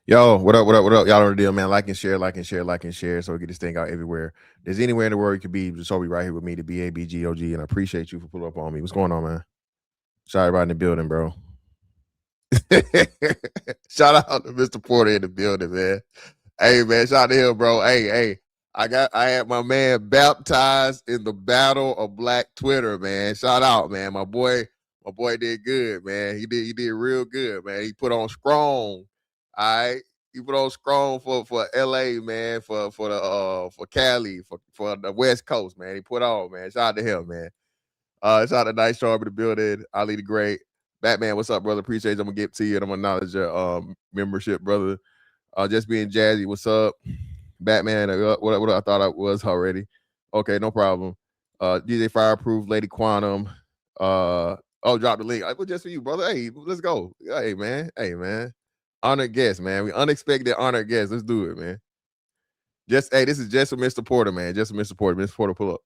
Yo, what up? What up? What up? Y'all know the deal, man. Like and share, like and share, like and share, so we get this thing out everywhere. There's anywhere in the world you could be, just so be right here with me, the BABGOG, and I appreciate you for pulling up on me. What's going on, man? Shout out everybody in the building, bro. Shout out to Mr. Porter in the building, man. Hey, man, shout out to him, bro. Hey, I had my man baptized in the battle of Black Twitter, man. Shout out, man. My boy did good, man. He did real good, man. He put on strong. All right. He put on strong for LA, man, for Cali, for the West Coast, man. He put on, man. Shout out to him, man. Shout out to Nice Sharp in the building. Ali the Great. Batman, what's up, brother? Appreciate it. I'm gonna get to you and I'm gonna acknowledge your membership, brother. Just being jazzy, what's up? Batman, what I thought I was already. Okay, no problem. DJ Fireproof, Lady Quantum. Drop the link. I put just for you, brother. Hey, let's go. Hey, man. Hey, man. Honored guest, man. We unexpected honored guest. Let's do it, man. This is just for Mr. Porter, man. Just for Mr. Porter. Mr. Porter, pull up.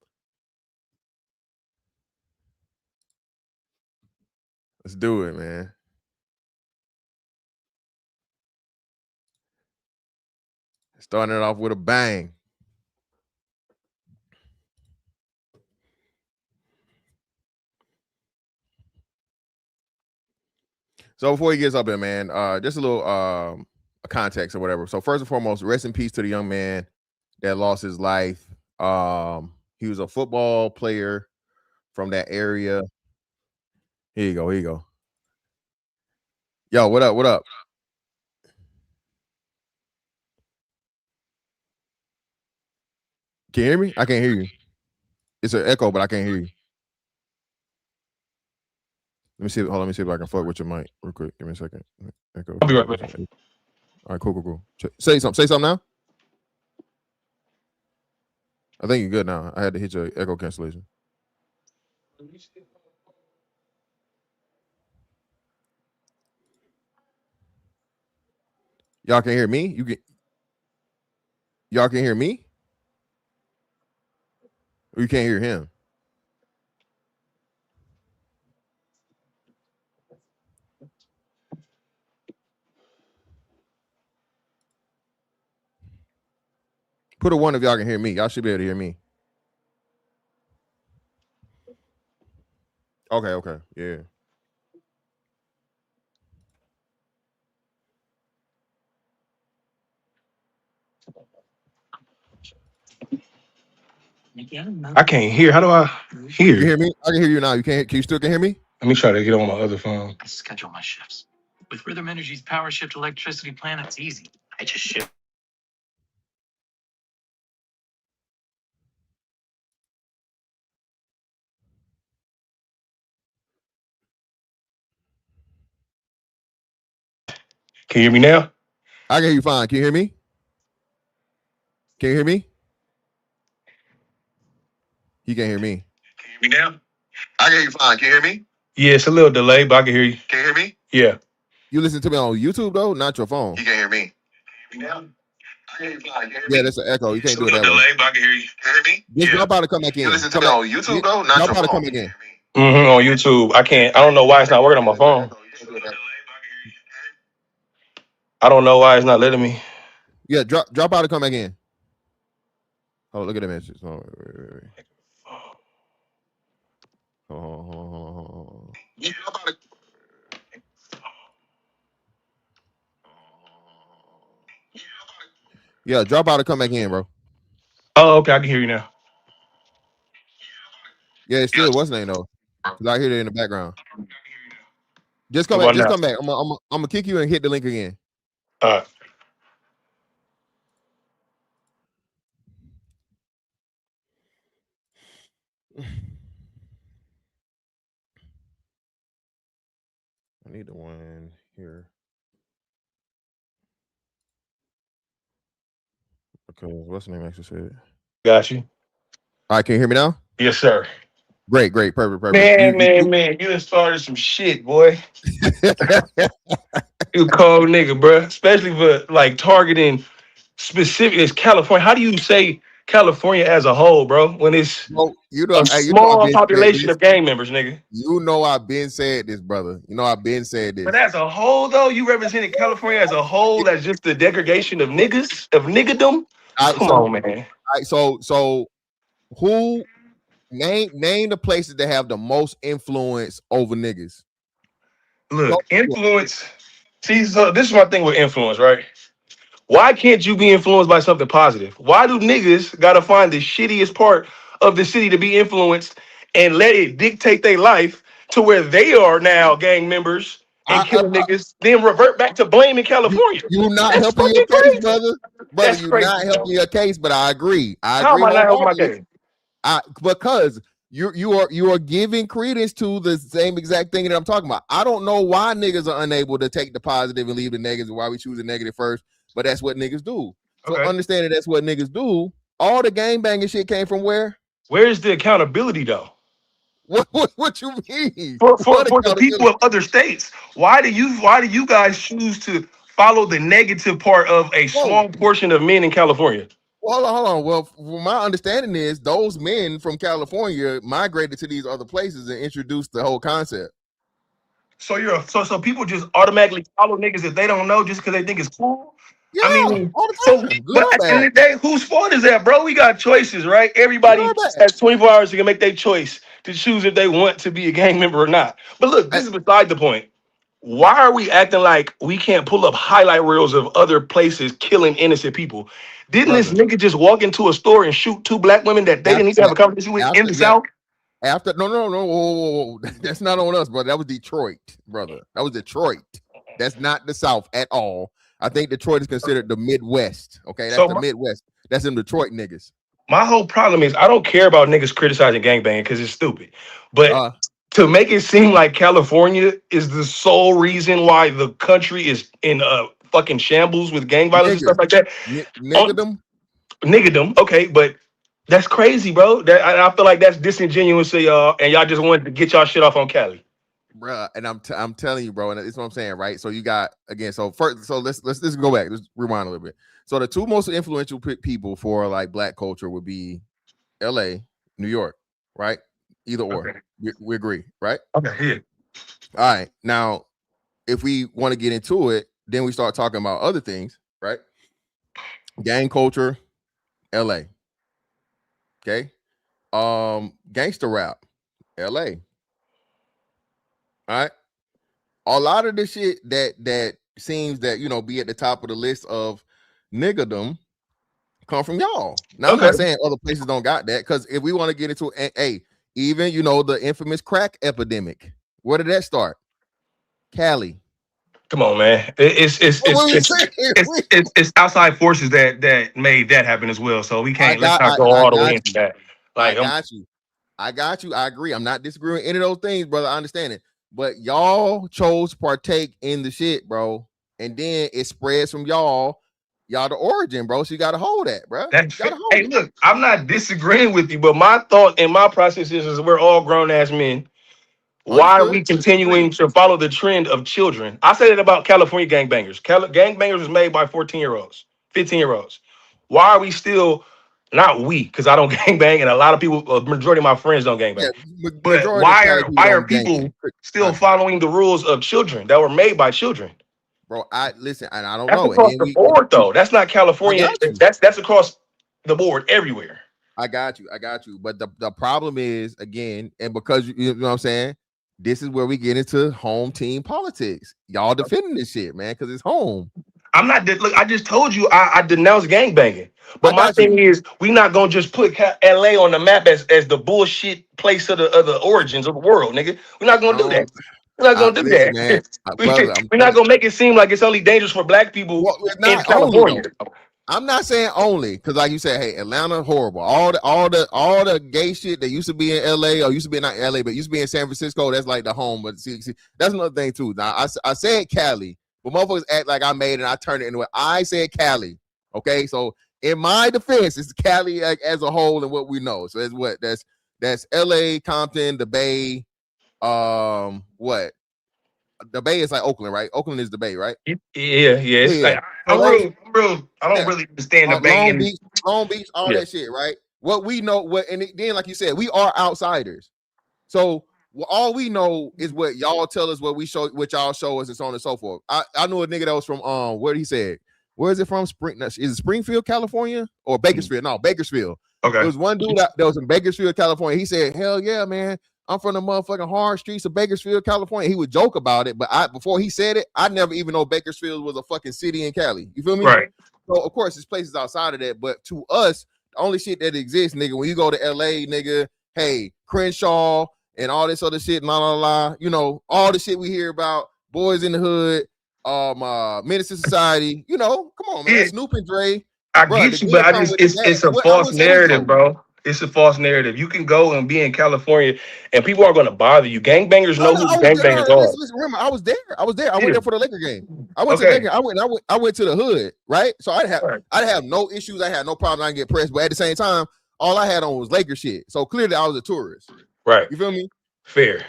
Let's do it, man. Starting it off with a bang. So before he gets up there, man, just a little context or whatever. So first and foremost, rest in peace to the young man that lost his life. He was a football player from that area. Here you go. Here you go. Yo, what up? What up? Can you hear me? I can't hear you. It's an echo, but I can't hear you. Let me see. Hold on. Let me see if I can fuck with your mic real quick. Give me a second. Echo. I'll be right back. All right, cool. Say something. Say something now. I think you're good now. I had to hit your echo cancellation. Y'all can hear me? Y'all can hear me? Or you can't hear him? Put a one if y'all can hear me. Y'all should be able to hear me. Okay. Yeah. I can't hear. How do I hear? You hear me? I can hear you now. You can't. Can you still can hear me? Let me try to get on my other phone. I schedule my shifts. With Rhythm Energy's Power Shift electricity plan, it's easy. I just shift. Can you hear me now? I can hear you fine. Can you hear me? Can you hear me? He can't hear me. Can you hear me now? I can hear you fine. Can you hear me? Yeah, it's a little delay, but I can hear you. Can you hear me? Yeah. You listen to me on YouTube though, not your phone. You can't hear me. Can you hear me now? I hear you fine. You hear Yeah, me? that's an echo. You It's can't a do it little that way. delay, but I can hear you. Can you hear me? Just Yeah. drop out and come back in. You listen to Come me back. on YouTube though, not Drop your out and come phone. back in. On YouTube. I can't. I don't know why it's not working on my phone. I don't know why it's not letting me. Yeah, drop out and come back in. Oh, look at the message. Oh, wait. Hold on. You drop out of- Yeah, drop out and come back in, bro. Oh, okay. I can hear you now. Yeah, it's still what's name though. Cause I hear it in the background. Just come What back. about Just now? come back. I'm gonna kick you and hit the link again. Uh, I need the one here. Because what's the name actually said? got you. All right, can you hear me now? Yes, sir. Great, perfect. Man. You done started some shit, boy. You a cold nigga, bro. Especially for like targeting specific as California. How do you say California as a whole, bro. When it's Bro, a hey, I've small been saying population this. of gang members, nigga. I've been saying this, brother. I've been saying But this. as a whole, though, you represented California as a whole as just the degradation of niggas, of niggadom. All right, Come so, on, man. so who name the places that have the most influence over niggas? Look, influence. See, so this is my thing with influence, right? Why can't you be influenced by something positive? Why do niggas gotta find the shittiest part of the city to be influenced and let it dictate their life to where they are now gang members and killing niggas, then revert back to blaming California? You not That's helping your fucking case, crazy. brother. That's You crazy, not bro. helping your case, but I agree. How am I not helping my case? Because you are giving credence to the same exact thing that I'm talking about. I don't know why niggas are unable to take the positive and leave the negatives, and why we choose the negative first, but that's what niggas do. So Okay. understanding that's what niggas do. All the gang banging shit came from where? Where's the accountability though? What you mean? For What the people accountability? of other states. Why do you guys choose to follow the negative part of a Whoa. small portion of men in California? Well, hold on. Well, my understanding is those men from California migrated to these other places and introduced the whole concept. So so people just automatically follow niggas that they don't know just because they think it's cool. Yeah, I mean, all the so time, good but or at the end bad. of the day, whose fault is that, bro? We got choices, right? Good Everybody or bad. has 24 hours to make their choice to choose if they want to be a gang member or not. But look, Hey, this is beside the point. Why are we acting like we can't pull up highlight reels of other places killing innocent people? Didn't this brother, nigga just walk into a store and shoot two black women that they didn't even have a conversation with in the South? after no, whoa. That's not on us, brother. That was Detroit, brother. That was Detroit. That's not the South at all. I think Detroit is considered the Midwest. Okay, that's So the Midwest. That's them Detroit niggas. my whole problem is I don't care about niggas criticizing gangbanging because it's stupid. But to make it seem like California is the sole reason why the country is in fucking shambles with gang violence and Niggas, stuff like that. Niggadom, okay, but that's crazy, bro. I feel like that's disingenuous to y'all, and y'all just wanted to get y'all shit off on Cali. Bruh, and I'm telling you, bro, and that's what I'm saying, right? So you got again. So first, so let's go back. Let's rewind a little bit. So the two most influential people for like black culture would be L.A., New York, right? Either or, Okay. we agree, right? Okay, here. All right. Now, if we want to get into it, then we start talking about other things, right? Gang culture, L.A. Okay. Gangster rap, L.A. All right. A lot of the shit that seems that be at the top of the list of niggadom come from y'all. Now I'm not saying other places don't got that, because if we want to get into even the infamous crack epidemic, where did that start? Cali. Come on, man. It's outside forces that made that happen as well. So we can't let's not go all the way into that. I got you. I agree. I'm not disagreeing with any of those things, brother. I understand it. But y'all chose to partake in the shit, bro. And then it spreads from y'all the origin, bro. So you gotta hold that, bro. Hey, look, I'm not disagreeing with you, but my thought and my process is we're all grown ass men. Why are we continuing to follow the trend of children? I said it about California gangbangers. Gangbangers was made by 14-year-olds, 15-year-olds. Why are we still, not we, because I don't gangbang, and a lot of people, a majority of my friends don't gangbang. Yeah, but why are people still following the rules of children that were made by children? Bro, listen, and I don't know. That's across the board, though. That's not California. That's across the board everywhere. I got you. But the problem is, again, and because you know what I'm saying, this is where we get into home team politics. Y'all defending this shit, man, because it's home. I'm not. Look, I just told you I denounce gangbanging. But my thing is, we not gonna just put LA on the map as the bullshit place of the origins of the world, nigga. We're not gonna do that. We're not gonna do that. Man, we're not gonna make it seem like it's only dangerous for black people in California. I'm not saying only, because like you said, hey, Atlanta horrible. All the gay shit that used to be in LA, or used to be not LA, but used to be in San Francisco. That's like the home. But see, that's another thing too. Now I said Cali, but motherfuckers act like I made it and I turned it into it. I said Cali. Okay, so in my defense, it's Cali as a whole and what we know. So that's LA, Compton, the Bay, what? the Bay is like Oakland, right? Oakland is the Bay, right? Yeah. It's Yeah. like, So I don't yeah. really understand the Bay. Long Beach, all Yeah. that shit, right? What we know, then like you said, we are outsiders. So all we know is what y'all tell us, what y'all show us, and so on and so forth. I knew a nigga that was from where he said, where is it from? Is it Springfield, California, or Bakersfield? No, Bakersfield. Okay. There was one dude that was in Bakersfield, California. He said, "Hell yeah, man, I'm from the motherfucking hard streets of Bakersfield, California." He would joke about it, but before he said it, I never even know Bakersfield was a fucking city in Cali. You feel me? Right. So of course, there's places outside of that, but to us, the only shit that exists, nigga, when you go to LA, nigga, hey, Crenshaw and all this other shit, you know, all the shit we hear about, Boys in the Hood, Menace to Society, you know, come on, man, Yeah. Snoop and Dre. I Bro, get you, but it's a false narrative, bro. It's a false narrative. You can go and be in California, and people are going to bother you. Gangbangers know who gangbangers are. Listen, remember, I was there. I went there for the Laker game. I went to Okay. the Laker. I went to the hood, right? So I'd have no issues. I had no problem. I can get pressed, but at the same time, all I had on was Laker shit. So clearly, I was a tourist. Right. You feel me? Fair.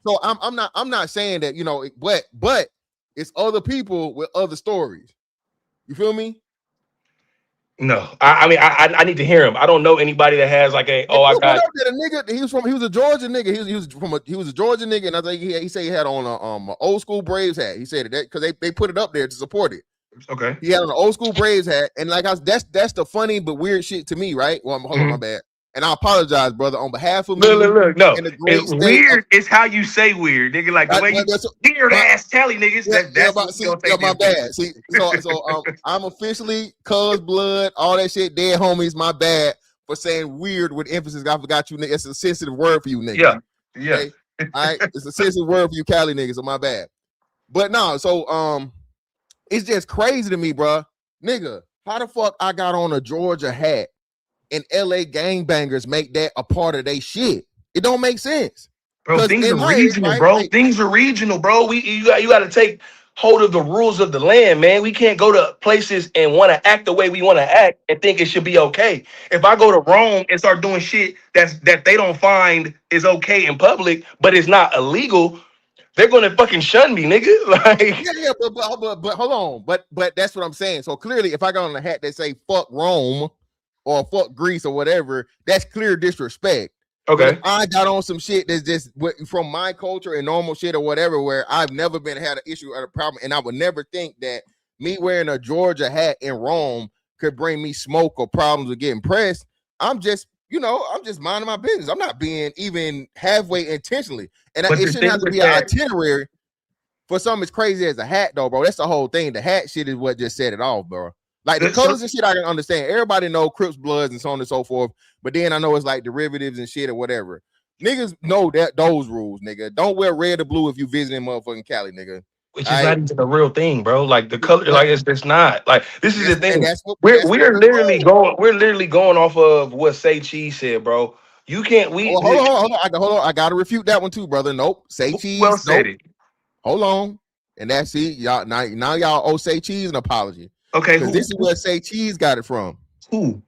So I'm not saying that, you know, but it's other people with other stories. You feel me? No, I mean, I need to hear him. I don't know anybody that has like I got a nigga. He was a Georgia nigga. He was a Georgia nigga, and I think he said he had on a old school Braves hat. He said that because they put it up there to support it. Okay. He had on an old school Braves hat, and like that's the funny but weird shit to me, right? Well, hold on, my bad. And I apologize, brother, on behalf of me. Look, no. It's weird. It's how you say weird, nigga. Like the way you weird ass Cali niggas. My bad. See, so I'm officially cuz blood, all that shit, dead homies. My bad for saying weird with emphasis. I forgot you, nigga. It's a sensitive word for you, nigga. Yeah. Okay? All right, it's a sensitive word for you, Cali niggas. So my bad. But no, so it's just crazy to me, bro, nigga. How the fuck I got on a Georgia hat? And LA gangbangers make that a part of their shit. It don't make sense. Bro, things are regional, bro. Like, things are regional, bro. You got to take hold of the rules of the land, man. We can't go to places and want to act the way we want to act and think it should be okay. If I go to Rome and start doing shit that they don't find is okay in public, but it's not illegal, they're gonna fucking shun me, nigga. Like, yeah, but hold on, but that's what I'm saying. So clearly, if I got on a hat that say "fuck Rome" or "fuck Greece" or whatever, that's clear disrespect. Okay. But if I got on some shit that's just from my culture and normal shit or whatever, where I've never had an issue or a problem, and I would never think that me wearing a Georgia hat in Rome could bring me smoke or problems with getting pressed. I'm just minding my business. I'm not being even halfway intentionally, and it shouldn't have to be an itinerary for something as crazy as a hat, though, bro. That's the whole thing. The hat shit is what just set it off, bro. Like the colors and shit, I can understand. Everybody know Crips, Bloods, and so on and so forth. But then I know it's like derivatives and shit or whatever. Niggas know that those rules, nigga. Don't wear red or blue if you visiting motherfucking Cali, nigga. Which is not even a real thing, bro. Like the color, like it's not. Like this is the thing. We're literally going off of what Say Cheese said, bro. You can't. Hold on. I gotta refute that one too, brother. Nope. Say Cheese. Well said it. Hold on. And that's it. Y'all now y'all owe Say Cheese an apology. Okay, this is where Say Cheese got it from. Who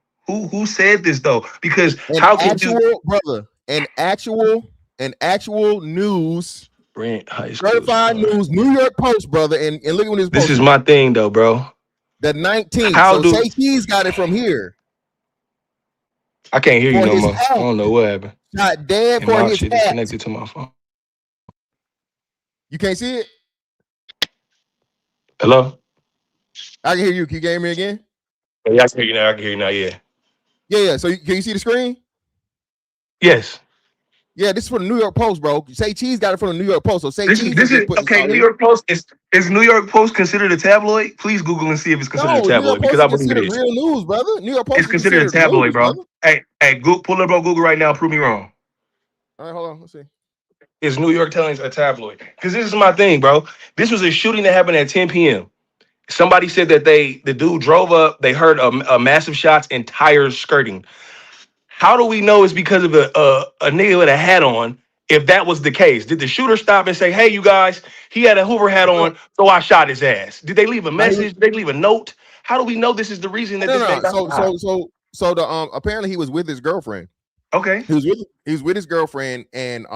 said this though? Because an actual news, Brent High School, certified news, New York Post, brother, and look at this. This is my thing though, bro. The 19th. Say Cheese got it from here. I can't hear you no more. I don't know what happened. Not dead for his shit is connected to my phone. You can't see it? Hello? I can hear you. Can you hear me again? Yeah, I can hear you now. Yeah. Yeah. So can you see the screen? Yes. Yeah, this is from the New York Post, bro. Say Cheese got it from the New York Post. So Say Cheese. This is okay. New York Post is New York Post considered a tabloid? Please Google and see if it's considered a tabloid because I believe it is. Real news, brother. New York Post is considered a tabloid, news, bro. Brother. Hey, pull it up on Google right now. Prove me wrong. All right, hold on. Let's see. Is New York Times a tabloid? Because this is my thing, bro. This was a shooting that happened at 10 p.m. Somebody said that the dude drove up, they heard a massive shots and tires skirting. How do we know it's because of a nigga with a hat on? If that was the case, did the shooter stop and say, "Hey, you guys, he had a Hoover hat on, so I shot his ass"? Did they leave a message? Did they leave a note? How do we know this is the reason that this guy got shot? So the apparently he was with his girlfriend. Okay. He was with his girlfriend, and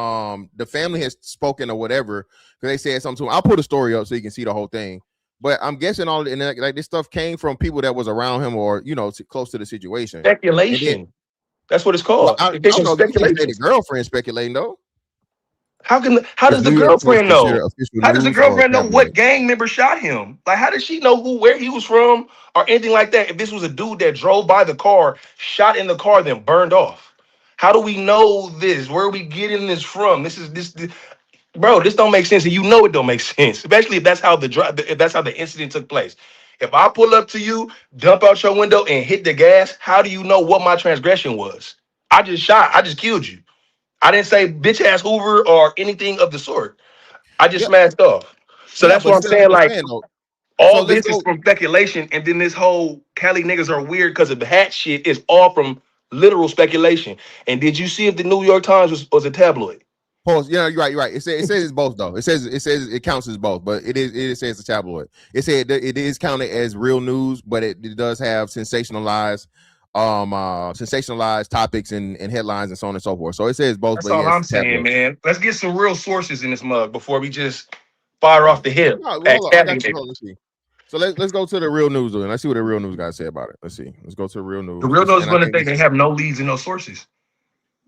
the family has spoken or whatever because they said something to him. I'll put a story up so you can see the whole thing. But I'm guessing all and like this stuff came from people that was around him or close to the situation. And then Speculation. That's what it's well, called. I It came don't from know. You can't say speculation. the girlfirend speculating though. How If does the New York Post girlfriend consider know? official How does the news or girlfriend know what tabloid. gang member shot him? Like, how does she know where he was from or anything like that? If this was a dude that drove by the car, shot in the car, then burned off. How do we know this? Where are we getting this from? This bro. This don't make sense, and you know it don't make sense, especially if that's how if that's how the incident took place. If I pull up to you, dump out your window, and hit the gas, how do you know what my transgression was? I just killed you. I didn't say bitch ass Hoover or anything of the sort. I just Yeah, smashed off. So yeah, that's but what I'm see, that's saying. what I'm Like, saying though. So all let's this is go. from speculation, and then this whole Cali niggas are weird because of the hat shit is all from literal speculation. And did you see if the New York Times was a tabloid? Post, yeah, you're right. You're right. It says it's both though. It says it counts as both, but it says a tabloid. It is counted as real news, but it does have sensationalized topics and headlines and so on and so forth. So it says both, That's but all yes, I'm saying, tabloid. man. Let's get some real sources in this mug before we just fire off the hip All right, well, at hold on. I Cali got you. niggas. Hold on, let's see. So let's go to the real news and let's see what the real news guys say about it. Let's see. Let's go to the real The news. real news is And I going to think think this they is have no leads and no sources.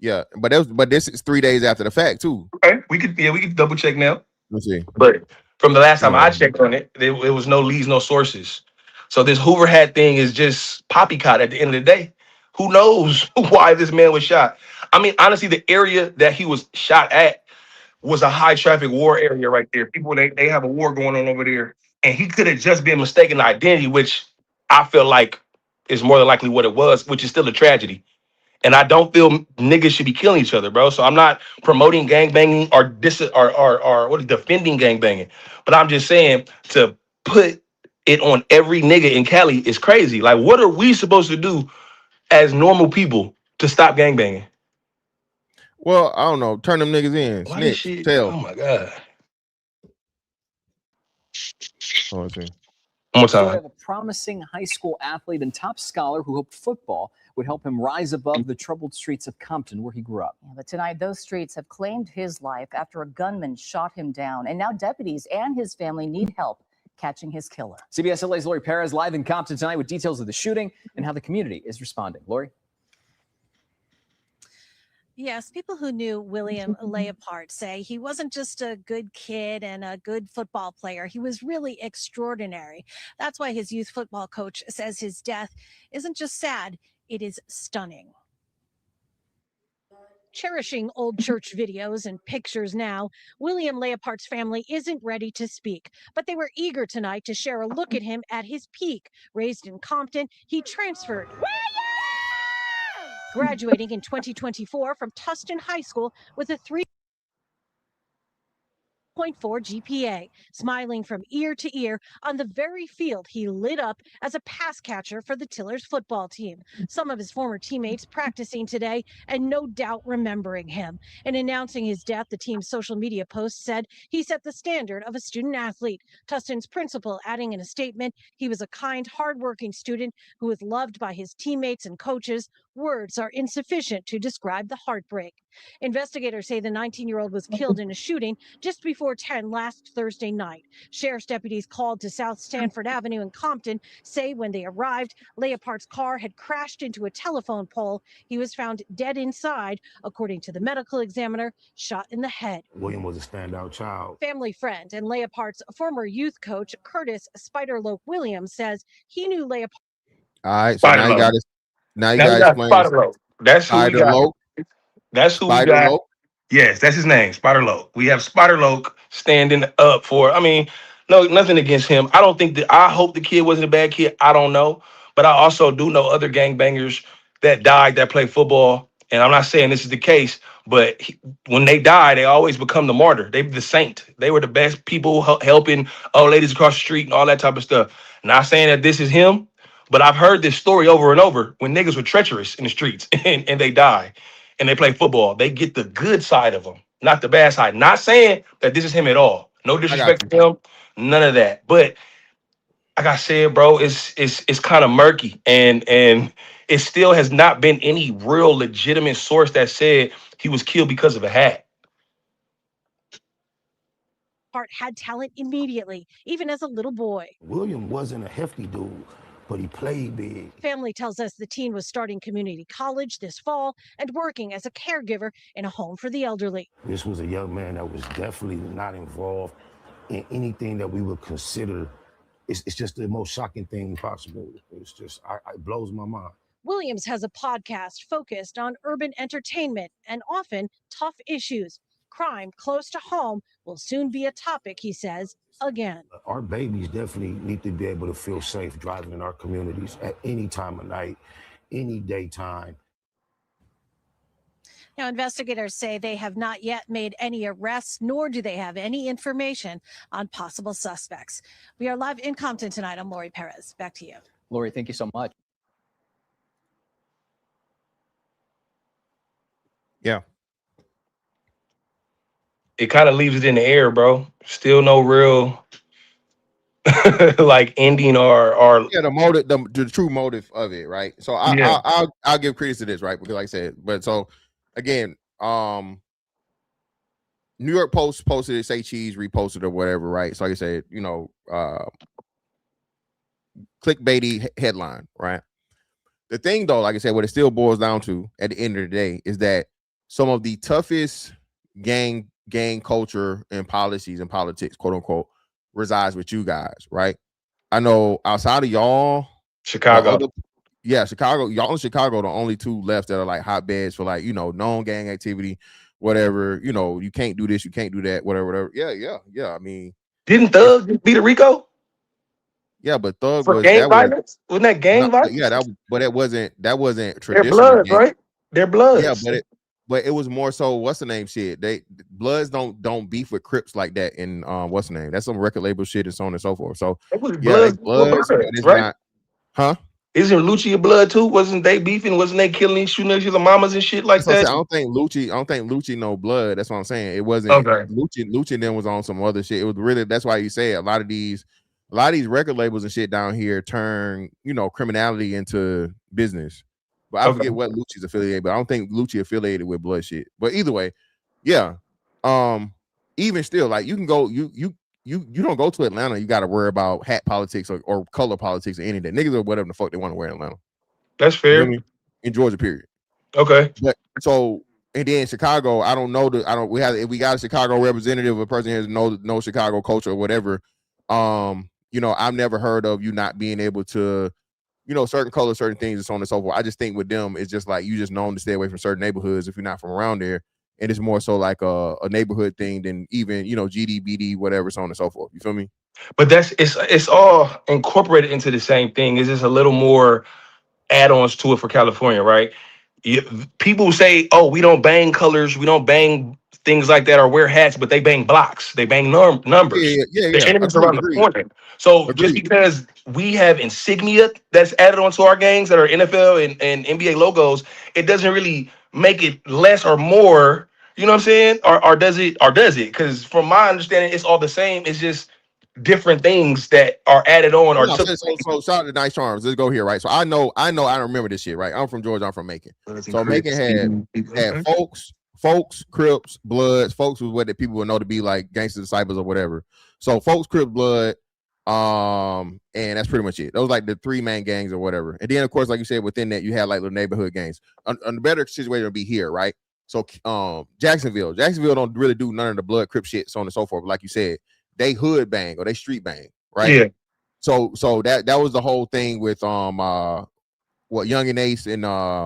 yeah, but this is 3 days after the fact too. Okay, we could double check now. Let's see. But from the last time I Um, checked on it, it was no leads, no sources. So this Hoover hat thing is just poppycock at the end of the day. Who knows why this man was shot? I mean, honestly, the area that he was shot at was a high traffic war area right there. People they have a war going on over there, and he could have just been mistaken identity, which I feel like is more than likely what it was, which is still a tragedy. And I don't feel niggas should be killing each other, bro. So I'm not promoting gangbanging or what is defending gangbanging. But I'm just saying to put it on every nigga in Cali is crazy. Like, what are we supposed to do as normal people to stop gangbanging? well, I don't know. Turn them niggas in. Why this Snitch. shit? Tell. Oh my god. Oh, let's see. One more Story time. of a promising high school athlete and top scholar who hoped football would help him rise above the troubled streets of Compton, where he grew up. Yeah, but tonight, those streets have claimed his life after a gunman shot him down. And now deputies and his family need help catching his killer. CBS LA's Lori Perez live in Compton tonight with details of the shooting and how the community is responding. Lori? Yes, people who knew William Leopard say he wasn't just a good kid and a good football player. He was really extraordinary. That's why his youth football coach says his death isn't just sad, it is stunning. Cherishing old church videos and pictures now, William Leopard's family isn't ready to speak, but they were eager tonight to share a look at him at his peak. Raised in Compton, he transferred, graduating in 2024 from Tustin High School with a 3.4 GPA, smiling from ear to ear on the very field he lit up as a pass catcher for the Tillers football team. Some of his former teammates practicing today and no doubt remembering him. In announcing his death, the team's social media post said he set the standard of a student athlete. Tustin's principal adding in a statement, he was a kind, hardworking student who was loved by his teammates and coaches. Words are insufficient to describe the heartbreak. Investigators say the 19-year-old was killed in a shooting just before 10 last Thursday night. Sheriff's deputies called to South Stanford Avenue in Compton say when they arrived, Leopard's car had crashed into a telephone pole. He was found dead inside, according to the medical examiner, shot in the head. William was a standout child. Family friend and Leopard's former youth coach, Curtis Spiderloak Williams, says he knew Leopard. All right. So Spider now you Loc. got to now you Now got we to got explain Spider Loc. That's who we Spider got. Loc. That's who we Spider got. Loc. Yes, that's his name, Spider Loc. We have Spider Loc standing up for. I mean, no, nothing against him. I don't think that. I hope the kid wasn't a bad kid. I don't know, but I also do know other gangbangers that died that play football. And I'm not saying this is the case, but when they die, they always become the martyr. They the saint. They were the best people helping old ladies across the street and all that type of stuff. Not saying that this is him, but I've heard this story over and over when niggas were treacherous in the streets and they die and they play football. They get the good side of them, not the bad side. Not saying that this is him at all. No I got disrespect you. to him, none of that. But like I said, bro, it's kind of murky, and it still has not been any real legitimate source that said he was killed because of a hat. Hart had talent immediately, even as a little boy. William wasn't a hefty dude, but he played big. Family tells us the teen was starting community college this fall and working as a caregiver in a home for the elderly. This was a young man that was definitely not involved in anything that we would consider. It's just the most shocking thing possible. It's just, it blows my mind. Williams has a podcast focused on urban entertainment and often tough issues. Crime close to home will soon be a topic, he says, again. Our babies definitely need to be able to feel safe driving in our communities at any time of night, any daytime. Now, investigators say they have not yet made any arrests, nor do they have any information on possible suspects. We are live in Compton tonight. I'm Lori Perez. Back to you. Lori, thank you so much. Yeah. It kind of leaves it in the air, bro. Still no real like ending or Yeah, the motive, the true motive of it, right? So I'll give credit to this, right? Because like I said, but so again, New York Post posted it, Say Cheese reposted or whatever, right? So like I said, you know, clickbaity headline, right? The thing though, like I said, what it still boils down to at the end of the day is that some of the toughest gang culture and policies and politics, quote unquote, resides with you guys, right? I know outside of y'all, Chicago. Chicago, y'all in Chicago, the only two left that are like hotbeds for like, you know, known gang activity, whatever, you know, you can't do this, you can't do that, whatever. Yeah. I mean, Didn't Thug beat a Rico? Yeah, but Thug for was gang violence. Wasn't that gang violence? Yeah, that wasn't Their traditional. blood, right? Their blood. Yeah, but it was more so what's the name shit. Bloods don't beef with Crips like that in what's the name? That's some record label shit and so on and so forth. So it was bloods, bloods, right? Not, huh? Isn't Lucci a blood too? Wasn't they beefing? Wasn't they killing, shooting each other mamas and shit like that? I don't think Lucci no blood. That's what I'm saying. It wasn't okay. Lucci then was on some other shit. It was really, that's why you say a lot of these record labels and shit down here turn, you know, criminality into business. But I forget what Lucci's affiliated, but I don't think Lucci affiliated with blood shit. But either way, yeah. Even still, like you can go, you don't go to Atlanta, you got to worry about hat politics or color politics or anything. Niggas or whatever the fuck they want to wear in Atlanta. That's fair. You know, in Georgia, period. Okay. But so and then Chicago, I don't know we got a Chicago representative, a person who has no Chicago culture or whatever. You know, I've never heard of you not being able to, you know, certain colors, certain things, and so on and so forth. I just think with them, it's just like you just known to stay away from certain neighborhoods if you're not from around there. And it's more so like a neighborhood thing than even, you know, GD, BD, whatever, so on and so forth. You feel me? But it's all incorporated into the same thing. It's just a little more add-ons to it for California, right? People say, oh, we don't bang colors, we don't bang things like that or wear hats, but they bang blocks, they bang numbers. Yeah. The enemy's around the corner. So just because we have insignia that's added onto our gangs that are NFL and NBA logos, it doesn't really make it less or more. You know what I'm saying? Or does it? Because from my understanding, it's all the same. It's just different things that are added on. So shout out to Nice Charms. Let's go here, right? So I know. I remember this shit, right? I'm from Georgia. I'm from Macon. So Macon had folks, Crips, Bloods. Folks was what the people would know to be like gangster disciples or whatever. So folks, Crips, Blood, and that's pretty much it. Those like the three main gangs or whatever. And then of course, like you said, within that you had like little neighborhood gangs. The better situation would be here, right? So Jacksonville don't really do none of the Blood, Crip shit, so on and so forth. But like you said, they hood bang or they street bang, right? Yeah. So that was the whole thing with Young and Ace and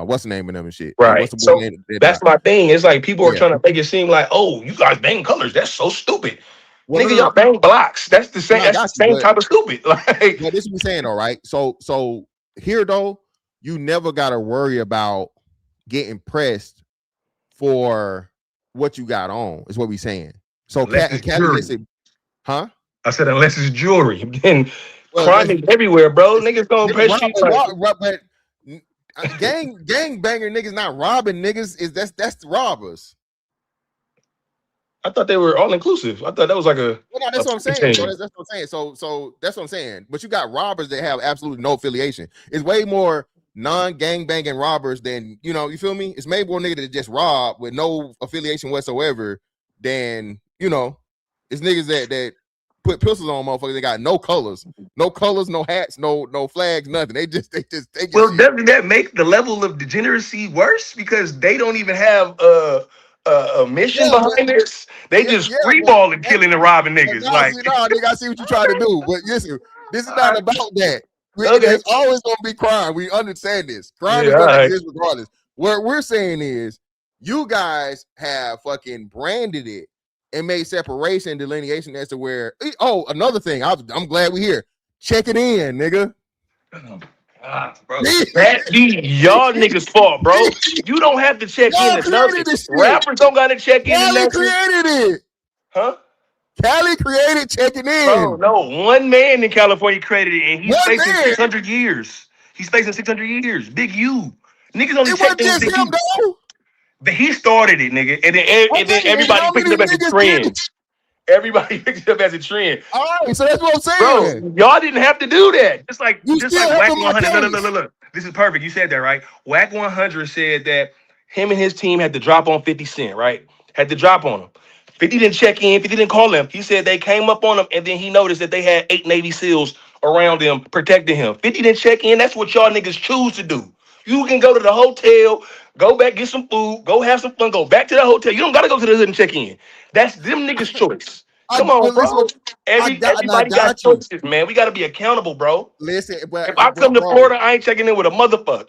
what's the name of them and shit. Right. So that's my thing. It's like people are trying to make it seem like, oh, you guys bang colors. That's so stupid. Well, nigga, y'all bang blocks. That's the same. That's the same type of stupid. Like, well, this is what I'm saying, all right. So here though, you never gotta worry about getting pressed for what you got on. Is what we saying. So huh? I said unless it's jewelry, then crime is everywhere, bro. Niggas gonna press you. But gang banger niggas not robbing niggas. That's the robbers. I thought they were all inclusive. I thought that was like a. Well, no, that's what I'm saying. That's what I'm saying. So that's what I'm saying. But you got robbers that have absolutely no affiliation. It's way more non-gang banging robbers than, you know, you feel me? It's made more nigga that just rob with no affiliation whatsoever than, you know, it's niggas that put pistols on motherfuckers. They got no colors, no hats, no flags, nothing. They just Well, shit. doesn't that make the level of degeneracy worse because they don't even have a mission behind this? They just freeballing, killing, and robbing niggas. Like, nigga, I see what you're trying to do, but listen, this is not about that. Okay. There's always gonna be crime. We understand this. Crime is gonna exist regardless. What we're saying is, you guys have fucking branded it and made separation, delineation as to where. Oh, another thing. I'm glad we're here. Check it in, nigga. God, bro. That be y'all niggas' fault, bro. You don't have to check in to nothing. Rappers don't gotta check in. Cali created it. Huh? Cali created checking in. Bro, no, one man in California created it, and he's facing 600 years. He's facing 600 years. Big U. Niggas only check in. Him, though. But he started it, nigga, and then everybody picked it up as a trend. Everybody picked it up as a trend. All right, so that's what I'm saying. Bro, y'all didn't have to do that. Just like Whack 100. Look. This is perfect. You said that, right? Whack 100 said that him and his team had to drop on 50 Cent, right? Had to drop on him. 50 didn't check in. 50 didn't call him. He said they came up on him, and then he noticed that they had 8 Navy SEALs around him protecting him. 50 didn't check in. That's what y'all niggas choose to do. You can go to the hotel, go back, get some food, go have some fun, go back to the hotel. You don't gotta go to the hood and check in. That's them niggas' choice. Come on, bro. Everybody got choices, man. We gotta be accountable, bro. Listen, if I come to Florida, I ain't checking in with a motherfucker.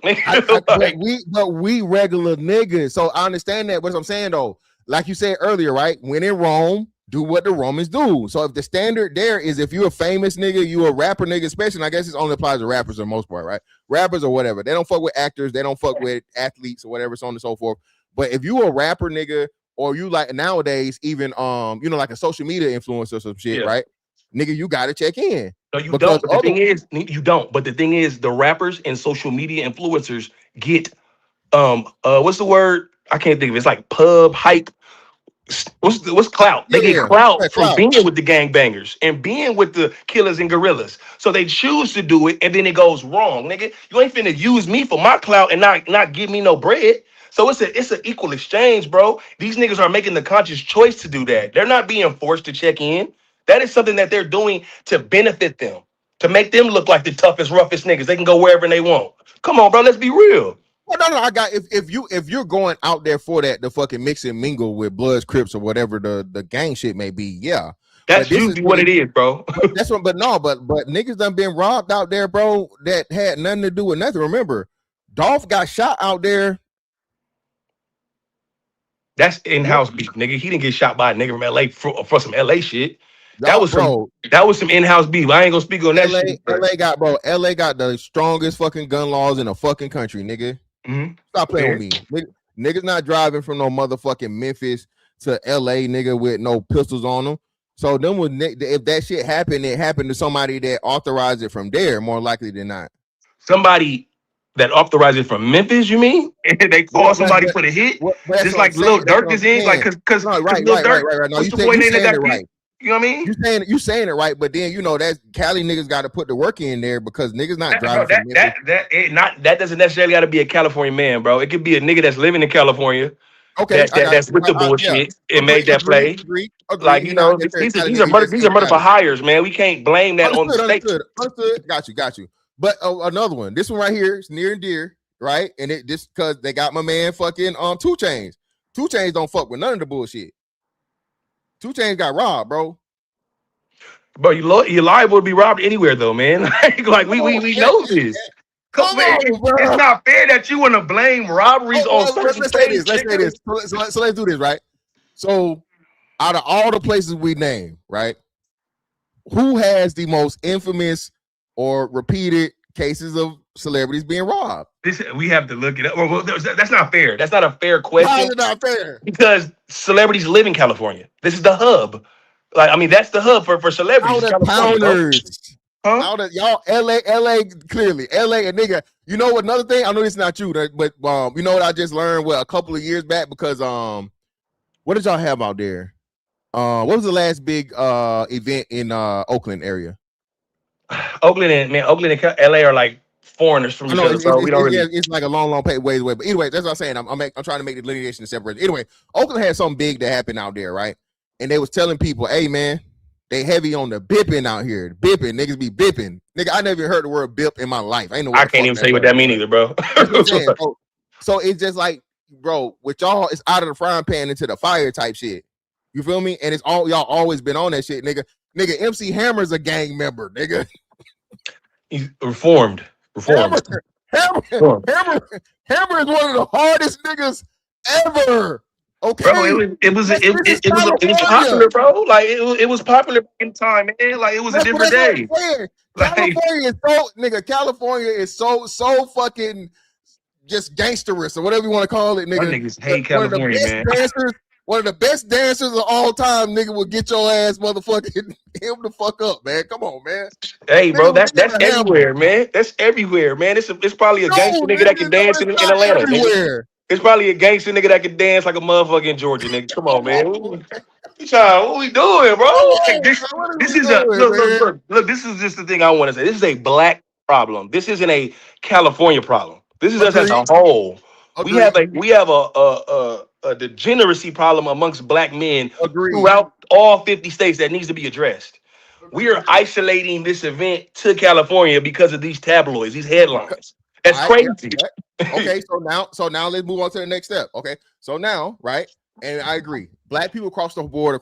But we regular niggas. So I understand that. What I'm saying though, like you said earlier, right? When in Rome, do what the Romans do. So if the standard there is if you're a famous nigga, you a rapper nigga, especially, I guess it only applies to rappers for the most part, right? Rappers or whatever. They don't fuck with actors, they don't fuck with athletes or whatever, so on and so forth. But if you a rapper nigga, or you like nowadays, even you know, like a social media influencer or some shit, right? Nigga, you gotta check in. No, you don't. But the thing is, you don't. But the thing is, the rappers and social media influencers get what's the word? I can't think of it. It's like pub hype. What's clout? They get clout from being with the gangbangers and being with the killers and gorillas. So they choose to do it, and then it goes wrong, nigga. You ain't finna use me for my clout and not give me no bread. So it's an equal exchange, bro. These niggas are making the conscious choice to do that. They're not being forced to check in. That is something that they're doing to benefit them, to make them look like the toughest, roughest niggas. They can go wherever they want. Come on, bro. Let's be real. Well, no, I got if you're going out there for that, the fucking mix and mingle with Bloods, Crips, or whatever the gang shit may be, yeah. That's usually what it is, bro. That's what, but niggas done been robbed out there, bro. That had nothing to do with nothing. Remember, Dolph got shot out there. That's in-house beef, nigga. He didn't get shot by a nigga from LA for some LA shit. That was some in-house beef. I ain't gonna speak on that shit. LA got the strongest fucking gun laws in the fucking country, nigga. Mm-hmm. Stop playing with me. Niggas not driving from no motherfucking Memphis to LA, nigga, with no pistols on them. So then if that shit happened, it happened to somebody that authorized it from there, more likely than not. Somebody that authorized it from Memphis, you mean? And they call somebody for the hit? Just like Lil Durk is in, like because Lil Durk. No, you saying it right. You know what I mean? You saying it right, but then you know that Cali niggas got to put the work in there because niggas not driving. That doesn't necessarily got to be a California man, bro. It could be a nigga that's living in California. Okay, that's with the bullshit and made that play. Like, you know, these are murder for hires, man. We can't blame that on the state. Understood. Got you. But another one, this one right here is near and dear, right? And it just because they got my man fucking 2 Chainz. 2 Chainz don't fuck with none of the bullshit. 2 Chainz got robbed, bro. Bro, you're liable to be robbed anywhere, though, man. like we know this. Come on, bro. It's not fair that you want to blame robberies on certain Let's say this. So let's do this, right? So, out of all the places we name, right? Who has the most infamous or repeated cases of celebrities being robbed? We have to look it up. Well, that's not fair. That's not a fair question. How is it not fair? Because celebrities live in California. This is the hub. Like, I mean, that's the hub for celebrities. Out of y'all, LA, clearly, LA, and nigga. You know what? Another thing, I know this is not true, but you know what I just learned? A couple of years back because what did y'all have out there? What was the last big event in Oakland area? Oakland and LA are like foreigners from I each know other, bro. We don't really. it's like a long ways away. But anyway, that's what I'm saying. I'm trying to make the delineation separate. Anyway, Oakland had something big that happened out there, right? And they was telling people, hey man, they heavy on the bipping out here. Bipping, niggas be bipping. Nigga, I never heard the word bip in my life. I ain't know what I can't even tell you what that mean either, bro. That's what I'm saying. So it's just like, bro, with y'all, it's out of the frying pan into the fire type shit. You feel me? And it's all y'all always been on that shit, nigga. Nigga, MC Hammer's a gang member, nigga. He's reformed. Hammer is one of the hardest niggas ever. Okay, bro, it was popular, bro. Like it was popular in time, man. Like it was a different day. California is so nigga. California is so fucking just gangsterous or whatever you want to call it, nigga. Niggas hate California, man. One of the best dancers of all time, nigga, will get your ass motherfucking him the fuck up, man. Come on, man. Hey, bro, that's everywhere, man. That's everywhere, man. It's probably a gangster nigga that can dance in Atlanta. Nigga. It's probably a gangster nigga that can dance like a motherfucker in Georgia, nigga. Come on, man. What we doing, bro? This is look. This is just the thing I want to say. This is a black problem. This isn't a California problem. This is us as a whole. Agreed. We have a degeneracy problem amongst black men throughout all 50 states that needs to be addressed. We are isolating this event to California because of these tabloids, these headlines. That's crazy. Okay, so now let's move on to the next step. Okay, so now, right, and I agree. Black people across the board,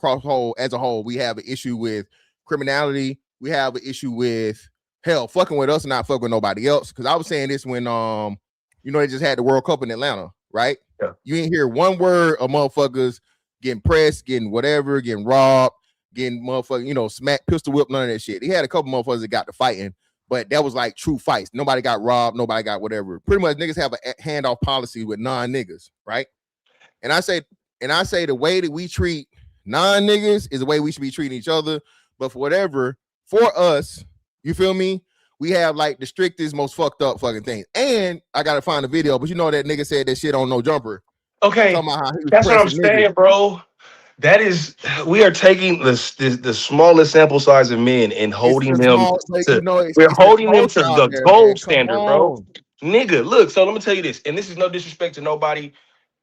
as a whole, we have an issue with criminality. We have an issue with hell fucking with us and not fucking with nobody else. Because I was saying this when they just had the World Cup in Atlanta, right? Yeah. You ain't hear one word of motherfuckers getting pressed, getting whatever, getting robbed, getting motherfucking, smacked, pistol whipped, none of that shit. He had a couple motherfuckers that got to fighting, but that was like true fights. Nobody got robbed, nobody got whatever. Pretty much niggas have a handoff policy with non-niggas, right? And I say the way that we treat non-niggas is the way we should be treating each other. But for us, you feel me? We have like the strictest, most fucked up fucking things. And I gotta find a video, but that nigga said that shit on No Jumper. Okay, that's what I'm saying, bro. That is, we are taking the smallest sample size of men and holding them to the gold standard, bro. Nigga, look, so let me tell you this, and this is no disrespect to nobody.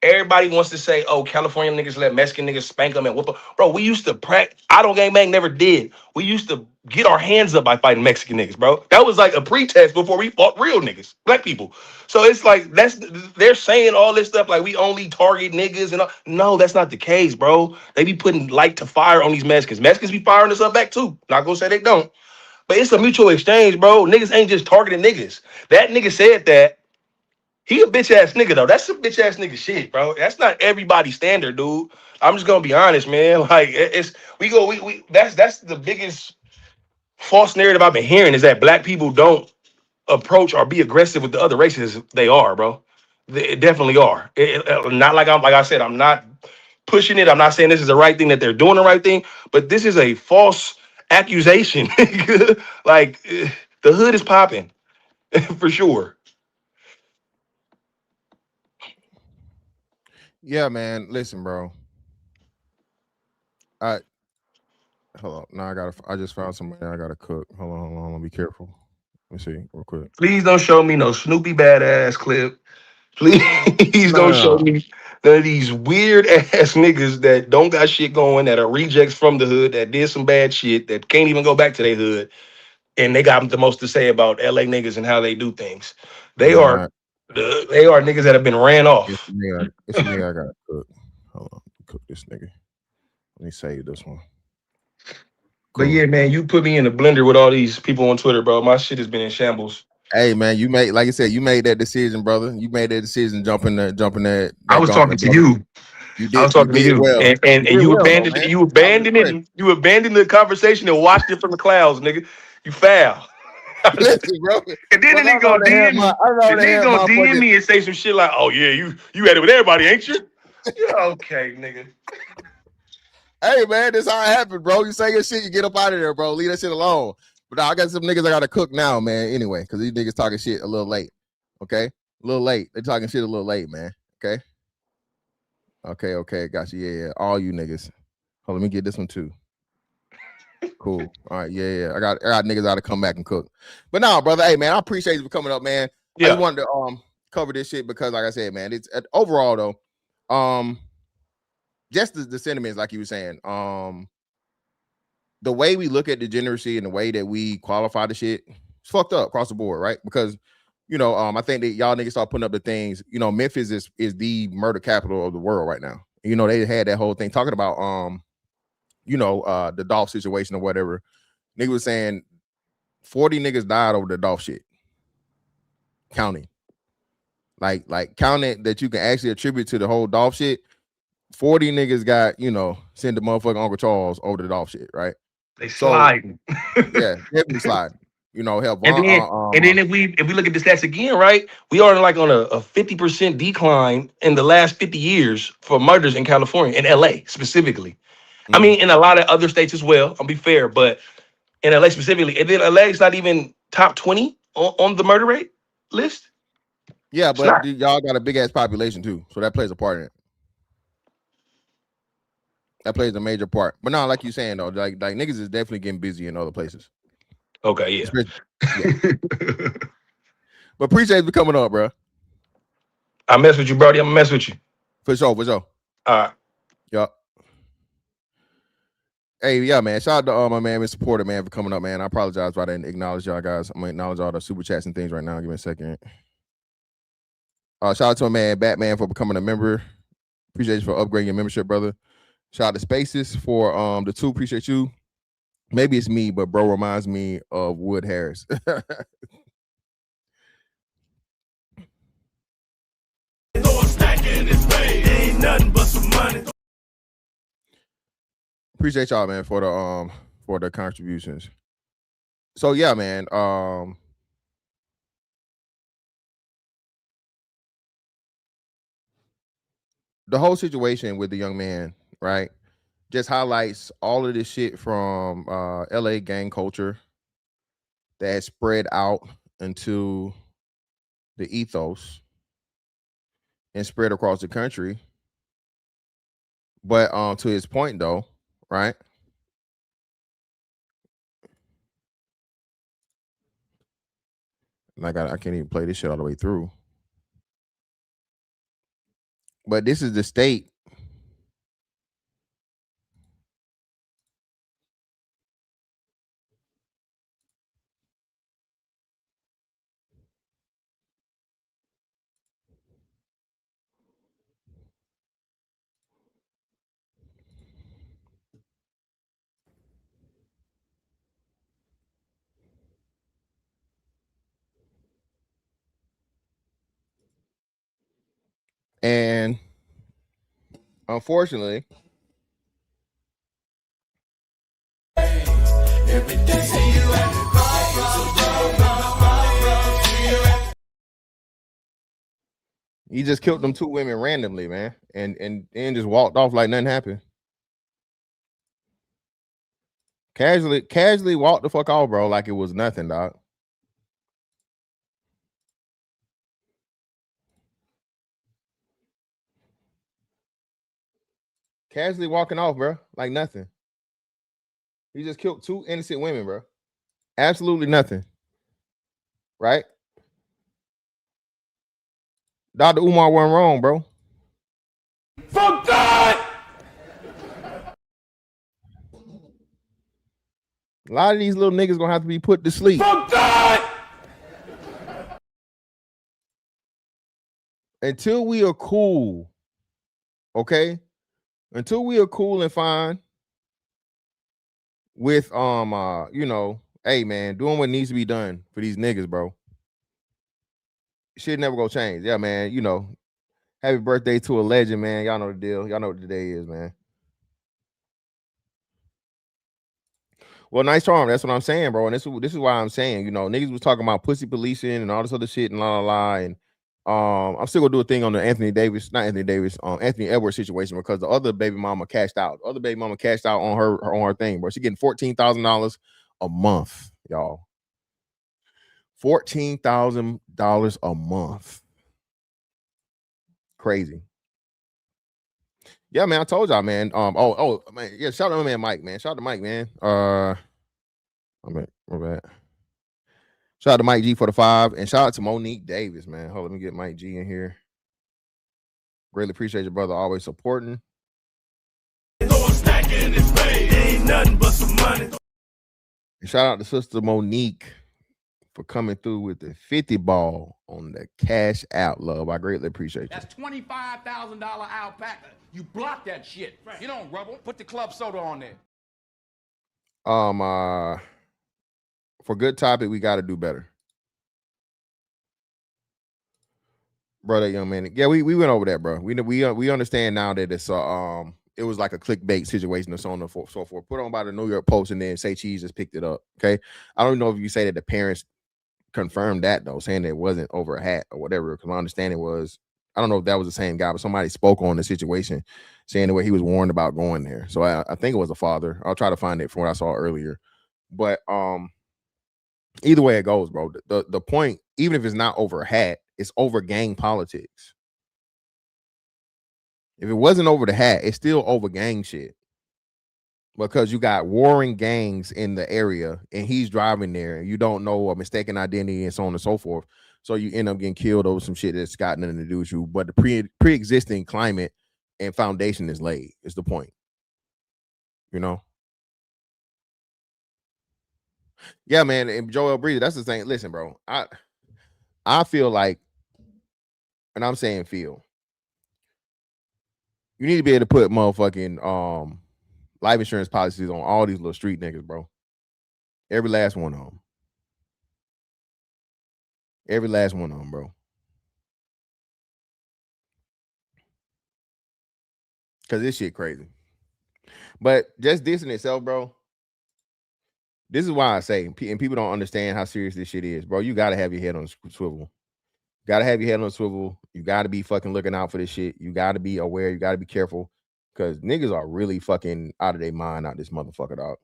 Everybody wants to say, oh, California niggas let Mexican niggas spank them and whoop them. Bro, we used to practice. I don't gang bang, never did. We used to get our hands up by fighting Mexican niggas, bro. That was like a pretext before we fought real niggas, black people. So it's like, they're saying all this stuff like we only target niggas and all. No, that's not the case, bro. They be putting light to fire on these Mexicans. Mexicans be firing us up back too. Not gonna say they don't. But it's a mutual exchange, bro. Niggas ain't just targeting niggas. That nigga said that. He a bitch ass nigga though. That's some bitch ass nigga shit, bro. That's not everybody's standard, dude. I'm just gonna be honest, man. Like that's the biggest false narrative I've been hearing is that black people don't approach or be aggressive with the other races. They are, bro. They definitely are. Not like I said, I'm not pushing it. I'm not saying this is the right thing that they're doing the right thing, but this is a false accusation. Like the hood is popping for sure. Yeah, man. Listen, bro. Hold on. No, I just found somebody I gotta cook. Hold on. Be careful. Let me see real quick. Please don't show me no Snoopy badass clip. Please don't show me none of these weird ass niggas that don't got shit going, that are rejects from the hood, that did some bad shit, that can't even go back to their hood, and they got the most to say about LA niggas and how they do things. They are niggas that have been ran off. It's me. I gotta cook. Hold on, cook this nigga. Let me save this one. Cool. But yeah, man, you put me in the blender with all these people on Twitter, bro. My shit has been in shambles. Hey, man, like I said, you made that decision, brother. You made that decision jumping that. I was talking to you. I was talking to you, well. and you abandoned it. You abandoned it. You abandoned the conversation and watched it from the clouds, nigga. You foul. Listen, bro. And then they gonna DM me and say some shit like, "Oh yeah, you had it with everybody, ain't you?" Yeah, okay, nigga. Hey, man, this how it happened, bro. You say your shit, you get up out of there, bro. Leave that shit alone. But I got some niggas I gotta cook now, man. Anyway, because these niggas talking shit a little late. Okay, a little late. They're talking shit a little late, man. Okay. Got you. Yeah. All you niggas. Hold on, let me get this one too. Cool. All right. Yeah. I got niggas out to come back and cook. But no, brother. Hey, man, I appreciate you for coming up, man. I just wanted to cover this shit because, like I said, man, it's overall though, just the sentiments, like you were saying, the way we look at degeneracy and the way that we qualify the shit, it's fucked up across the board, right? Because I think that y'all niggas start putting up the things. Memphis is the murder capital of the world right now. They had that whole thing talking about the Dolph situation or whatever. Nigga was saying 40 niggas died over the Dolph shit. Counting. Like counting that you can actually attribute to the whole Dolph shit. 40 niggas got, send the motherfucking Uncle Charles over the Dolph shit, right? They sliding. Yeah, definitely sliding. Help. And then if we look at the stats again, right, we are like on a 50% decline in the last 50 years for murders in California, in LA specifically. Mm-hmm. I mean, in a lot of other states as well, I'll be fair, but in LA specifically, and then LA is not even top 20 on the murder rate list. Yeah, but y'all got a big ass population too, so that plays a part in it. That plays a major part. But no, like you saying though, like niggas is definitely getting busy in other places. Okay, yeah. But appreciate you for coming up, bro. I mess with you, Brody. I'm gonna mess with you. For sure. All right. Yup. Hey, yeah, man. Shout out to my man, Mr. Porter, man, for coming up, man. I apologize if I didn't acknowledge y'all guys. I'm gonna acknowledge all the super chats and things right now. Give me a second. Shout out to my man Batman for becoming a member. Appreciate you for upgrading your membership, brother. Shout out to Spaces for the 2. Appreciate you. Maybe it's me, but bro reminds me of Wood Harris. Appreciate y'all, man, for the contributions. So yeah, man. The whole situation with the young man, right, just highlights all of this shit from LA gang culture that has spread out into the ethos and spread across the country. But to his point though, right? Like I can't even play this shit all the way through. But this is the state and unfortunately he just killed them 2 women randomly, man, and just walked off like nothing happened. Casually walked the fuck off, bro, like it was nothing, dog. Casually walking off, bro, like nothing. He just killed 2 innocent women, bro. Absolutely nothing. Right? Dr. Umar wasn't wrong, bro. From God! A lot of these little niggas gonna have to be put to sleep. From God! Until we are cool, okay? Until we are cool and fine with hey man, doing what needs to be done for these niggas, bro. Shit never gonna change. Yeah, man, happy birthday to a legend, man. Y'all know the deal. Y'all know what the day is, man. Well, nice charm. That's what I'm saying, bro. And this is why I'm saying, niggas was talking about pussy policing and all this other shit and la. And I'm still gonna do a thing on the Anthony Edwards situation because the other baby mama cashed out. The other baby mama cashed out on her thing, bro. She getting $14,000 a month, y'all. $14,000 a month. Crazy. Yeah, man. I told y'all, man. Man. Yeah. Shout out to my man Mike, man. Shout out to Mike, man. My bad. Shout out to Mike G for the 5, and shout out to Monique Davis, man. Hold on, let me get Mike G in here. Greatly appreciate your brother always supporting. Ain't nothing but some money. And shout out to Sister Monique for coming through with the 50 ball on the Cash Out, love. I greatly appreciate you. That's $25,000 alpaca. You block that shit. You don't rubble. Put the club soda on there. For good topic, we got to do better, bro. That young man, yeah, we went over that, bro. We understand now that it's it was like a clickbait situation or so on and so forth. Put on by the New York Post, and then Say Cheese just picked it up. Okay, I don't know if you say that the parents confirmed that though, saying that it wasn't over a hat or whatever. Because my understanding was, I don't know if that was the same guy, but somebody spoke on the situation, saying the way he was warned about going there. So I think it was a father. I'll try to find it from what I saw earlier, but either way it goes, bro. The point, even if it's not over a hat, it's over gang politics. If it wasn't over the hat, it's still over gang shit. Because you got warring gangs in the area and he's driving there. You don't know a mistaken identity and so on and so forth. So you end up getting killed over some shit that's got nothing to do with you. But the pre-existing climate and foundation is laid, is the point. You know? Yeah, man. And Joel Breeder, that's the thing. Listen, bro. I feel like, and I'm saying feel, you need to be able to put motherfucking life insurance policies on all these little street niggas, bro. Every last one of them. Every last one of them, bro. Because this shit crazy. But just this in itself, bro, this is why I say, and people don't understand how serious this shit is, bro. You got to have your head on the swivel. Got to have your head on the swivel. You got to be fucking looking out for this shit. You got to be aware. You got to be careful. Because niggas are really fucking out of their mind out this motherfucker, dog.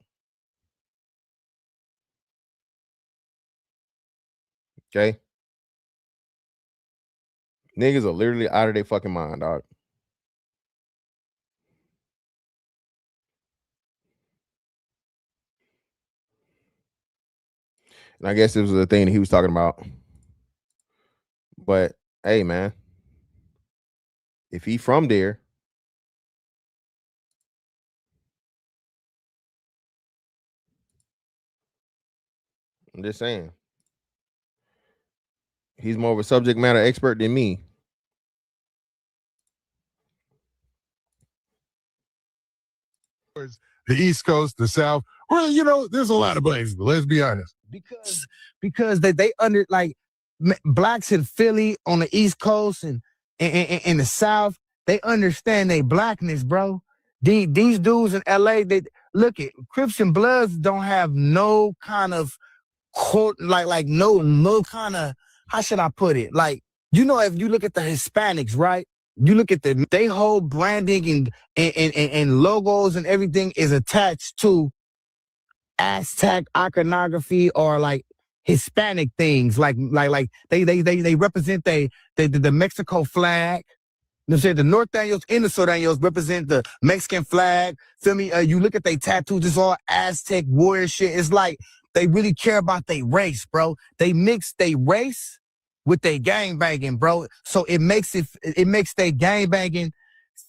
Okay? Niggas are literally out of their fucking mind, dog. And I guess this was the thing that he was talking about. But hey, man, if he from there, I'm just saying, he's more of a subject matter expert than me. The East Coast, the South. Well, you know, there's a lot of places, but let's be honest. Because they under like blacks in Philly on the East Coast and in the South, they understand their blackness, bro. These dudes in LA, they look at Crips and Bloods don't have no kind of quote like no kind of, how should I put it? Like, you know, if you look at the Hispanics, right? You look at they whole branding and logos and everything is attached to Aztec iconography or like Hispanic things, like they represent the Mexico flag. You know what I'm saying? The Norteños and the Sureños represent the Mexican flag. Feel me? You look at their tattoos, it's all Aztec warrior shit. It's like they really care about their race, bro. They mix their race with their gang banging, bro. So it makes their gang banging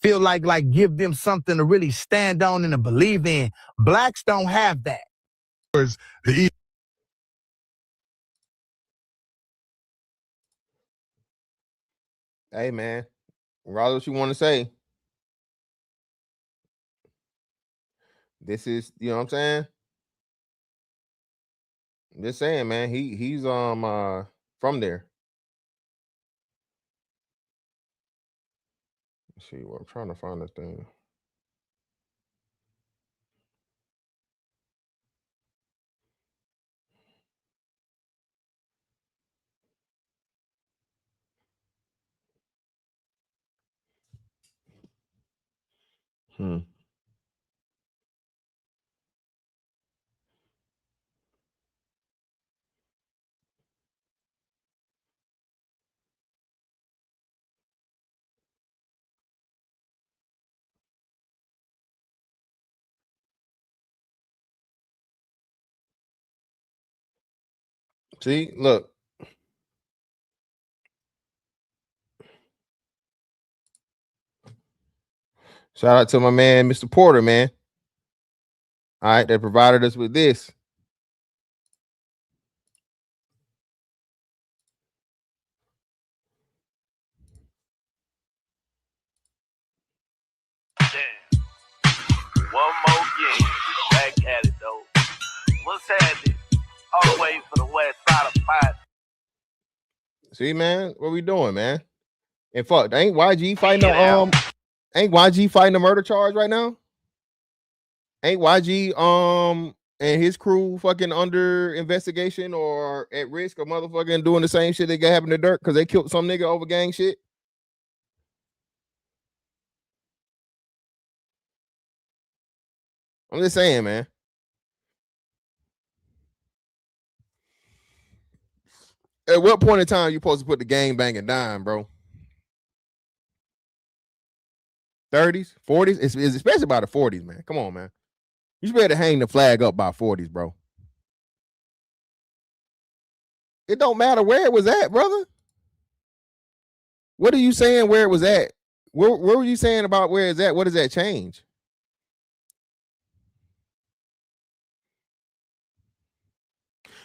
feel like give them something to really stand on and to believe in. Blacks don't have that. The Hey, man, regardless what you want to say, this is, you know what I'm saying? I'm just saying, man, he's from there. Let's see, I'm trying to find the thing. See, look. Shout out to my man, Mr. Porter, man. All right, that provided us with this. One more game. Back at it, though. What's happening? All the way for the west side of 5. See, man, what we doing, man? And fuck, ain't YG fighting the murder charge right now? Ain't YG and his crew fucking under investigation or at risk of motherfucking doing the same shit that got happened to Dirk because they killed some nigga over gang shit? I'm just saying, man. At what point in time you supposed to put the gang banging down, bro? 30s, 40s? It's especially by the 40s, man. Come on, man. You should be able to hang the flag up by 40s, bro. It don't matter where it was at, brother. What are you saying where it was at? Where were you saying about where it's at? What does that change?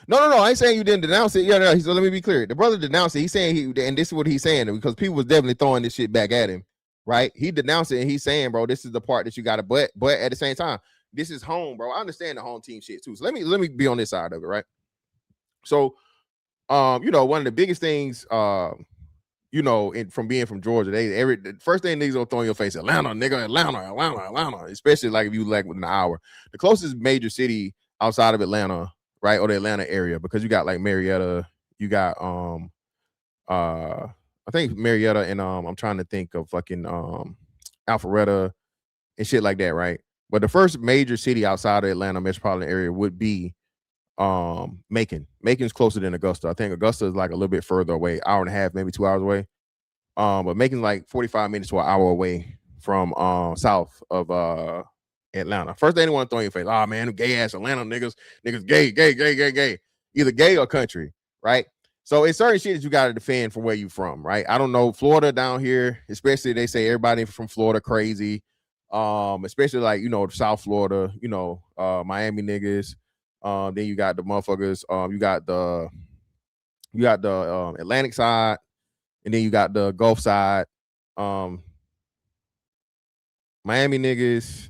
No. I ain't saying you didn't denounce it. Yeah, no. So let me be clear. The brother denounced it. He's saying and this is what he's saying because people was definitely throwing this shit back at him, right? He denounced it and he's saying, bro, this is the part that you got to, but at the same time, this is home, bro. I understand the home team shit too. So let me be on this side of it, right? So, one of the biggest things, from being from Georgia, the first thing niggas gonna throw in your face, Atlanta, nigga, Atlanta, especially like if you like within an hour. The closest major city outside of Atlanta, right, or the Atlanta area, because you got like Marietta, you got I think Marietta and I'm trying to think of fucking Alpharetta and shit like that, right? But the first major city outside of Atlanta metropolitan area would be Macon. Macon's closer than Augusta. I think Augusta is like a little bit further away, hour and a half, maybe 2 hours away. But Macon's like 45 minutes to an hour away from south of Atlanta. First thing they want to throw in your face, oh man, gay ass Atlanta niggas gay. Either gay or country, right? So it's certain shit that you got to defend from where you from, right? I don't know, Florida down here, especially they say everybody from Florida crazy. Especially like, South Florida, Miami niggas. Then you got the motherfuckers, you got the Atlantic side, and then you got the Gulf side. Miami niggas,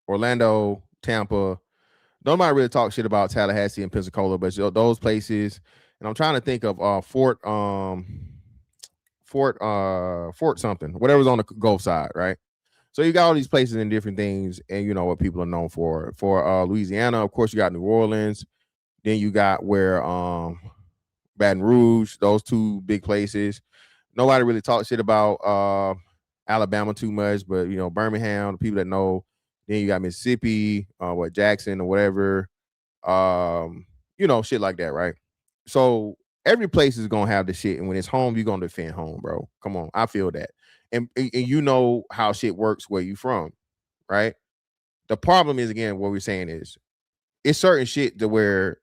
Orlando, Tampa. Nobody really talk shit about Tallahassee and Pensacola, but those places. And I'm trying to think of Fort something, whatever's on the Gulf side, right? So you got all these places and different things, and you know what people are known for. For Louisiana, of course, you got New Orleans. Then you got where Baton Rouge, those two big places. Nobody really talks shit about Alabama too much, but Birmingham, the people that know. Then you got Mississippi, Jackson or whatever, shit like that, right? So every place is gonna have the shit, and when it's home, you're gonna defend home, bro. Come on, I feel that, and you know how shit works where you from, right? The problem is, again, what we're saying is it's certain shit to where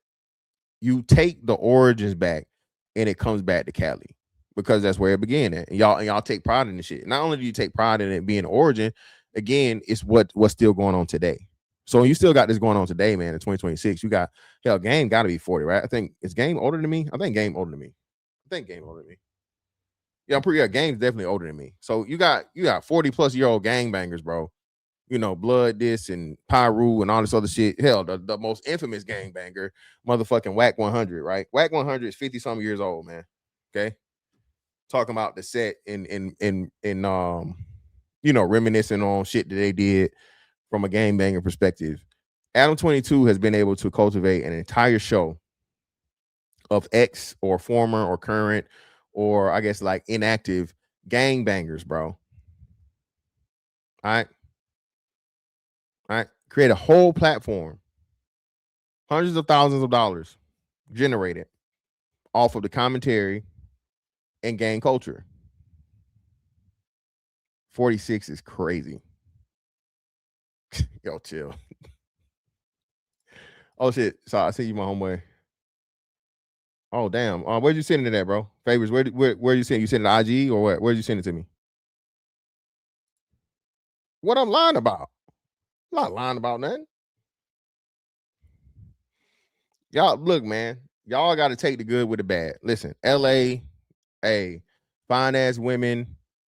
you take the origins back and it comes back to Cali because that's where it began at. And y'all take pride in the shit. Not only do you take pride in it being origin, again, it's what's still going on today. So you still got this going on today, man. In 2026, you got Game got to be 40, right? I think is Game older than me. I think Game older than me. Yeah, I'm pretty. Game's definitely older than me. So you got 40+ year old gangbangers, bro. Blood this and Pyru and all this other shit. Hell, the most infamous gangbanger, motherfucking Whack 100, right? Whack 100 is 50-something years old, man. Okay, talking about the set in reminiscing on shit that they did from a gangbanger perspective. Adam 22 has been able to cultivate an entire show of ex or former or current or I guess like inactive gangbangers, bro. All right. Create a whole platform, hundreds of thousands of dollars generated off of the commentary and gang culture. 46 is crazy. Yo, chill. Oh shit. Sorry, I see you my homeboy. Oh damn. Where'd you send it at, bro? Favors, where you send? You send it to IG or what? Where'd you send it to me? What I'm lying about? I'm not lying about nothing. Y'all look, man. Y'all got to take the good with the bad. Listen, LA, hey, fine ass women.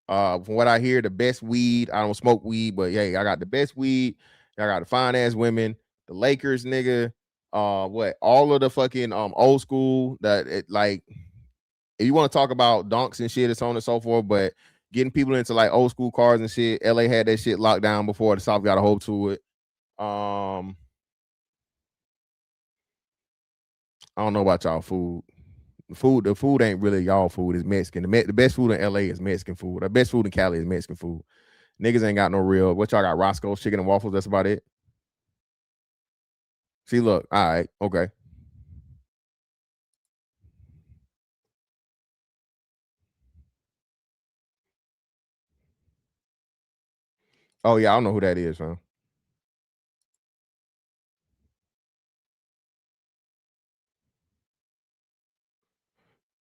From what I hear, the best weed. I don't smoke weed, but hey, I got the best weed. I got the fine ass women. The Lakers, nigga. What? All of the fucking old school that it like. If you want to talk about dunks and shit, and so on and so forth, but getting people into like old school cars and shit, LA had that shit locked down before the South got a hold to it. I don't know about y'all food. The food ain't really y'all food. It's Mexican. The best food in LA is Mexican food. The best food in Cali is Mexican food. Niggas ain't got no real. What y'all got? Roscoe's chicken and waffles. That's about it. See, look. All right. Okay. Oh yeah, I don't know who that is, man.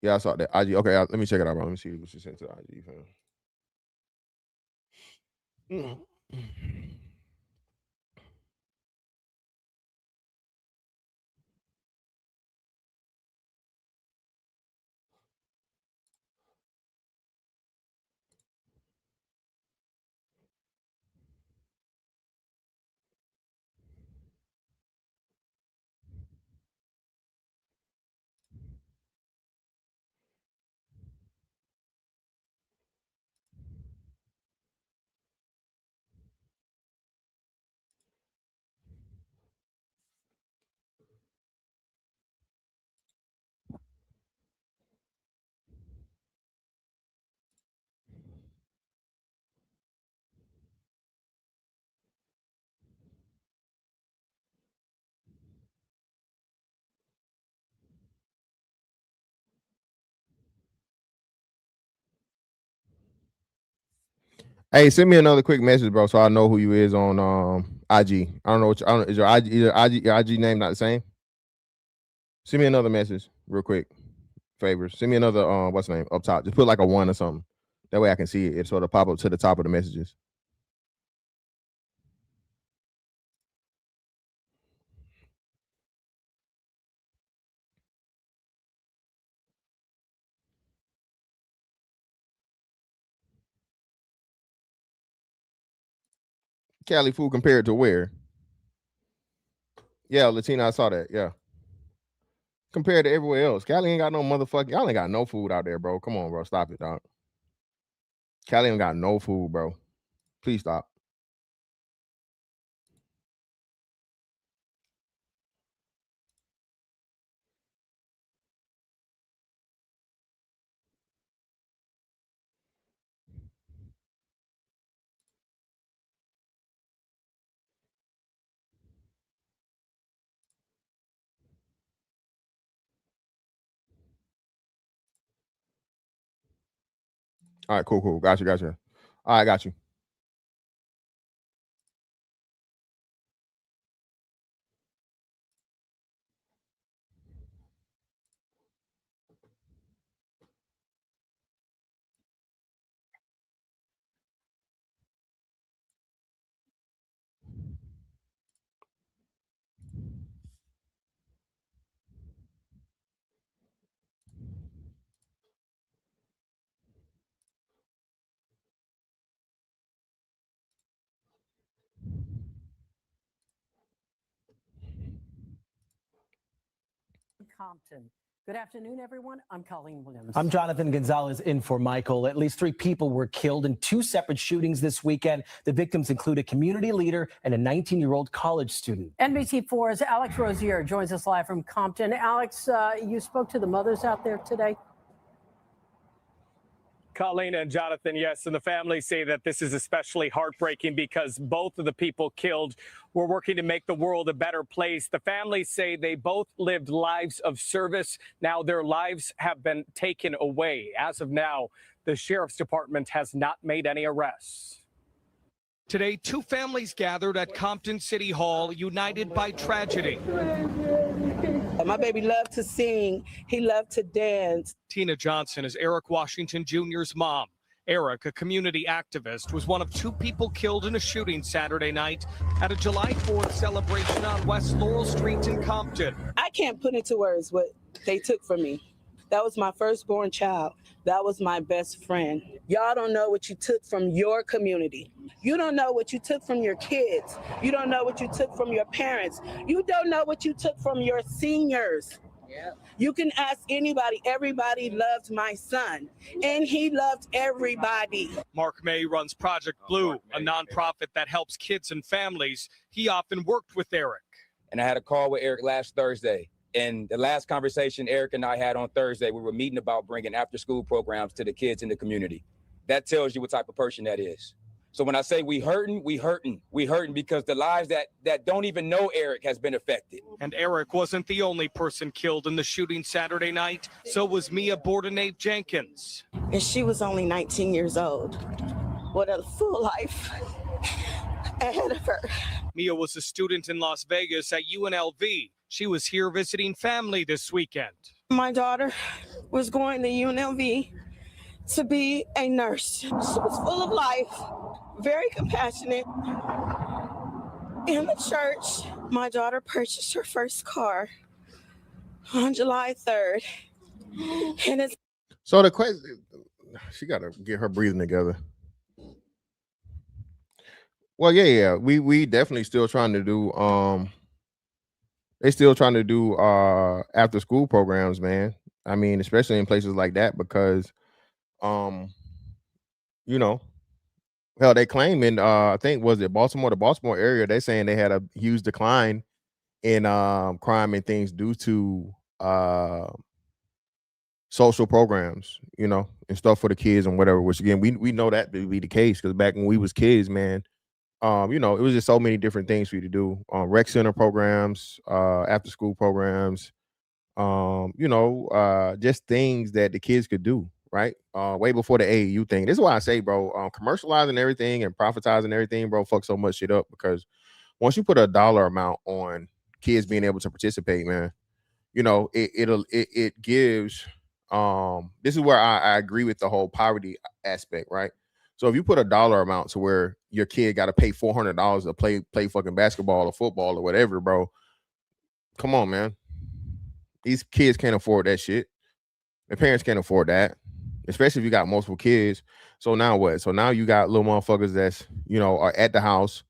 Yeah, I saw that. IG. Okay, let me check it out, bro. Let me see what she sent to the IG, fam. Hey, send me another quick message, bro, so I know who you is on IG. I don't know what I don't, is your IG name not the same? Send me another message real quick. Favors. Send me another what's the name up top. Just put like a 1 or something. That way I can see it. It sort of pop up to the top of the messages. Cali food compared to where? Yeah, Latina, I saw that. Yeah. Compared to everywhere else. Cali ain't got no motherfucking, y'all ain't got no food out there, bro. Come on, bro. Stop it, dog. Cali ain't got no food, bro. Please stop. All right, cool. Gotcha. All right, got you. Compton. Good afternoon, everyone. I'm Colleen Williams. I'm Jonathan Gonzalez in for Michael. At least 3 people were killed in 2 separate shootings this weekend. The victims include a community leader and a 19-year-old college student. NBC4's Alex Rosier joins us live from Compton. Alex, you spoke to the mothers out there today? Colleen and Jonathan, yes, and the families say that this is especially heartbreaking because both of the people killed were working to make the world a better place. The families say they both lived lives of service. Now their lives have been taken away. As of now, the sheriff's department has not made any arrests. Today, two families gathered at Compton City Hall, united by tragedy. My baby loved to sing. He loved to dance. Tina Johnson is Eric Washington Jr.'s mom. Eric, a community activist, was one of two people killed in a shooting Saturday night at a July 4th celebration on West Laurel Street in Compton. I can't put into words what they took from me. That was my firstborn child. That was my best friend. Y'all don't know what you took from your community. You don't know what you took from your kids. You don't know what you took from your parents. You don't know what you took from your seniors. Yeah. You can ask anybody. Everybody loved my son, and he loved everybody. Mark May runs Project Blue, a nonprofit that helps kids and families. He often worked with Eric. And I had a call with Eric last Thursday. And the last conversation Eric and I had on Thursday, we were meeting about bringing after-school programs to the kids in the community. That tells you what type of person that is. So when I say we hurting because the lives that don't even know Eric has been affected. And Eric wasn't the only person killed in the shooting Saturday night. So was Mia Bordenave Jenkins. And she was only 19 years old. What a full life ahead of her. Mia was a student in Las Vegas at UNLV. She was here visiting family this weekend. My daughter was going to UNLV to be a nurse. She was full of life, very compassionate. In the church, my daughter purchased her first car on July 3rd. And it's So the question, she got to get her breathing together. Well, yeah. We definitely still trying to do after school programs, man. I mean, especially in places like that, because you know, hell, they claim in I think the Baltimore area, they're saying they had a huge decline in crime and things due to social programs, you know, and stuff for the kids and whatever, which again we know that to be the case, because back when we was kids, man, you know, it was just so many different things for you to do. Rec center programs, after school programs, you know, just things that the kids could do, right? Way before the AAU thing. This is why I say, bro, commercializing everything and profitizing everything, bro, fuck so much shit up, because once you put a dollar amount on kids being able to participate, man, you know, it gives this is where I agree with the whole poverty aspect, right? So if you put a dollar amount to where your kid got to pay $400 to play fucking basketball or football or whatever, bro, come on, man. These kids can't afford that shit. Their parents can't afford that, especially if you got multiple kids. So now what? So now you got little motherfuckers that's, you know, are at the house,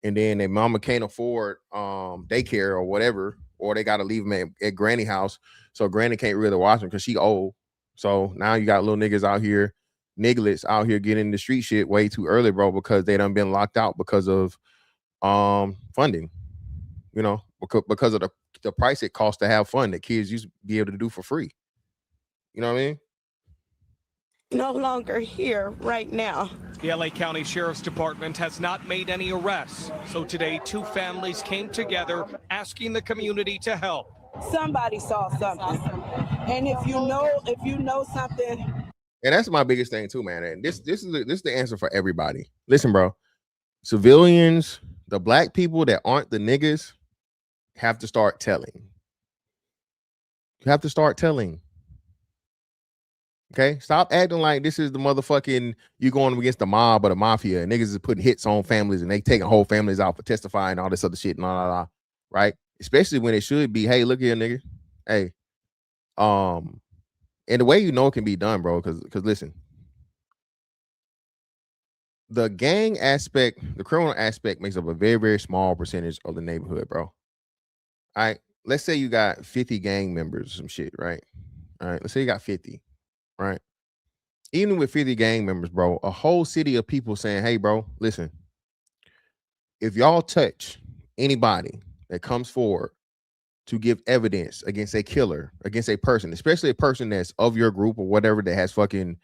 and then their mama can't afford daycare or whatever, or they got to leave them at granny house. So granny can't really watch them because she old. So now you got little niggas out here, nigglets out here getting the street shit way too early, bro, because they done been locked out because of funding, you know, because of the price it costs to have fun that kids used to be able to do for free. You know what I mean? no longer here right now. The LA County Sheriff's Department has not made any arrests. So today, two families came together asking the community to help. Somebody saw something. And if you know something. And that's my biggest thing too, man. And this is the answer for everybody. Listen, bro. Civilians, the black people that aren't the niggas, have to start telling. You have to start telling. Okay? Stop acting like this is the motherfucking, you going against the mob or the mafia, and niggas is putting hits on families and they taking whole families out for testifying and all this other shit and blah. Right? Especially when it should be, hey, look here, nigga. Hey. And the way you know it can be done, bro, because listen, the gang aspect, the criminal aspect makes up a very, very small percentage of the neighborhood, bro. All right. Let's say you got 50 gang members or some shit, right? All right. Let's say you got 50, right? Even with 50 gang members, bro, a whole city of people saying, hey, bro, listen, if y'all touch anybody that comes forward to give evidence against a killer, against a person, especially a person that's of your group or whatever, that has fucking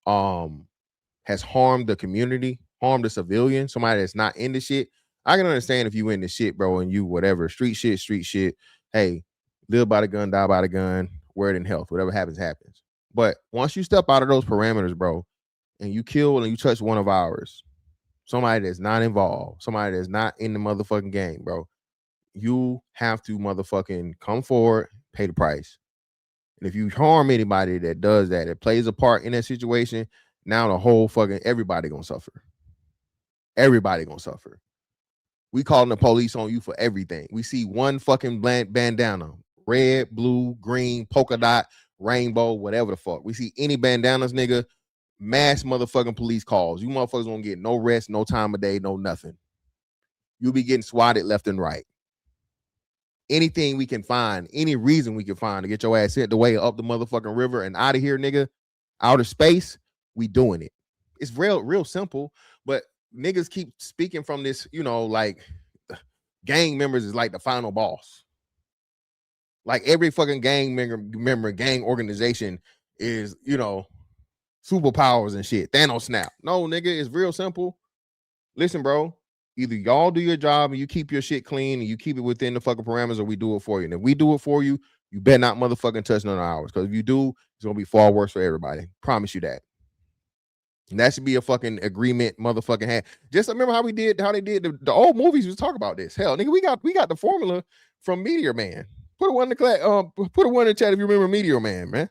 has harmed the community, harmed the civilian, somebody that's not in the shit. I can understand if you in the shit, bro, and you whatever, street shit. Hey, live by the gun, die by the gun, wear it in health. Whatever happens, happens. But once you step out of those parameters, bro, and you kill and you touch one of ours, somebody that's not involved, somebody that's not in the motherfucking game, bro, you have to motherfucking come forward, pay the price. And if you harm anybody that does that, that plays a part in that situation, now the whole fucking everybody gonna suffer. Everybody gonna suffer. We calling the police on you for everything. We see one fucking bandana, red, blue, green, polka dot, rainbow, whatever the fuck. We see any bandanas, nigga, mass motherfucking police calls. You motherfuckers won't get no rest, no time of day, no nothing. You'll be getting swatted left and right. Anything we can find, any reason we can find to get your ass sent the way up the motherfucking river and out of here, nigga, outer space, we doing it. It's real simple, but niggas keep speaking from this, you know, like gang members is like the final boss. Like every fucking gang member, gang organization is, you know, superpowers and shit. Thanos snap. No, nigga, it's real simple. Listen, bro, either y'all do your job and you keep your shit clean and you keep it within the fucking parameters, or we do it for you. And if we do it for you, you better not motherfucking touch none of ours. Because if you do, it's gonna be far worse for everybody. Promise you that. And that should be a fucking agreement, motherfucking hand. Just remember how they did the old movies. We talk about this. Hell, nigga, we got the formula from Meteor Man. Put a one in the chat if you remember Meteor Man, man.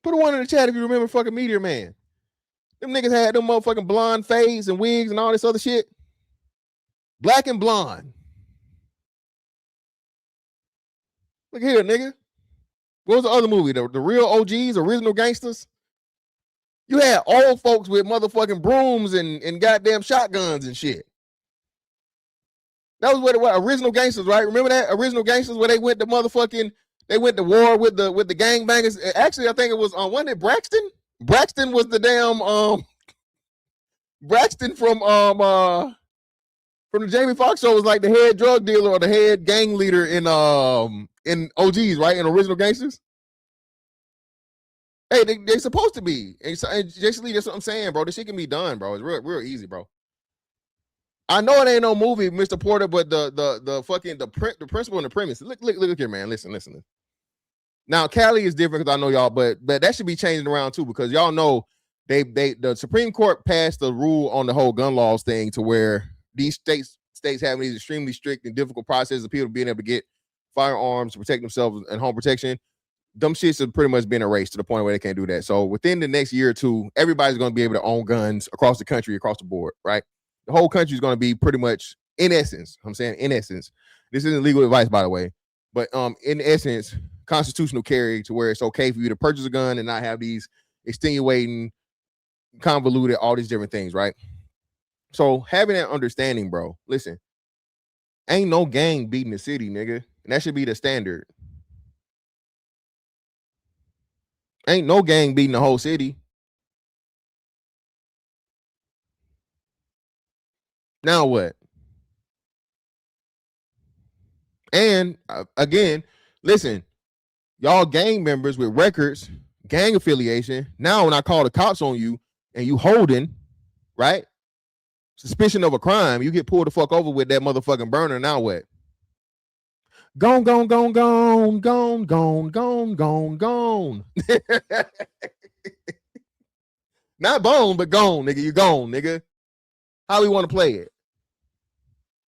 Put a one in the chat if you remember fucking Meteor Man. Them niggas had them motherfucking blonde fades and wigs and all this other shit. Black and blonde. Look here, nigga. What was the other movie? The real OGs, original gangsters? You had old folks with motherfucking brooms and goddamn shotguns and shit. That was what original gangsters, right? Remember that? Original gangsters where they went to war with the gangbangers. Actually, I think it was wasn't it Braxton? Braxton was the damn Braxton from the Jamie Foxx show was like the head drug dealer or the head gang leader in OGs, right? In Original Gangsters. Hey, they supposed to be. And Jason Lee, that's what I'm saying, bro. This shit can be done, bro. It's real easy, bro. I know it ain't no movie, Mr. Porter, but the principle and the premise. Look here, man. Listen. Now, Cali is different because I know y'all, but that should be changing around too, because y'all know the Supreme Court passed the rule on the whole gun laws thing to where these states having these extremely strict and difficult processes of people being able to get firearms to protect themselves and home protection. Them shits have pretty much been erased to the point where they can't do that. So within the next year or two, everybody's going to be able to own guns across the country, across the board, right? The whole country is going to be pretty much, in essence, this isn't legal advice, by the way, but in essence, constitutional carry to where it's okay for you to purchase a gun and not have these extenuating, convoluted, all these different things, right? So having that understanding, bro, listen, ain't no gang beating the city, nigga. And that should be the standard. Ain't no gang beating the whole city. Now what? And again, listen, y'all gang members with records, gang affiliation. Now when I call the cops on you and you holding, right? Suspicion of a crime, you get pulled the fuck over with that motherfucking burner. Now what? Gone. Not bone, but gone, nigga. You gone, nigga. How we want to play it?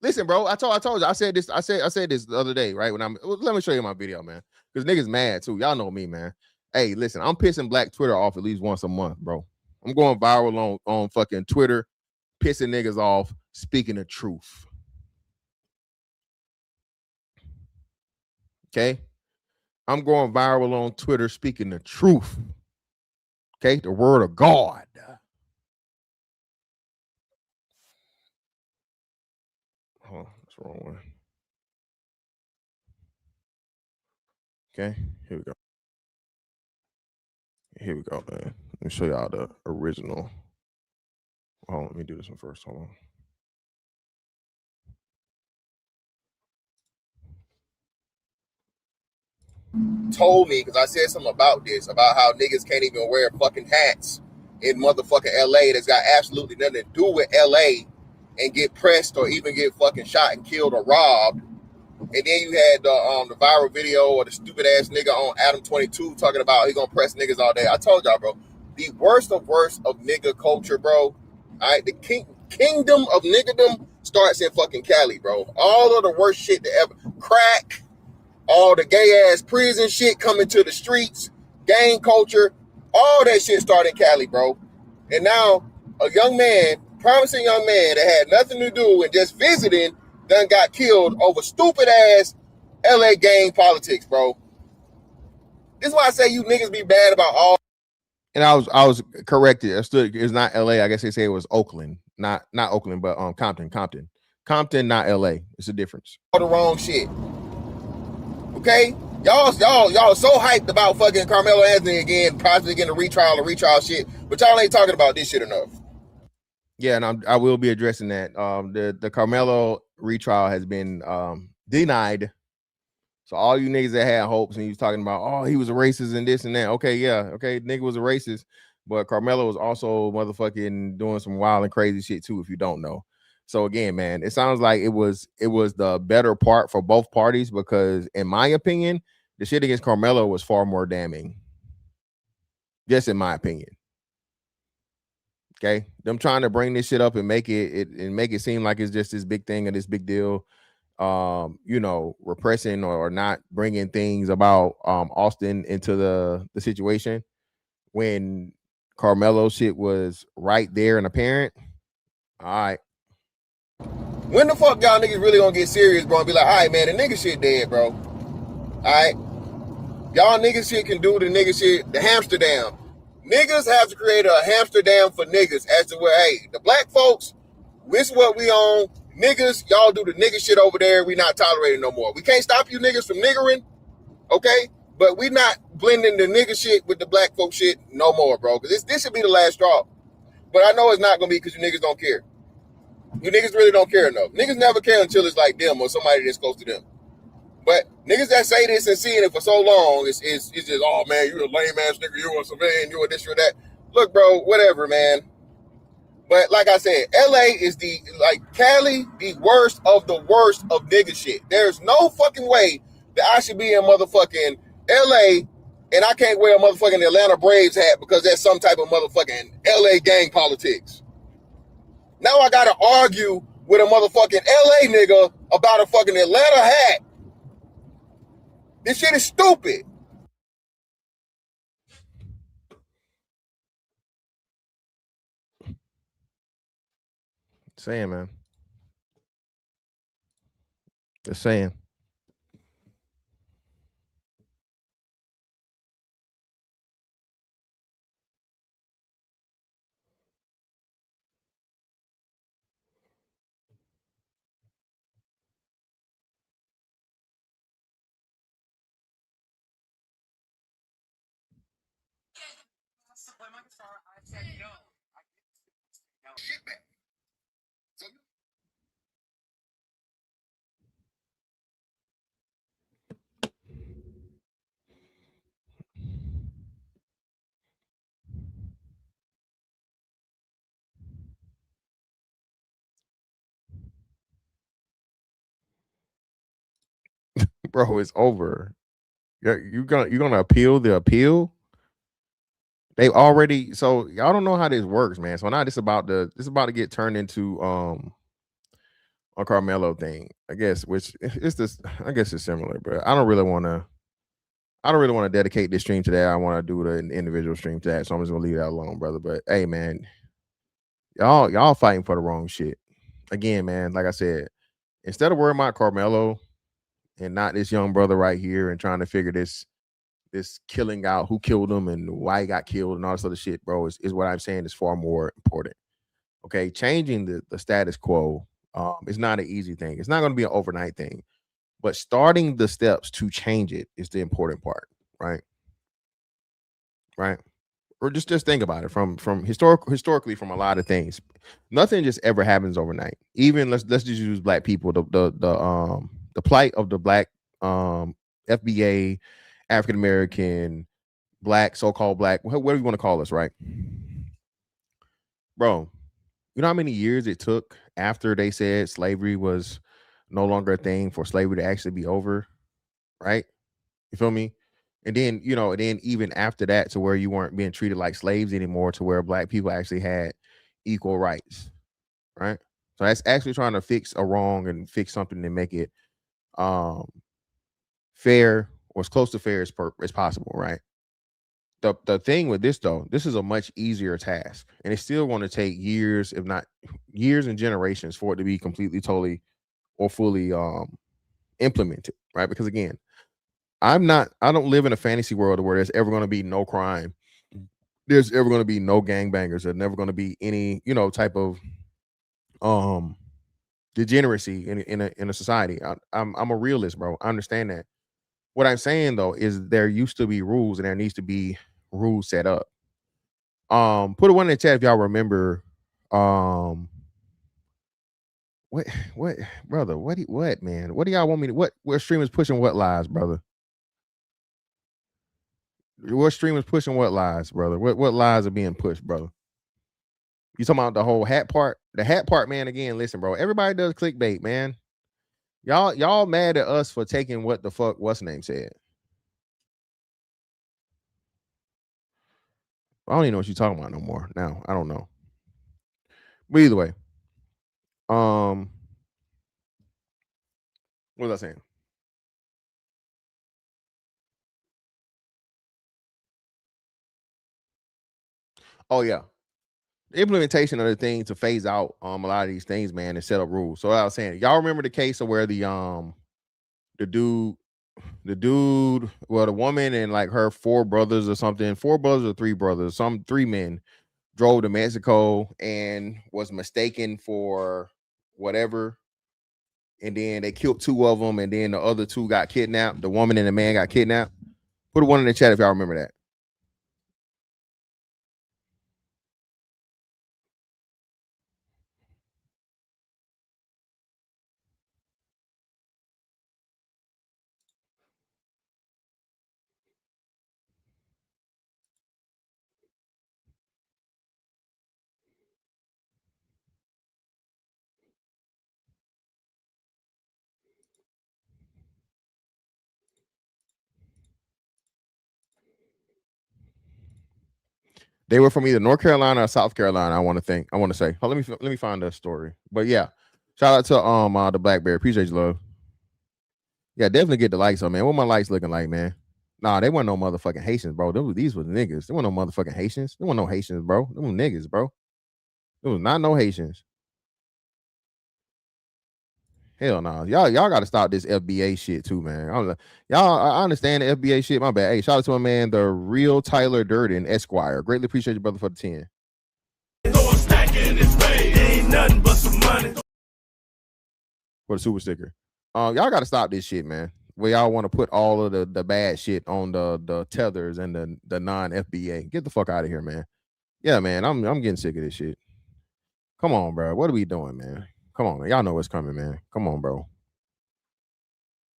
Listen, bro. I told you. I said this the other day, right? Let me show you my video, man. Because niggas mad too. Y'all know me, man. Hey, listen, I'm pissing Black Twitter off at least once a month, bro. I'm going viral on fucking Twitter, pissing niggas off, speaking the truth. Okay? I'm going viral on Twitter, speaking the truth. Okay? The word of God. Oh, that's the wrong one. Okay, here we go, man. Let me show y'all the original. Hold on, let me do this one first. Hold on. Told me, because I said something about this, about how niggas can't even wear fucking hats in motherfucking LA that's got absolutely nothing to do with LA and get pressed or even get fucking shot and killed or robbed. And then you had the viral video or the stupid ass nigga on Adam 22 talking about he gonna press niggas all day. I told y'all, bro, the worst of nigga culture, bro. All right, the kingdom of niggerdom starts in fucking Cali, bro. All of the worst shit to ever crack, all the gay ass prison shit coming to the streets, gang culture, all that shit started in Cali, bro. And now a young man, promising young man that had nothing to do and just visiting, done got killed over stupid ass LA gang politics, bro. This is why I say you niggas be bad about all. And I was corrected. It's not LA. I guess they say it was Oakland, not Oakland, but Compton, not LA. It's a difference. All the wrong shit. Okay, y'all so hyped about fucking Carmelo Anthony again, possibly getting a retrial shit, but y'all ain't talking about this shit enough. Yeah, and I will be addressing that. The Carmelo retrial has been denied. So all you niggas that had hopes and he was talking about, oh, he was a racist and this and that. Okay, yeah, okay, nigga was a racist, but Carmelo was also motherfucking doing some wild and crazy shit too, if you don't know. So again, man, it sounds like it was the better part for both parties because, in my opinion, the shit against Carmelo was far more damning. Just in my opinion. Okay, them trying to bring this shit up and make it seem like it's just this big thing and this big deal. Repressing or not bringing things about Austin into the situation when Carmelo shit was right there and apparent. All right. When the fuck y'all niggas really gonna get serious, bro, and be like, all right, man, the nigga shit dead, bro. All right. Y'all niggas shit can do the nigga shit, the Hamsterdam. Niggas have to create a Hamsterdam for niggas as to where, hey, the black folks, this is what we own. Niggas, y'all do the nigga shit over there. We not tolerating no more. We can't stop you niggas from niggering, okay? But we not blending the nigga shit with the black folk shit no more, bro. Because this should be the last straw. But I know it's not going to be because you niggas don't care. You niggas really don't care enough. Niggas never care until it's like them or somebody that's close to them. But niggas that say this and seeing it for so long, it's just, oh, man, you a lame-ass nigga. You a civilian. You a this, you a that. Look, bro, whatever, man. But like I said, LA is Cali, the worst of nigga shit. There's no fucking way that I should be in motherfucking LA and I can't wear a motherfucking Atlanta Braves hat because that's some type of motherfucking LA gang politics. Now I gotta argue with a motherfucking LA nigga about a fucking Atlanta hat. This shit is stupid. Saying, man. Just saying. Bro, it's over. You're gonna appeal the appeal. They already, so y'all don't know how this works, man. So now this about to get turned into a Carmelo thing, I guess. Which it's this, I guess it's similar, but I don't really want to dedicate this stream to that. I want to do an individual stream to that, so I'm just gonna leave that alone, brother. But hey, man, y'all fighting for the wrong shit. Again, man, like I said, instead of worrying about Carmelo and not this young brother right here and trying to figure this killing out, who killed him and why he got killed and all this other shit, bro, is what I'm saying is far more important. Okay, changing the status quo is not an easy thing. It's not going to be an overnight thing, but starting the steps to change it is the important part, right? Right? Or just think about it from historically from a lot of things. Nothing just ever happens overnight. Even let's just use black people. The plight of the black FBA, African American, black, so-called black, whatever you want to call us, right? Bro, you know how many years it took after they said slavery was no longer a thing for slavery to actually be over, right? You feel me? And then, and then even after that, to where you weren't being treated like slaves anymore, to where black people actually had equal rights, right? So that's actually trying to fix a wrong and fix something and make it fair or as close to fair as possible, right? The thing with this, though, this is a much easier task, and it's still going to take years, if not years and generations, for it to be completely, totally, or fully implemented, right? Because again, I don't live in a fantasy world where there's ever going to be no crime, there's ever going to be no gangbangers, there's never going to be any type of degeneracy in a society. I'm a realist, bro. I understand that. What I'm saying, though, is there used to be rules, and there needs to be rules set up. Put a one in the chat if y'all remember. What, brother? What, man? What do y'all want me to? What streamers pushing what lies, brother? What streamers pushing what lies, brother? What lies are being pushed, brother? You talking about the whole hat part? The hat part, man. Again, listen, bro. Everybody does clickbait, man. Y'all mad at us for taking what the fuck what's name said. I don't even know what you're talking about no more. Now I don't know. But either way, what was I saying? Oh yeah, the implementation of the thing to phase out a lot of these things, man, and set up rules. So I was saying, y'all remember the case of where the woman and like her 4 brothers or something, 4 brothers or 3 brothers, 3 men drove to Mexico and was mistaken for whatever, and then they killed 2 of them, and then the other 2 got kidnapped. The woman and the man got kidnapped. Put a one in the chat if y'all remember that. They were from either North Carolina or South Carolina. I want to say. Oh, let me find that story. But yeah, shout out to the Blackberry. Appreciate you, love. Yeah, definitely get the likes on, man. What my likes looking like, man? Nah, they weren't no motherfucking Haitians, bro. These were niggas. They weren't no motherfucking Haitians. They weren't no Haitians, bro. They were niggas, bro. There was not no Haitians. Hell no. Y'all got to stop this FBA shit too, man. I understand the FBA shit. My bad. Hey, shout out to my man, the real Tyler Durden, Esquire. Greatly appreciate you, brother, for the 10. Ain't nothing but some money. For the super sticker. Y'all got to stop this shit, man. Where y'all want to put all of the bad shit on the tethers and the non-FBA. Get the fuck out of here, man. Yeah, man. I'm getting sick of this shit. Come on, bro. What are we doing, man? Come on, man. Y'all know what's coming, man. Come on, bro.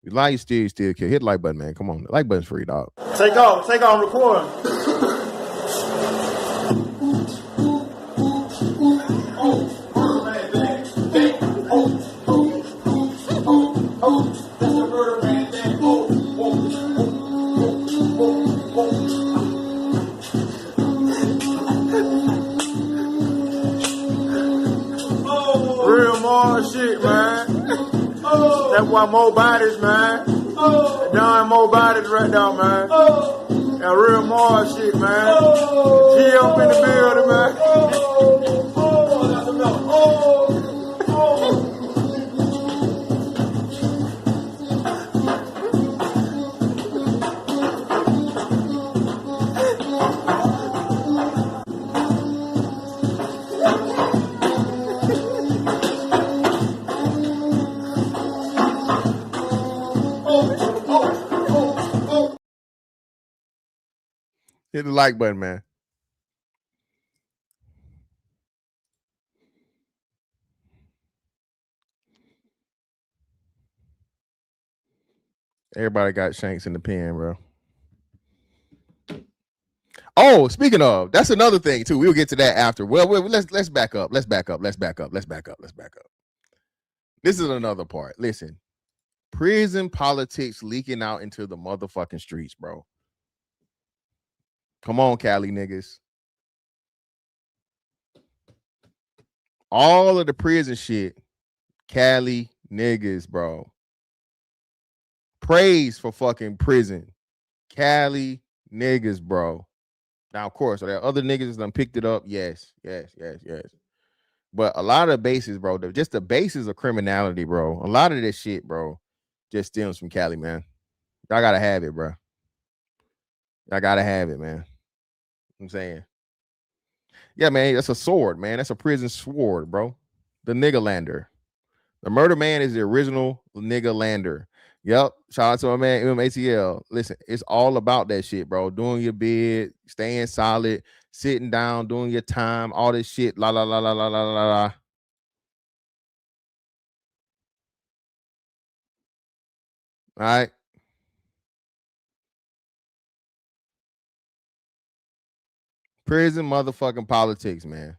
You lie, you still kill. Hit the like button, man. Come on. The like button's free, dog. Take off, record. Shit, man. That's why more bodies, man. Darn more bodies right now, man. That real more shit, man. G up in the building, man. Hit the like button, man. Everybody got shanks in the pen, bro. Oh, speaking of, that's another thing too. We'll get to that after. Well, let's back up. Let's back up. This is another part. Listen, prison politics leaking out into the motherfucking streets, bro. Come on, Cali niggas. All of the prison shit, Cali niggas, bro. Praise for fucking prison. Cali niggas, bro. Now, of course, are there other niggas that done picked it up? Yes. But a lot of the bases, bro, just the basis of criminality, bro. A lot of this shit, bro, just stems from Cali, man. Y'all gotta have it, bro. Y'all gotta have it, man. I'm saying. Yeah, man, that's a sword, man. That's a prison sword, bro. The nigga lander. The murder man is the original nigga lander. Yep. Shout out to my man MATL. Listen, it's all about that shit, bro. Doing your bid, staying solid, sitting down, doing your time, all this shit. La la la la la la la la. All right. Prison motherfucking politics, man.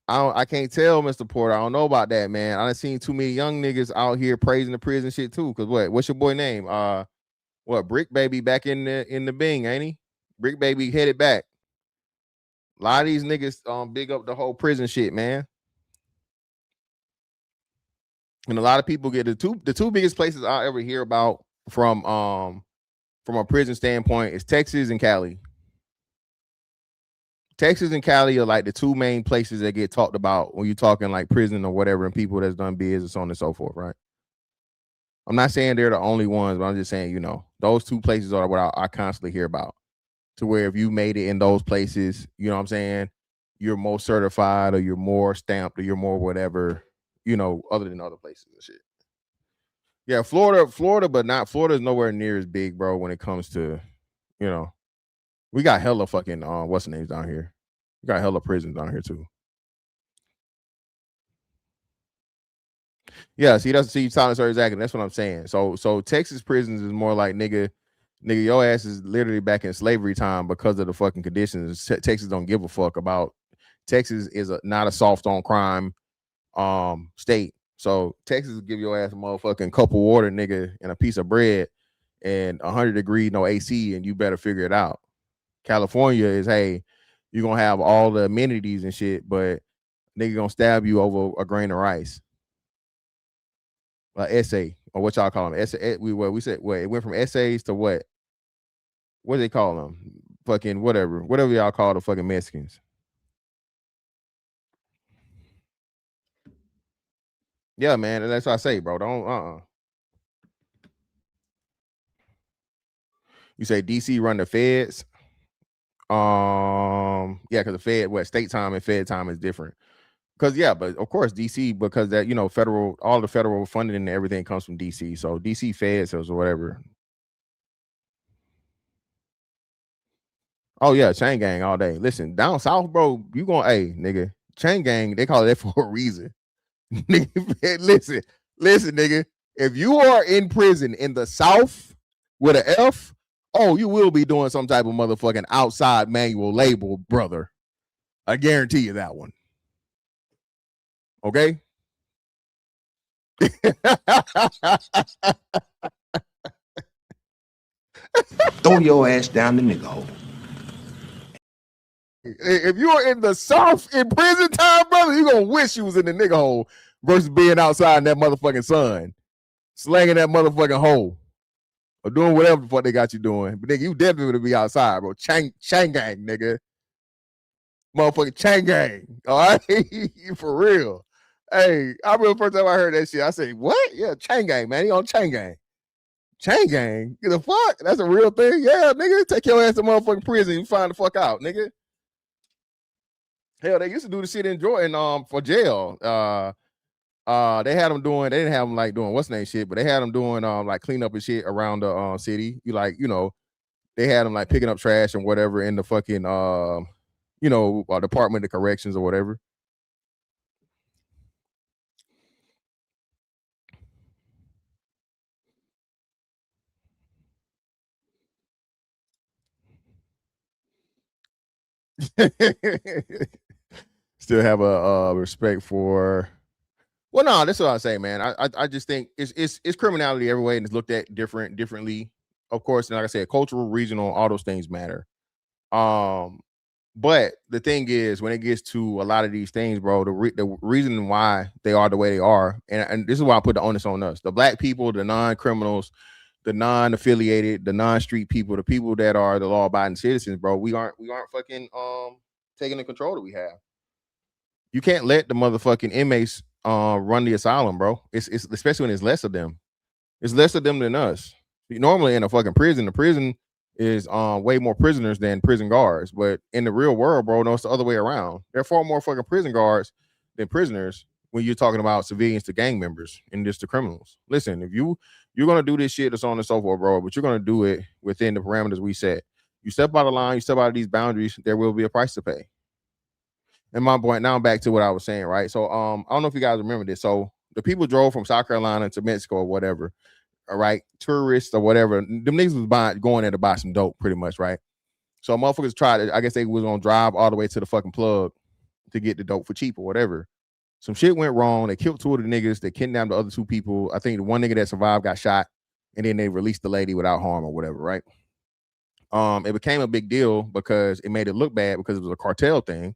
I can't tell, Mr. Porter. I don't know about that, man. I done seen too many young niggas out here praising the prison shit too. Cause what's your boy name? What Brick Baby back in the Bing, ain't he? Brick Baby headed back. A lot of these niggas big up the whole prison shit, man. And a lot of people get the two biggest places I ever hear about from a prison standpoint is Texas and Cali. Texas and Cali are like the two main places that get talked about when you're talking like prison or whatever and people that's done biz and so on and so forth, right? I'm not saying they're the only ones, but I'm just saying, those two places are what I constantly hear about. To where if you made it in those places, you know what I'm saying, you're more certified or you're more stamped or you're more whatever, other than other places and shit. Yeah, Florida, but not Florida is nowhere near as big, bro, when it comes to, we got hella fucking what's the names down here. We got hella prisons down here too. Yeah, see, Silence or exactly. That's what I'm saying. So Texas prisons is more like nigga, your ass is literally back in slavery time because of the fucking conditions. Texas don't give a fuck about. Texas is not a soft on crime state. So Texas will give your ass a motherfucking cup of water, nigga, and a piece of bread and 100 degrees, no AC, and you better figure it out. California is, hey, you're gonna have all the amenities and shit, but nigga gonna stab you over a grain of rice. Essay, or what y'all call them? Essay. We said what? It went from essays to what? What do they call them? Fucking whatever y'all call the fucking Mexicans. Yeah, man, that's what I say, bro. Don't You say DC run the feds? Yeah, because the Fed, state time and Fed time is different. Because but of course DC, because that federal, all the federal funding and everything comes from DC. So DC feds or whatever. Oh yeah, chain gang all day. Listen, down south, bro, you gonna nigga, chain gang, they call it that for a reason. listen, nigga. If you are in prison in the South with an F, you will be doing some type of motherfucking outside manual labor, brother. I guarantee you that one. Okay? Throw your ass down the nigga hole. If you're in the South in prison time, brother, you're going to wish you was in the nigga hole versus being outside in that motherfucking sun, slanging that motherfucking hole or doing whatever the fuck they got you doing. But nigga, you definitely would be outside, bro. Chain gang, nigga. Motherfucking chain gang. All right? For real. Hey, I remember the first time I heard that shit, I said, what? Yeah, chain gang, man. He on chain gang. Chain gang? Get the fuck? That's a real thing? Yeah, nigga. Take your ass to motherfucking prison and find the fuck out, nigga. Hell, they used to do the shit in Jordan for jail. They had them doing, they didn't have them like doing what's name shit, but they had them doing like clean up and shit around the city. They had them like picking up trash and whatever in the fucking Department of Corrections or whatever. Still have a respect for. Well, no, that's what I say, man. I just think it's criminality every way and it's looked at differently. Of course, like I said, cultural, regional, all those things matter. But the thing is, when it gets to a lot of these things, bro, the reason why they are the way they are, and this is why I put the onus on us, the black people, the non-criminals, the non-affiliated, the non-street people, the people that are the law-abiding citizens, bro, we aren't fucking taking the control that we have. You can't let the motherfucking inmates run the asylum, bro. It's especially when it's less of them. It's less of them than us. Normally in a fucking prison, the prison is way more prisoners than prison guards. But in the real world, bro, no, it's the other way around. There are far more fucking prison guards than prisoners when you're talking about civilians to gang members and just the criminals. Listen, if you're gonna do this shit, that's on and so forth, bro, but you're gonna do it within the parameters we set. You step out of line, you step out of these boundaries, there will be a price to pay. And my point, now back to what I was saying, right? So I don't know if you guys remember this. So the people drove from South Carolina to Mexico or whatever, all right, tourists or whatever. Them niggas was going there to buy some dope, pretty much, right? So motherfuckers tried it. I guess they was gonna drive all the way to the fucking plug to get the dope for cheap or whatever. Some shit went wrong. They killed 2 of the niggas. They kidnapped the other 2 people. I think the one nigga that survived got shot, and then they released the lady without harm or whatever, right? It became a big deal because it made it look bad because it was a cartel thing,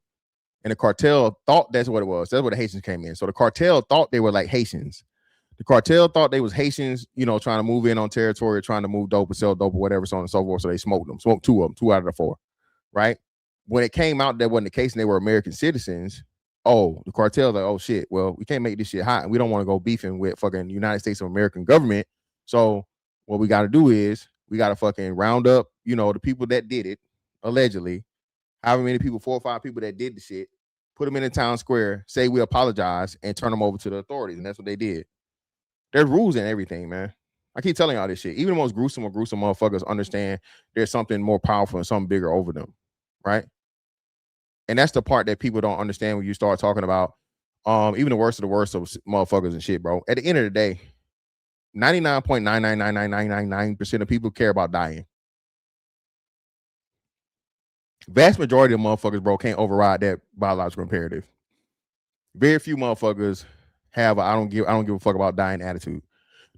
and the cartel thought that's what it was. That's where the Haitians came in. So the cartel thought they were like Haitians. The cartel thought they was Haitians, you know, trying to move in on territory, trying to move dope and sell dope or whatever, so on and so forth. So they smoked 2 of them, 2 out of the 4, right? When it came out that wasn't the case and they were American citizens, the cartel like, oh shit, well, we can't make this shit hot and we don't want to go beefing with fucking United States of American government. So what we got to do is we got to fucking round up, you know, the people that did it, allegedly, however many people, 4 or 5 people that did the shit, put them in the town square, say we apologize, and turn them over to the authorities. And that's what they did. There's rules and everything, man. I keep telling y'all this shit. Even the most gruesome motherfuckers understand there's something more powerful and something bigger over them, right? And that's the part that people don't understand when you start talking about even the worst of motherfuckers and shit, bro. At the end of the day, 99.9999999% of people care about dying. Vast majority of motherfuckers, bro, can't override that biological imperative. Very few motherfuckers have a I don't give a fuck about dying attitude.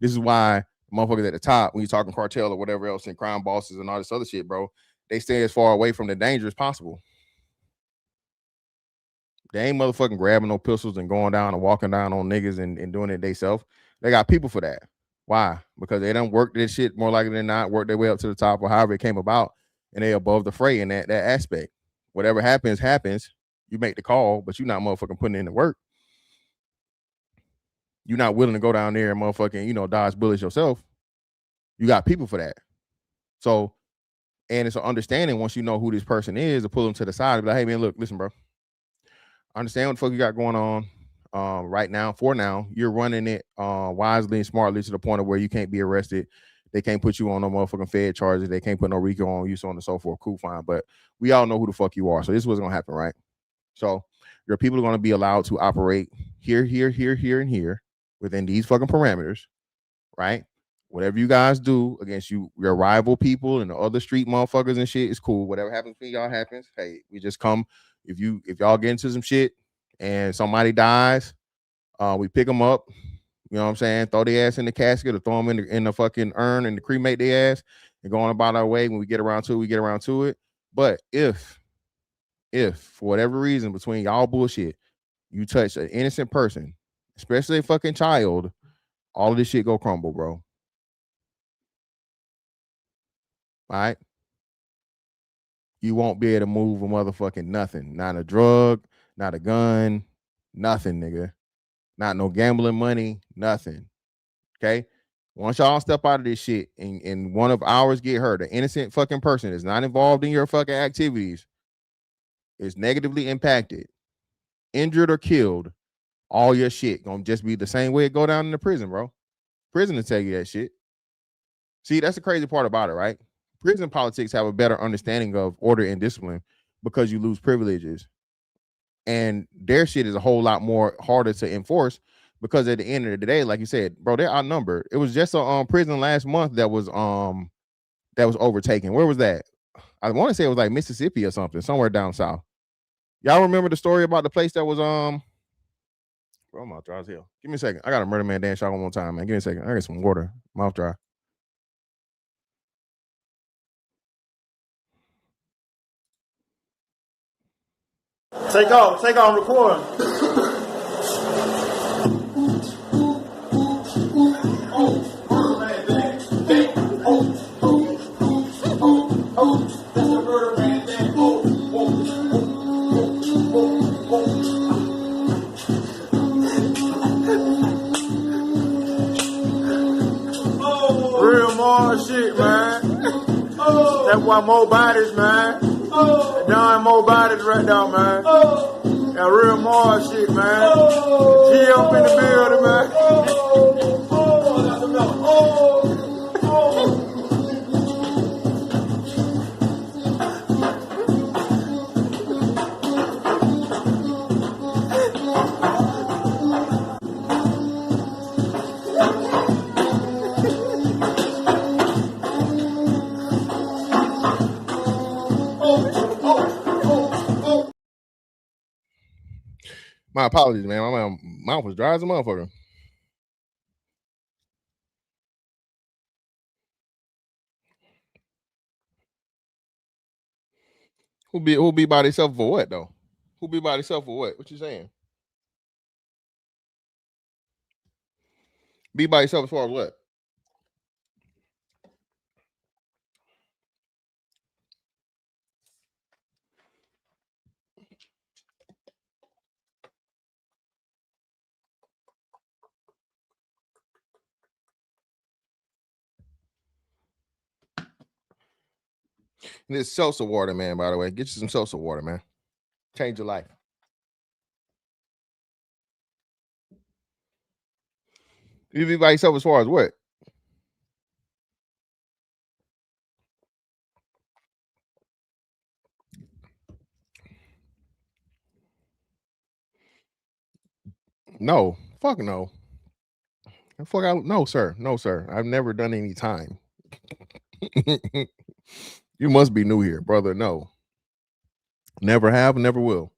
This is why motherfuckers at the top, when you're talking cartel or whatever else and crime bosses and all this other shit, bro, they stay as far away from the danger as possible. They ain't motherfucking grabbing no pistols and going down and walking down on niggas and doing it themselves. They got people for that. Why? Because they done work this shit more likely than not, work their way up to the top or however it came about, and they above the fray in that aspect. Whatever happens. You make the call, but you're not motherfucking putting in the work. You're not willing to go down there and motherfucking, you know, dodge bullets yourself. You got people for that. So, and it's an understanding once you know who this person is to pull them to the side and be like, hey man, look, listen, bro. I understand what the fuck you got going on right now. For now, you're running it wisely and smartly to the point of where you can't be arrested. They can't put you on no motherfucking Fed charges. They can't put no RICO on you, so on and so forth. Cool, fine. But we all know who the fuck you are. So this is what's going to happen, right? So your people are going to be allowed to operate here, and here within these fucking parameters, right? Whatever you guys do against your rival people and the other street motherfuckers and shit is cool. Whatever happens to y'all happens. Hey, we just come. If y'all get into some shit and somebody dies, we pick them up. You know what I'm saying? Throw their ass in the casket or throw them in the fucking urn and cremate their ass and go on about our way. When we get around to it, we get around to it. But if for whatever reason between y'all bullshit, you touch an innocent person, especially a fucking child, all of this shit go crumble, bro. All right? You won't be able to move a motherfucking nothing. Not a drug, not a gun, nothing, nigga. Not no gambling money, nothing. Okay? Once y'all step out of this shit and one of ours get hurt, an innocent fucking person is not involved in your fucking activities, is negatively impacted, injured or killed, all your shit gonna just be the same way it go down in the prison, bro. Prison will tell you that shit. See, that's the crazy part about it, right? Prison politics have a better understanding of order and discipline because you lose privileges. And their shit is a whole lot more harder to enforce because at the end of the day, like you said, bro, they're outnumbered. It was just a prison last month that was overtaken. Where was that? I want to say it was like Mississippi or something, somewhere down south. Y'all remember the story about the place that was bro, mouth dry as hell. Give me a second. I got a Murder Man dance shot one more time, man. Give me a second. I got some water. Mouth dry. Take off, recording. Real more shit, man. That's why more bodies, man. Nine more bodies right now, man. That real more shit, man. G up in the building, man. My apologies, man. My mouth was dry as a motherfucker. Who be by themselves for what though? Who be by themselves for what? What you saying? Be by yourself as far as what? And it's seltzer water, man, by the way. Get you some seltzer water, man. Change your life. You be by yourself as far as what? No. Fuck no. Fuck out. No, sir. No, sir. I've never done any time. You must be new here, brother. No. Never have, never will.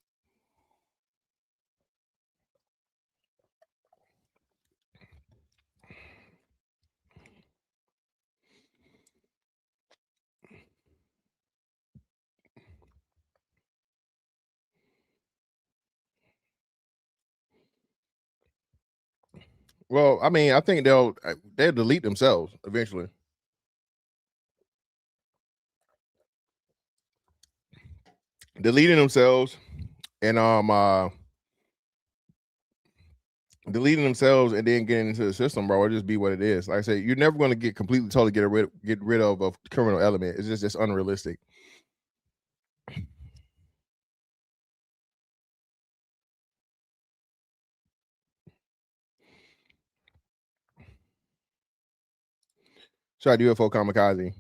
Well, I mean, I think they'll delete themselves eventually. Deleting themselves and deleting themselves and then getting into the system, bro, it'll just be what it is. Like I say, you're never going to get completely totally get rid of a criminal element. It's just unrealistic. Shout out to UFO Kamikaze.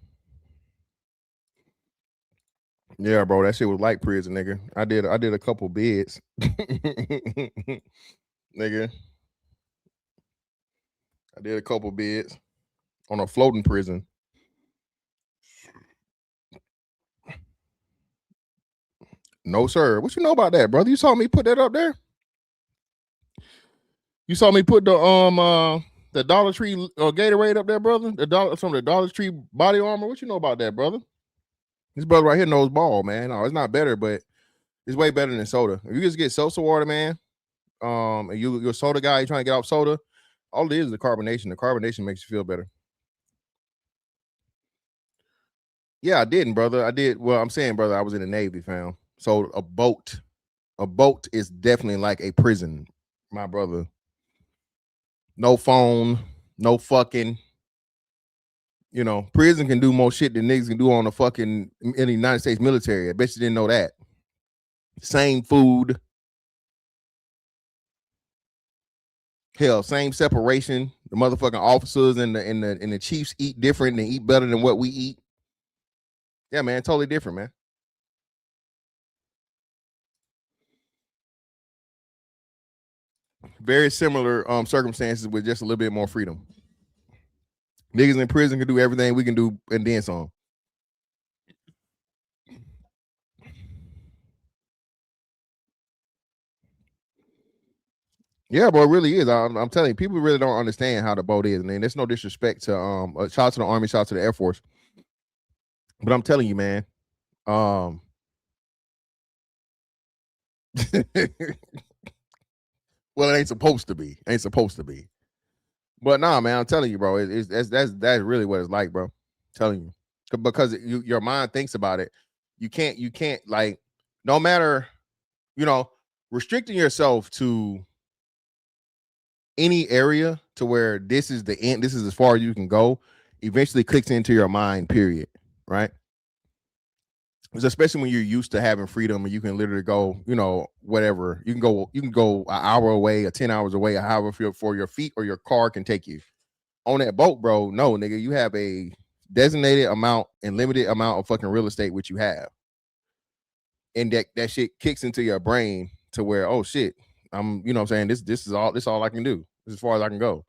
Yeah, bro, that shit was like prison, nigga. I did a couple bids. Nigga. I did a couple bids on a floating prison. No, sir. What you know about that, brother? You saw me put that up there? You saw me put the Dollar Tree Gatorade up there, brother? Some of the Dollar Tree body armor. What you know about that, brother? This brother right here knows ball, man. No, it's not better, but it's way better than soda. If you just get seltzer water, man, and you're a soda guy, you're trying to get off soda, all it is the carbonation. The carbonation makes you feel better. Yeah, I didn't, brother. I did. Well, I'm saying, brother, I was in the Navy, fam. So a boat is definitely like a prison, my brother. No phone, no fucking. You know, prison can do more shit than niggas can do on the fucking in the United States military. I bet you didn't know that. Same food. Hell, same separation. The motherfucking officers and the chiefs eat different and eat better than what we eat. Yeah, man, totally different, man. Very similar circumstances with just a little bit more freedom. Niggas in prison can do everything we can do and then some. Yeah, bro, it really is. I'm telling you, people really don't understand how the boat is. And there's no disrespect to shout out to the Army, shout out to the Air Force. But I'm telling you, man, Well, it ain't supposed to be. Ain't supposed to be. But nah, man, I'm telling you, bro. That's really what it's like, bro. I'm telling you, because your mind thinks about it. You can't like, no matter, restricting yourself to any area to where this is the end, this is as far as you can go, eventually clicks into your mind, period. Right? Especially when you're used to having freedom and you can literally go, whatever. You can go an hour away or 10 hours away, or however for your feet or your car can take you. On that boat, bro, no, nigga, you have a designated amount and limited amount of fucking real estate which you have. And that shit kicks into your brain to where, oh shit, I'm, what I'm saying, this is all I can do. This is as far as I can go.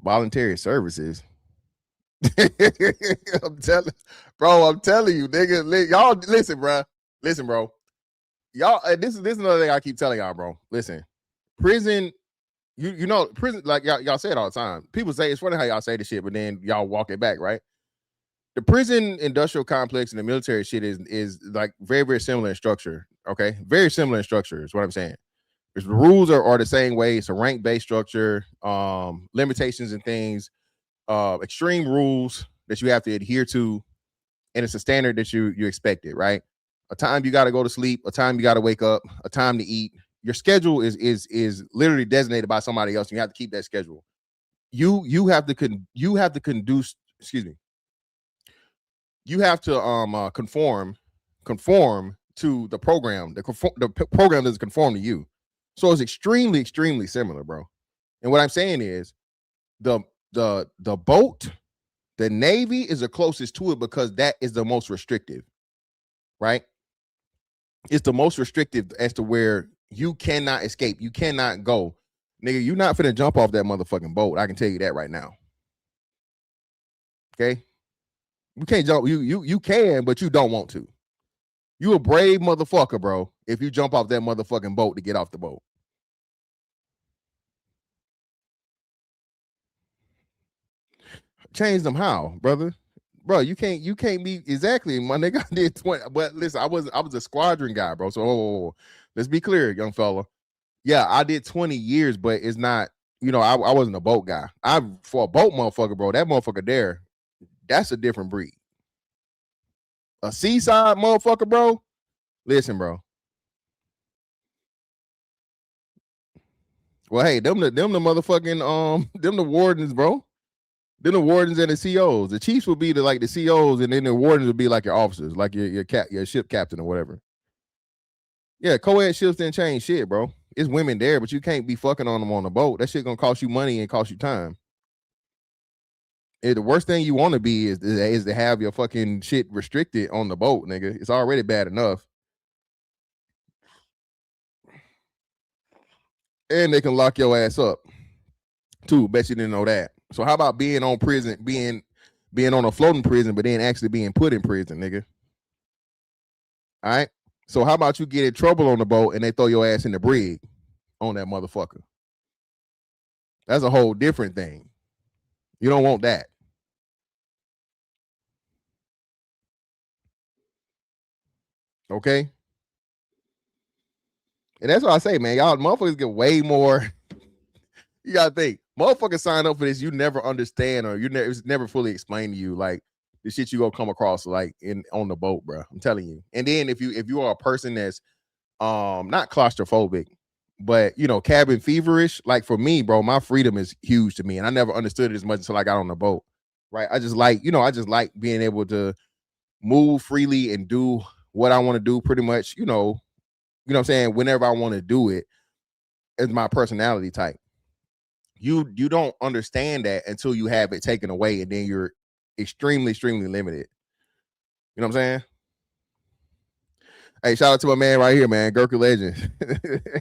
Voluntary services. I'm telling you, nigga. Y'all listen, bro. Listen, bro. Y'all, this is another thing I keep telling y'all, bro. Listen, prison. Prison, like y'all say it all the time. People say, it's funny how y'all say the shit, but then y'all walk it back, right? The prison industrial complex and the military shit is like very, very similar in structure. Okay, very similar in structure is what I'm saying. The rules are the same way. It's a rank-based structure, limitations and things, extreme rules that you have to adhere to, and it's a standard that you expected, right? A time you got to go to sleep, a time you got to wake up, a time to eat. Your schedule is literally designated by somebody else, and you have to keep that schedule. You have to conduce. Excuse me. You have to conform to the program. The program doesn't conform to you. So it's extremely, extremely similar, bro. And what I'm saying is the boat, the Navy is the closest to it because that is the most restrictive, right? It's the most restrictive as to where you cannot escape. You cannot go. Nigga, you're not finna jump off that motherfucking boat. I can tell you that right now. Okay? You can't jump. You can, but you don't want to. You a brave motherfucker, bro, if you jump off that motherfucking boat to get off the boat. Change them how, brother? Bro, you can't be exactly, my nigga. I did 20, but listen, I was a squadron guy, bro. So let's be clear, young fella. Yeah, I did 20 years, but it's not, I wasn't a boat guy. For a boat motherfucker, bro, that motherfucker there, that's a different breed. A seaside motherfucker, bro. Listen, bro. Well, hey, them the motherfucking them the wardens, bro. Then the wardens and the COs. The chiefs would be the COs, and then the wardens would be like your officers, like your ship captain or whatever. Yeah, co-ed ships didn't change shit, bro. It's women there, but you can't be fucking on them on the boat. That shit gonna cost you money and cost you time. The worst thing you want to be is to have your fucking shit restricted on the boat, nigga. It's already bad enough. And they can lock your ass up too. Bet you didn't know that. So how about being on prison, being on a floating prison, but then actually being put in prison, nigga? All right. So how about you get in trouble on the boat and they throw your ass in the brig on that motherfucker? That's a whole different thing. You don't want that. Okay. And that's what I say, man. Y'all motherfuckers get way more. You gotta think, motherfuckers sign up for this, you never understand, or it's never fully explained to you, like the shit you gonna come across like on the boat, bro. I'm telling you. And then if you are a person that's not claustrophobic, but cabin feverish, like for me, bro, my freedom is huge to me, and I never understood it as much until I got on the boat. Right? I just like being able to move freely and do what I want to do, pretty much. You know what I'm saying? Whenever I want to do it, is my personality type. You don't understand that until you have it taken away, and then you're extremely, extremely limited. You know what I'm saying? Hey, shout out to my man right here, man. Gurkha legend.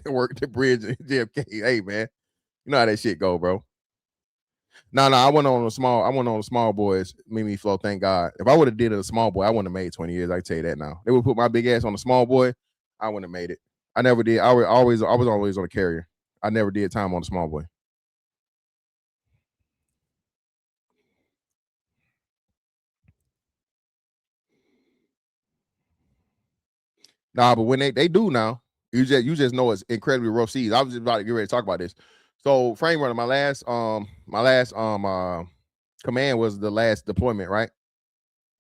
Worked the bridge in JFK. Hey, man. You know how that shit go, bro. No, I went on the small boys, Mimi Flow, thank God. If I would have did a small boy, I wouldn't have made 20 years. I can tell you that now. They would put my big ass on the small boy, I wouldn't have made it. I never did. I was always on a carrier. I never did time on the small boy. Nah, but when they do now, you just know it's incredibly rough seas. I was just about to get ready to talk about this. So frame runner, my last command was the last deployment, right?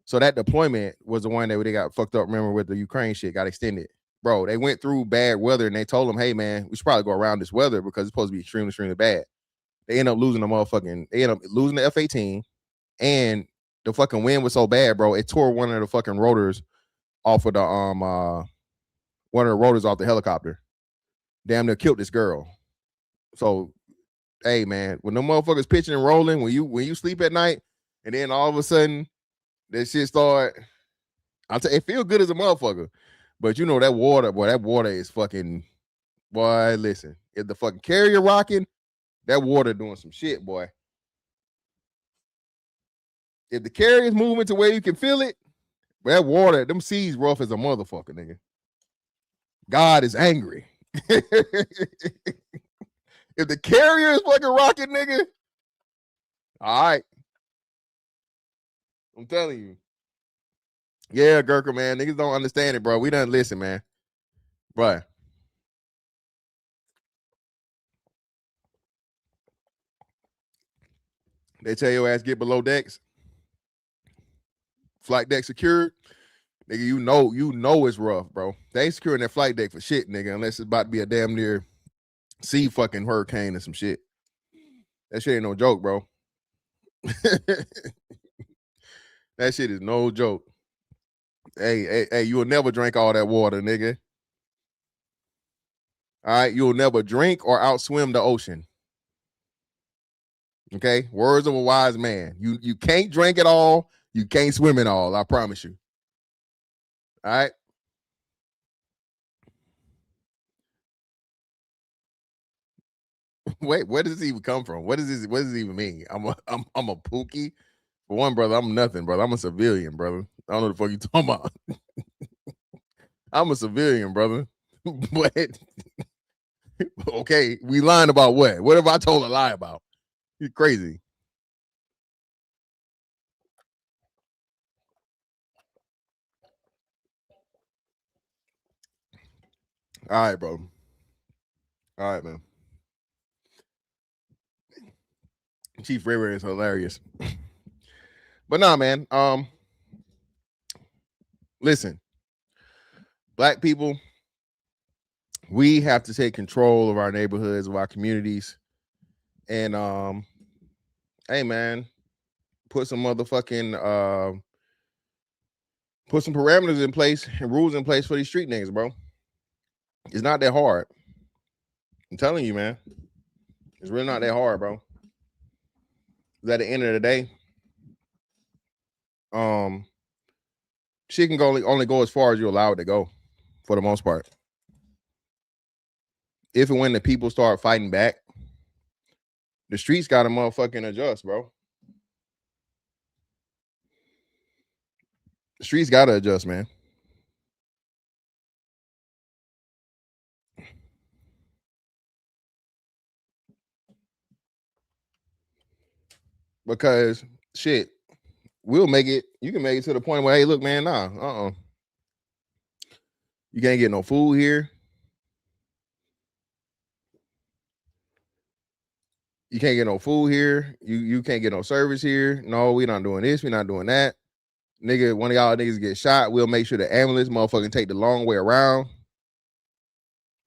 So that deployment was the one that they got fucked up. Remember with the Ukraine shit got extended, bro. They went through bad weather and they told them, hey man, we should probably go around this weather because it's supposed to be extremely, extremely bad. They end up losing They end up losing the F-18, and the fucking wind was so bad, bro. It tore one of the fucking rotors off of the one of the rotors off the helicopter. Damn near killed this girl. So, hey man, when the motherfuckers pitching and rolling, when you sleep at night, and then all of a sudden that shit start, it feel good as a motherfucker. But you know that water is fucking, boy, listen. If the fucking carrier rocking, that water doing some shit, boy. If the carrier's moving to where you can feel it, that water, them seas rough as a motherfucker, nigga. God is angry. If the carrier is fucking rocking, nigga, all right. I'm telling you. Yeah, Gurkha, man. Niggas don't understand it, bro. We done listen, man. Bro. They tell your ass get below decks. Flight deck secured. Nigga, you know it's rough, bro. They ain't securing that flight deck for shit, nigga, unless it's about to be a damn near sea fucking hurricane or some shit. That shit ain't no joke, bro. That shit is no joke. Hey, you will never drink all that water, nigga. All right, you'll never drink or outswim the ocean. Okay, words of a wise man. You can't drink it all. You can't swim it all. I promise you. All right. Wait, where does this even come from? What does it even mean? I'm a pookie. For one, brother, I'm nothing, brother. I'm a civilian, brother. I don't know the fuck you talking about. I'm a civilian, brother. But okay, we lying about what? What have I told a lie about? You're crazy. All right, bro. All right, man. Chief Ray Ray is hilarious. But nah, man. Listen, black people, we have to take control of our neighborhoods, of our communities, and hey, man, put some motherfucking put some parameters in place and rules in place for these street niggas, bro. It's not that hard. I'm telling you, man. It's really not that hard, bro. At the end of the day, shit can only go as far as you allow it to go, for the most part. If and when the people start fighting back, the streets got to motherfucking adjust, bro. The streets got to adjust, man. Because shit, we'll make it. You can make it to the point where, hey, look, man, nah, you can't get no food here. You can't get no food here. You can't get no service here. No, we not doing this. We not doing that. Nigga, one of y'all niggas get shot. We'll make sure the ambulance motherfucking take the long way around. I'm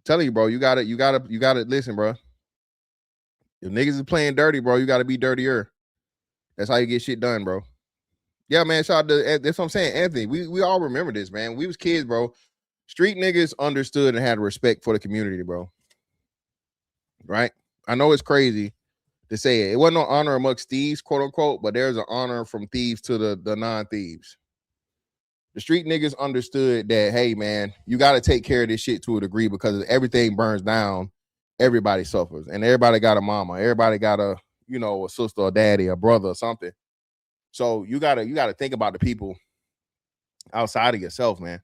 telling you, bro, you gotta listen, bro. If niggas is playing dirty, bro, you gotta be dirtier. That's how you get shit done, bro. Yeah, man. Shout out to, that's what I'm saying, Anthony. We all remember this, man. We was kids, bro. Street niggas understood and had respect for the community, bro. Right? I know it's crazy to say it. It wasn't no honor amongst thieves, quote unquote, but there's an honor from thieves to the non-thieves. The street niggas understood that, hey, man, you got to take care of this shit to a degree, because if everything burns down, everybody suffers. And everybody got a mama. Everybody got a sister or daddy, a brother or something. So you gotta think about the people outside of yourself, man.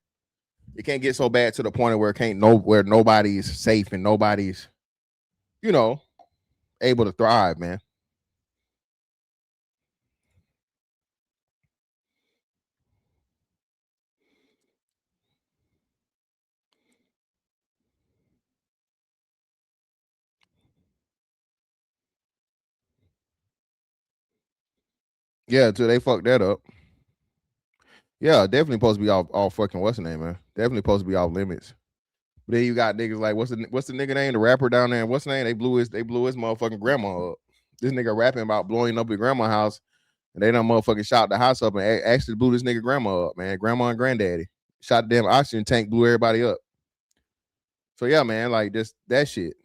It can't get so bad to the point where nobody's safe and nobody's, able to thrive, man. Yeah, until they fucked that up. Yeah, definitely supposed to be all fucking what's the name, man? Definitely supposed to be off limits. But then you got niggas like what's the nigga name? The rapper down there, what's the name? They blew his motherfucking grandma up. This nigga rapping about blowing up his grandma's house, and they done motherfucking shot the house up and actually blew this nigga grandma up, man. Grandma and granddaddy. Shot the damn oxygen tank, blew everybody up. So yeah, man, like just that shit.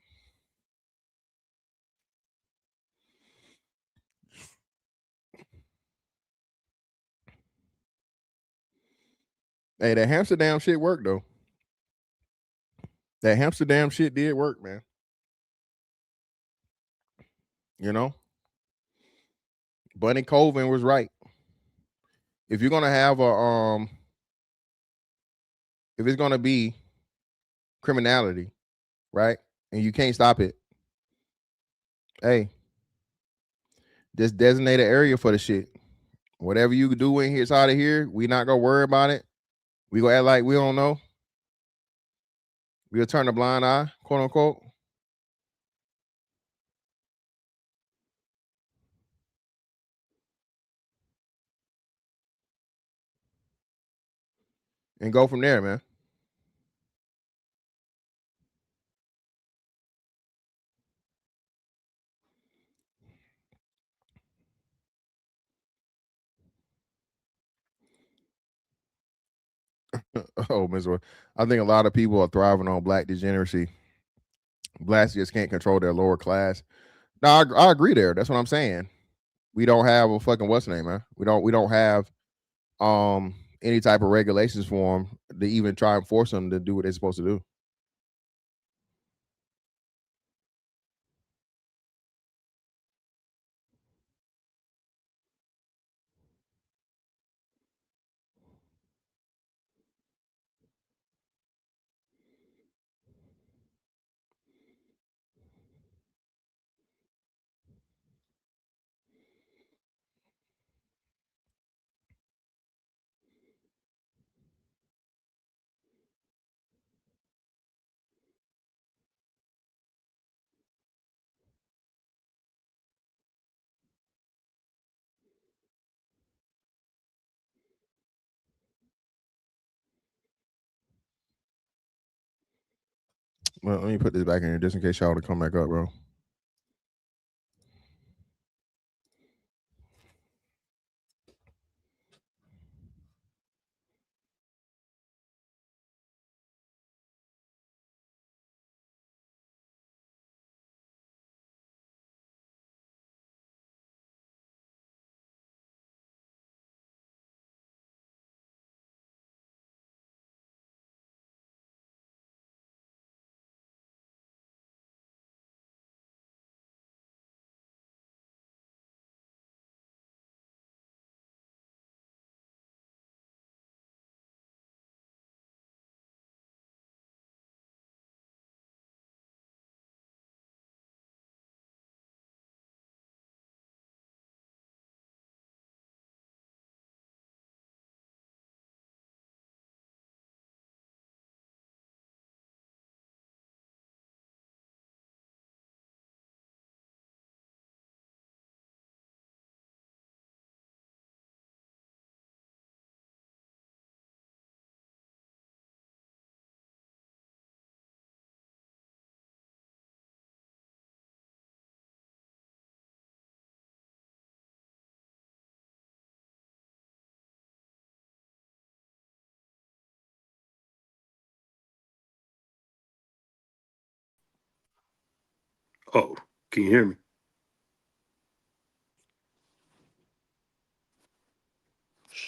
Hey, that Amsterdam shit worked though. That Amsterdam shit did work, man. You know, Bunny Colvin was right. If you're gonna have a if it's gonna be criminality, right, and you can't stop it, hey, just designate an area for the shit. Whatever you do in here, it's out of here. We not gonna worry about it. We gonna act like we don't know. We'll turn a blind eye, quote unquote. And go from there, man. Oh, Ms. I think a lot of people are thriving on black degeneracy. Blacks just can't control their lower class. No, I agree there. That's what I'm saying. We don't have a fucking what's name, man. We don't have any type of regulations for them to even try and force them to do what they're supposed to do. Well, let me put this back in here just in case y'all to come back up, bro. Oh, can you hear me?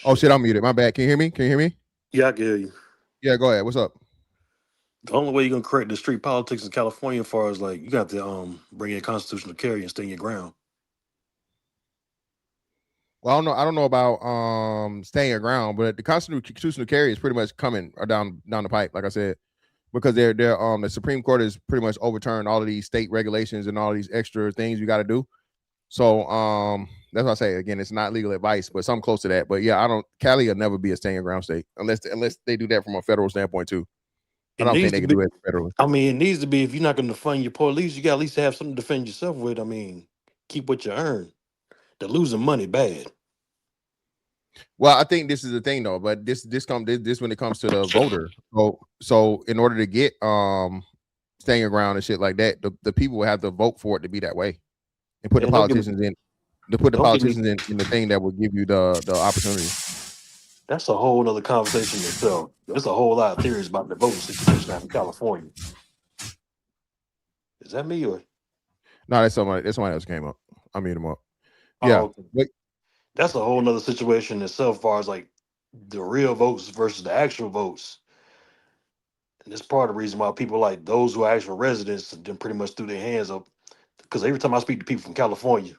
Oh shit, I'm muted. My bad. Can you hear me? Can you hear me? Yeah, I can hear you. Yeah, go ahead. What's up? The only way you're gonna correct the street politics in California, as far as like you got to bring in constitutional carry and stand your ground. Well, I don't know about staying your ground, but the constitutional carry is pretty much coming down the pipe, like I said, because they're the Supreme Court has pretty much overturned all of these state regulations and all these extra things you got to do. So that's why I say again, it's not legal advice, but something close to that. But yeah, Cali will never be a staying your ground state unless they do that from a federal standpoint too. I don't think they can do it federally. I mean, it needs to be, if you're not going to fund your police, you got at least to have something to defend yourself with. I mean, keep what you earn. They're losing money bad. Well, I think this is the thing though, but this when it comes to the voter. So in order to get staying your ground and shit like that, the people will have to vote for it to be that way, and put the politicians in. To put the politicians in the thing that will give you the opportunity. That's a whole other conversation itself. There's a whole lot of theories about the voting situation out in California. Is that me or? No, that's somebody else came up. I mute him up. Yeah, okay. That's a whole nother situation itself, as far as like the real votes versus the actual votes. And it's part of the reason why people like those who are actual residents then pretty much threw their hands up. Because every time I speak to people from California,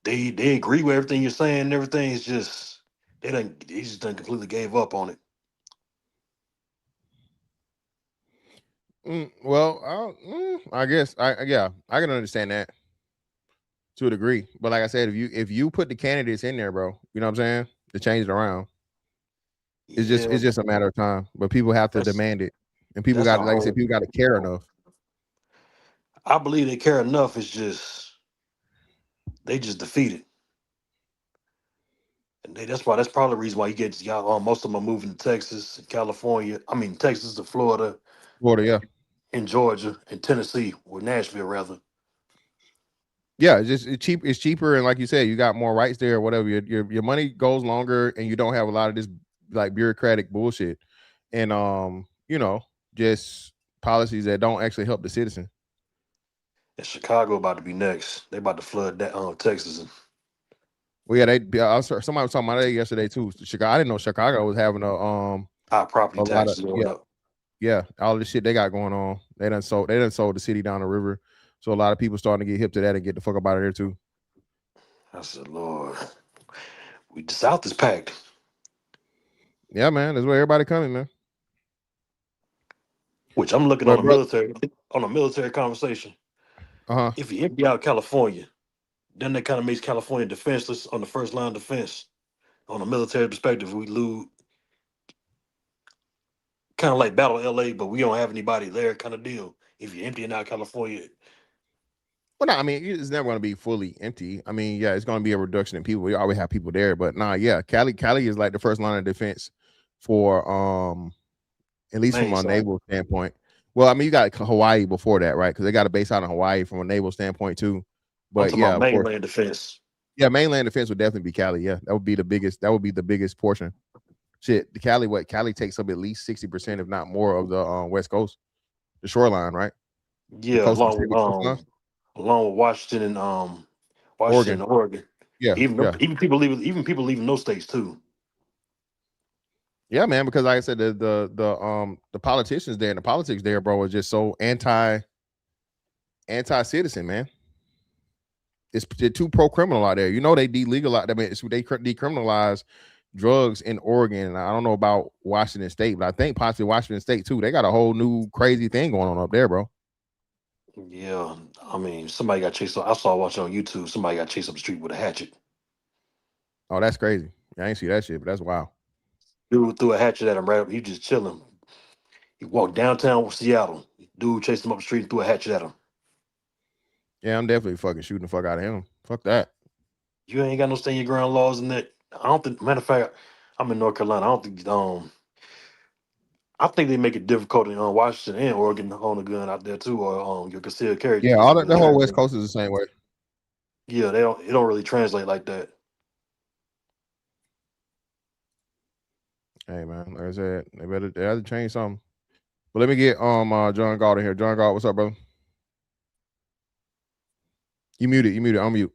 they agree with everything you're saying and everything. It's just they just done completely gave up on it. Well, I guess I can understand that to a degree. But like I said, if you put the candidates in there, bro, you know what I'm saying, to change it around, it's just a matter of time. But people have to demand it, and people got, like I said, people got to care enough. I believe they care enough. It's just they just defeated, and that's probably the reason why you get y'all. Most of them are moving to Texas and California. I mean, Texas to Florida, yeah, in Georgia and Tennessee, or Nashville rather. Yeah, it's cheaper, and like you said, you got more rights there or whatever. Your money goes longer, and you don't have a lot of this like bureaucratic bullshit, and you know, just policies that don't actually help the citizen. And Chicago about to be next. They about to flood that Texas. Well, yeah, somebody was talking about that yesterday too. Chicago, I didn't know Chicago was having a high property taxes going up. Yeah, all the shit they got going on. They done sold the city down the river. So a lot of people starting to get hip to that and get the fuck up out of there too. I said, Lord, the South is packed. Yeah, man, that's where everybody coming, man. Which I'm looking on a military conversation. If you empty out California, then that kind of makes California defenseless on the first line of defense. On a military perspective, we lose kind of like Battle LA, but we don't have anybody there kind of deal. If you're emptying out California. Well, no, I mean, it's never going to be fully empty. I mean, yeah, it's going to be a reduction in people. We always have people there, but Cali is like the first line of defense for at least from a naval standpoint. Well, I mean, you got Hawaii before that, right? Because they got a base out in Hawaii from a naval standpoint too. But yeah, mainland defense. Yeah, mainland defense would definitely be Cali. Yeah, that would be the biggest portion. Shit, Cali takes up at least 60%, if not more, of the West Coast, the shoreline, right? Yeah, along with Washington and Oregon. Yeah, even people leaving those states too. Yeah, man, because like I said, the politicians there and the politics there, bro, is just so anti-citizen, man. They're too pro-criminal out there. You know, they delegalize. I mean, they decriminalize drugs in Oregon, and I don't know about Washington State, but I think possibly Washington State too. They got a whole new crazy thing going on up there, bro. Yeah, I mean, somebody got chased. I saw watching on YouTube. Somebody got chased up the street with a hatchet. Oh, that's crazy. I ain't see that shit, but that's wild. Dude threw a hatchet at him right up. He just chilling. He walked downtown Seattle. Dude chased him up the street and threw a hatchet at him. Yeah, I'm definitely fucking shooting the fuck out of him. Fuck that. You ain't got no stand your ground laws in that. I don't think. Matter of fact, I'm in North Carolina. I don't think. I think they make it difficult in Washington and Oregon to own a gun out there too, or your concealed carry. Yeah, all the whole West Coast is the same way. Yeah, it don't really translate like that. Hey man, like I said, they had to change something. But let me get John Galt in here. John Galt, what's up, bro? You muted. Unmute.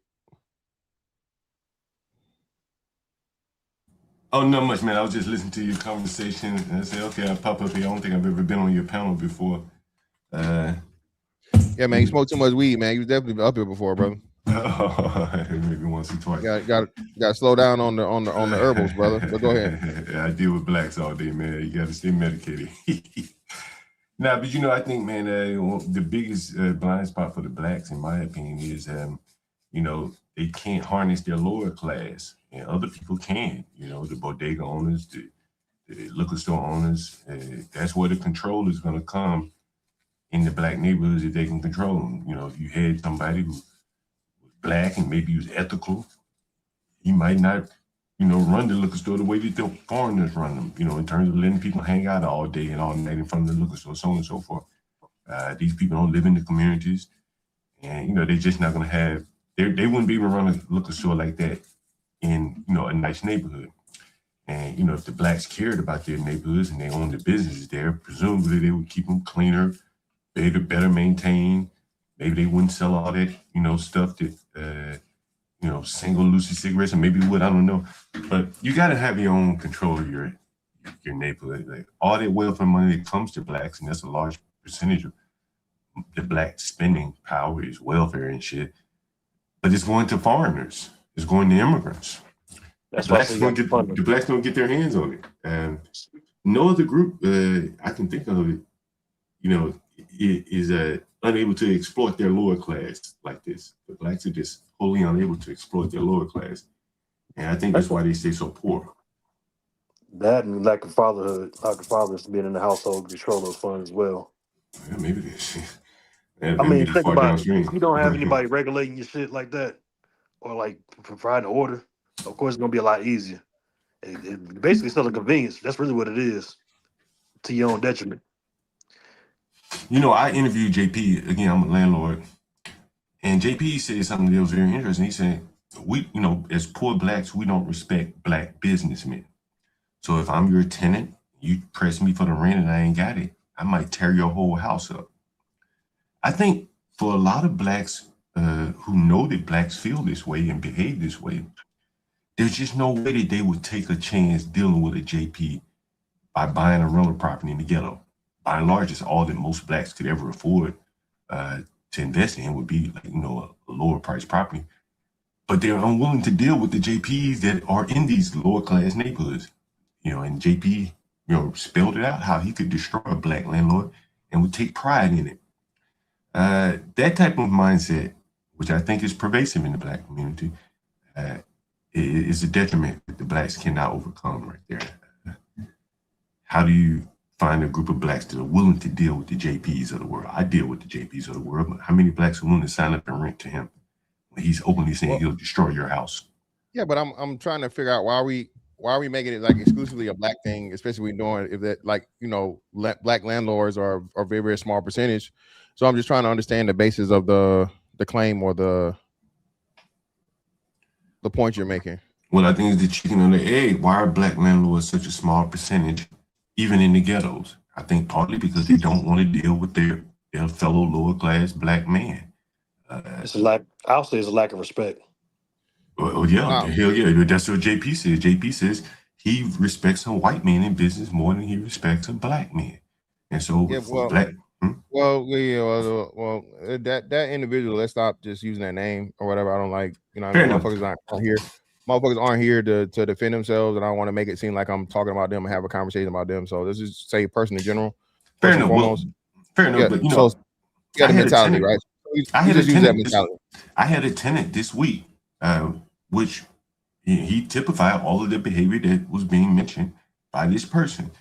Oh, not much, man. I was just listening to your conversation and I said, okay, I'll pop up here. I don't think I've ever been on your panel before. Yeah, man, you smoked too much weed, man. You was definitely up here before, brother. Maybe once or twice. Got to slow down on the herbals, brother. But go ahead. Yeah, I deal with blacks all day, man. You got to stay medicated. Nah, but I think, man, the biggest blind spot for the blacks, in my opinion, is they can't harness their lower class, and other people can. The bodega owners, the liquor store owners. That's where the control is going to come in the black neighborhoods if they can control them. If you had somebody who was black and maybe was ethical, he might not run the liquor store the way that the foreigners run them, in terms of letting people hang out all day and all night in front of the liquor store, so on and so forth. These people don't live in the communities, and they're just not going to have. They wouldn't be able to run a liquor store like that in a nice neighborhood. And if the blacks cared about their neighborhoods and they owned the businesses there, presumably they would keep them cleaner, better maintained. Maybe they wouldn't sell all that stuff that single Lucy cigarettes, and maybe they would. I don't know. But you got to have your own control of your neighborhood. Like, all that wealth and money that comes to blacks, and that's a large percentage of the black spending power is welfare and shit. But it's going to foreigners. It's going to immigrants. The blacks don't get their hands on it. And no other group I can think of is unable to exploit their lower class like this. The blacks are just wholly unable to exploit their lower class. And I think that's why they stay so poor. That and lack of fatherhood, lack of fathers being in the household control those funds as well. Yeah, maybe this. Think about it. If you don't have anybody regulating your shit like that, or like providing order, of course it's gonna be a lot easier. It basically still a convenience. That's really what it is, to your own detriment. I interviewed JP again. I'm a landlord, and JP said something that was very interesting. He said, "We, as poor blacks, we don't respect black businessmen. So if I'm your tenant, you press me for the rent and I ain't got it, I might tear your whole house up." I think for a lot of blacks who know that blacks feel this way and behave this way, there's just no way that they would take a chance dealing with a JP by buying a rental property in the ghetto. By and large, it's all that most blacks could ever afford to invest in would be a lower price property. But they're unwilling to deal with the JPs that are in these lower class neighborhoods. And JP, spelled it out how he could destroy a black landlord and would take pride in it. That type of mindset, which I think is pervasive in the black community, is a detriment that the blacks cannot overcome right there. How do you find a group of blacks that are willing to deal with the JPs of the world? I deal with the JPs of the world, but how many blacks are willing to sign up and rent to him when he's openly saying he'll destroy your house? Yeah, but I'm trying to figure out why are we making it like exclusively a black thing, especially when doing if that black landlords are a very, very small percentage. So I'm just trying to understand the basis of the claim or the point you're making. Well, I think it's the chicken and the egg. Why are black landlords such a small percentage, even in the ghettos? I think partly because they don't want to deal with their fellow lower class black man. It's a lack. I'll say it's a lack of respect. Hell yeah. That's what JP says. JP says he respects a white man in business more than he respects a black man. And so that individual, let's stop just using that name or whatever. I don't like, motherfuckers aren't here. Motherfuckers aren't here to defend themselves, and I don't want to make it seem like I'm talking about them and have a conversation about them. So let's just say person in general. Fair enough. But you got a mentality, right? I had a tenant this week, which he typified all of the behavior that was being mentioned by this person.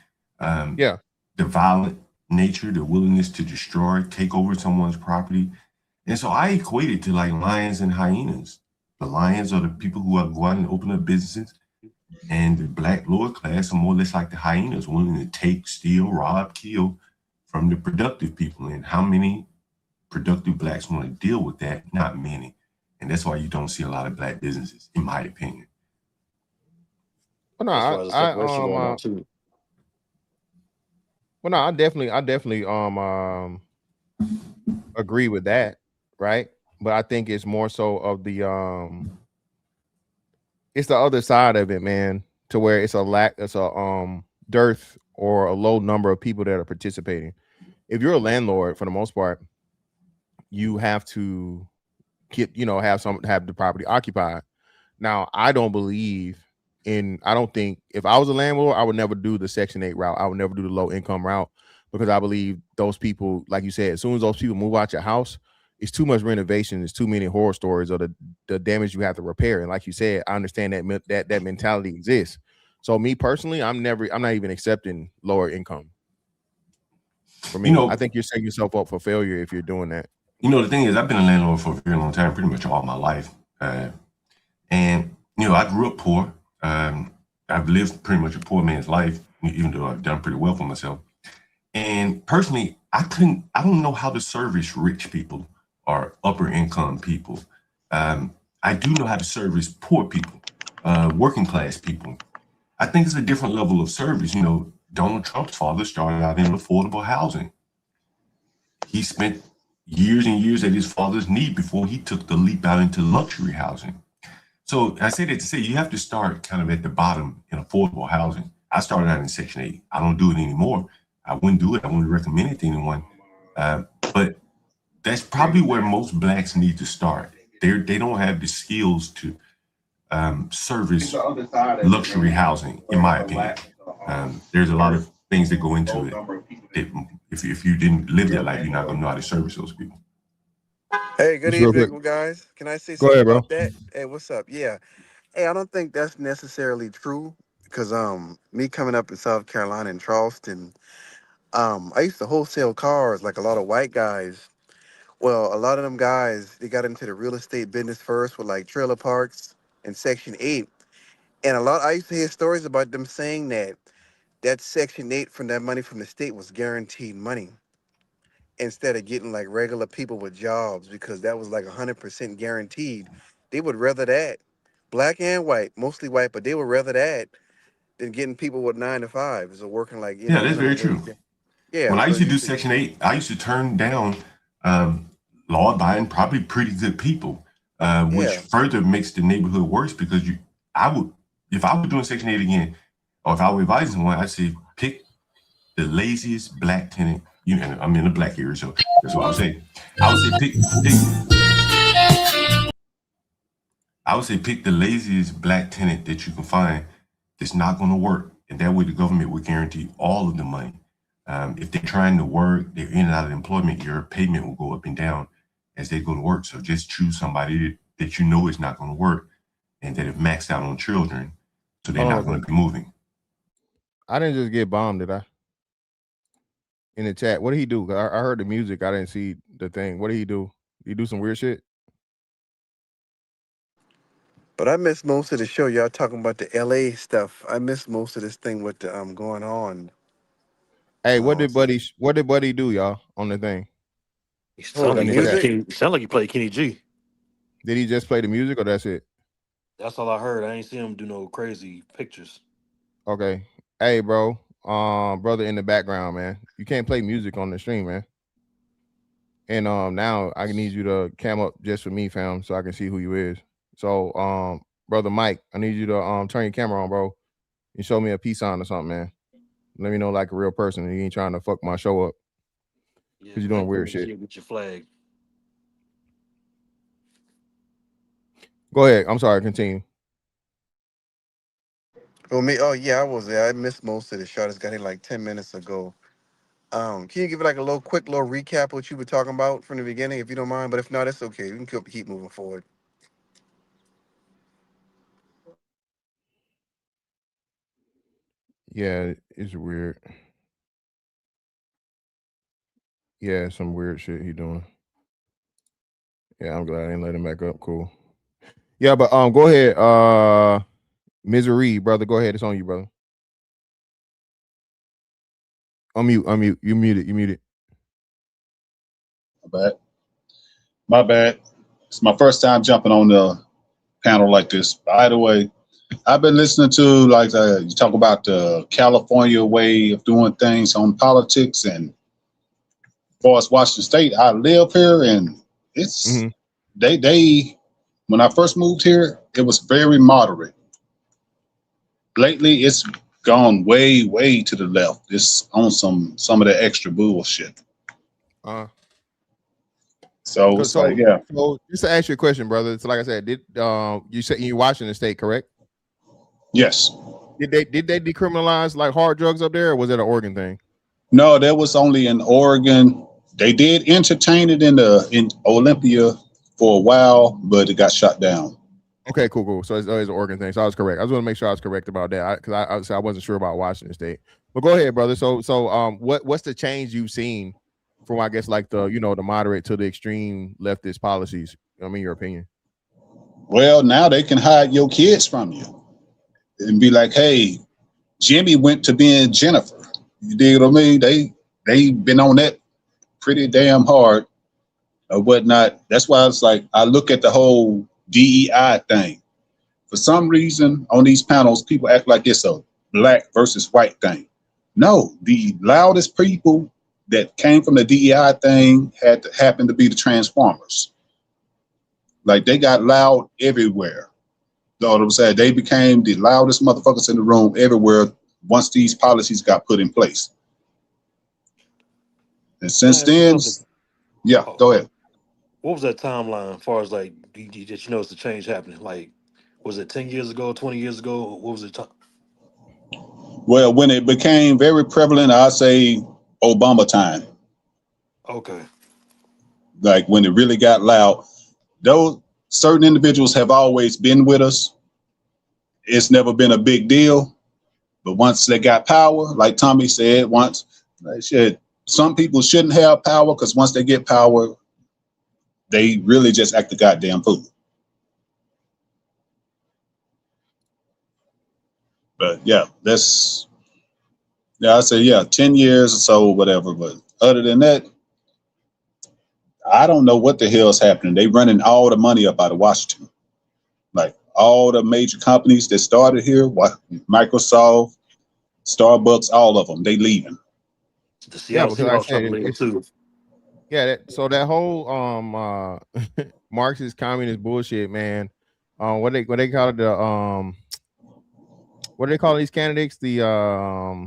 The violent nature, the willingness to destroy, take over someone's property. And so I equate it to like lions and hyenas. The lions are the people who are going and open up businesses, and the black lower class are more or less like the hyenas, willing to take, steal, rob, kill from the productive people. And how many productive blacks want to deal with that? Not many. And that's why you don't see a lot of black businesses, in my opinion. Well, I definitely agree with that, right? But I think it's more so of the it's the other side of it, man, to where it's a dearth or a low number of people that are participating. If you're a landlord, for the most part, you have to have the property occupied. Now, I don't think if I was a landlord, I would never do the Section 8 route. I would never do the low income route, because I believe those people, like you said, as soon as those people move out your house, it's too much renovation. It's too many horror stories of the damage you have to repair. And like you said, I understand that mentality exists. So me personally, I'm not even accepting lower income. For me, I think you're setting yourself up for failure if you're doing that. The thing is, I've been a landlord for a very long time, pretty much all my life. And I grew up poor. I've lived pretty much a poor man's life, even though I've done pretty well for myself. And personally, I don't know how to service rich people or upper income people. I do know how to service poor people, working class people. I think it's a different level of service. You know, Donald Trump's father started out in affordable housing. He spent years and years at his father's knee before he took the leap out into luxury housing. So I say that to say you have to start kind of at the bottom in affordable housing. I started out in Section 8. I don't do it anymore. I wouldn't do it. I wouldn't recommend it to anyone. But that's probably where most Blacks need to start. They don't have the skills to service luxury housing, in my opinion. There's a lot of things that go into it. If you didn't live that life, you're not going to know how to service those people. Hey, good Just real evening, quick. guys. Can I say Go something ahead, bro. about that? Hey, what's up? Yeah. Hey, I don't think that's necessarily true because me coming up in South Carolina in Charleston, I used to wholesale cars like a lot of white guys. Well, a lot of them guys, they got into the real estate business first with like trailer parks and Section 8. And I used to hear stories about them saying that Section 8 from that money from the state was guaranteed money instead of getting like regular people with jobs because that was like 100% guaranteed. They would rather that, black and white, mostly white, but they would rather that than getting people with 9 to 5s or working like, Yeah, that's very minimum true. wage. Yeah, When I so used to do you see, Section 8, I used to turn down law-abiding, probably pretty good people, which yeah. further makes the neighborhood worse because if I was doing Section 8 again, or if I were advising one, I'd say pick the laziest black tenant. And I'm in the black area, so that's what I would say. I would say pick the laziest black tenant that you can find that's not going to work, and that way the government would guarantee all of the money. If they're trying to work, they're in and out of employment, your payment will go up and down as they go to work. So just choose somebody that you know is not going to work and that have maxed out on children, so they're not going to be moving. I didn't just get bombed, did I? In the chat, what did he do? I heard the music. I didn't see the thing. What did he do? Did he do some weird shit? But I missed most of the show. Y'all talking about the LA stuff. I missed most of this thing with the going on. Hey, what did Buddy do, y'all, on the thing? Sound In like, the chat. sound like you played Kenny G. Did he just play the music or that's it? That's all I heard. I ain't see him do no crazy pictures. Okay. Hey, bro. Brother in the background, man. You can't play music on the stream, man. And now I need you to cam up just for me, fam, so I can see who you is. So brother Mike, I need you to turn your camera on, bro. And show me a peace sign or something, man. Let me know like a real person. You ain't trying to fuck my show up. Because you're doing weird shit. With your flag. Go ahead. I'm sorry, continue. Oh yeah, I was there. I missed most of the show. I just got here like 10 minutes ago. Can you give it like a quick little recap of what you were talking about from the beginning, if you don't mind? But if not, it's okay. We can keep moving forward. Yeah, it's weird. Yeah, some weird shit he doing. Yeah, I'm glad I didn't let him back up. Cool. Yeah, but go ahead. Misery, brother. Go ahead. It's on you, brother. Unmute. You muted. My bad. It's my first time jumping on the panel like this. By the way, I've been listening to you talk about the California way of doing things on politics, and as far as Washington State, I live here, and it's they when I first moved here, it was very moderate. Lately, it's gone way to the left. It's on some of the extra bullshit. So it's like, yeah. So just to ask you a question, brother. So like I said, did you said you Washington State, correct? Yes. Did they decriminalize like hard drugs up there, or was it an Oregon thing? No, that was only in Oregon. They did entertain it in Olympia for a while, but it got shut down. Okay, cool. So it's an Oregon thing. So I was correct. I just want to make sure I was correct about that because I wasn't sure about Washington State. But go ahead, brother. So what's the change you've seen from, I guess, like the moderate to the extreme leftist policies? I mean, your opinion. Well, now they can hide your kids from you. and be like, hey, Jimmy went to being Jennifer. You dig what I mean? They been on that pretty damn hard or whatnot. That's why it's like I look at the whole DEI thing. For some reason, on these panels, people act like it's a black versus white thing. No, the loudest people that came from the DEI thing happened to be the Transformers. Like they got loud everywhere. You know what I'm saying? They became the loudest motherfuckers in the room everywhere once these policies got put in place. And since then, yeah, go ahead. What was that timeline as far as like that you noticed the change happening? Like, was it 10 years ago, 20 years ago? What was it? Well, when it became very prevalent, I'd say Obama time. Okay. Like when it really got loud. Those certain individuals have always been with us. It's never been a big deal. But once they got power, like Tommy said, some people shouldn't have power because once they get power, they really just act the goddamn fool. But yeah, I say 10 years or so, whatever. But other than that, I don't know what the hell is happening. They running all the money up out of Washington. Like all the major companies that started here, Microsoft, Starbucks, all of them, they leaving. Yeah, because I said so that whole Marxist communist bullshit, man. What they call it, the what do they call these candidates? The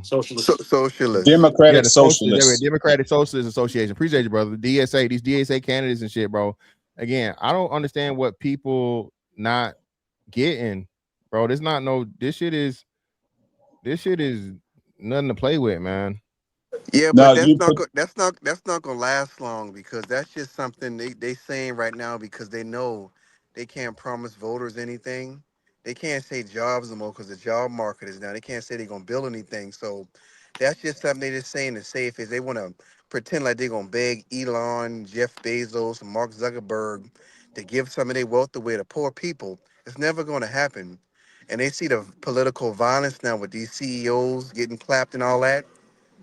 Socialist. Democratic Socialist. Democratic Socialist Association. Appreciate you, brother. The DSA, these DSA candidates and shit, bro. Again, I don't understand what people not getting, bro. This shit is nothing to play with, man. Yeah, but that's not gonna last long because that's just something they saying right now because they know they can't promise voters anything. They can't say jobs no more because the job market is down. They can't say they're gonna build anything. So that's just something they're just saying to save is they want to pretend like they're gonna beg Elon, Jeff Bezos, and Mark Zuckerberg to give some of their wealth away to poor people. It's never gonna happen. And they see the political violence now with these CEOs getting clapped and all that.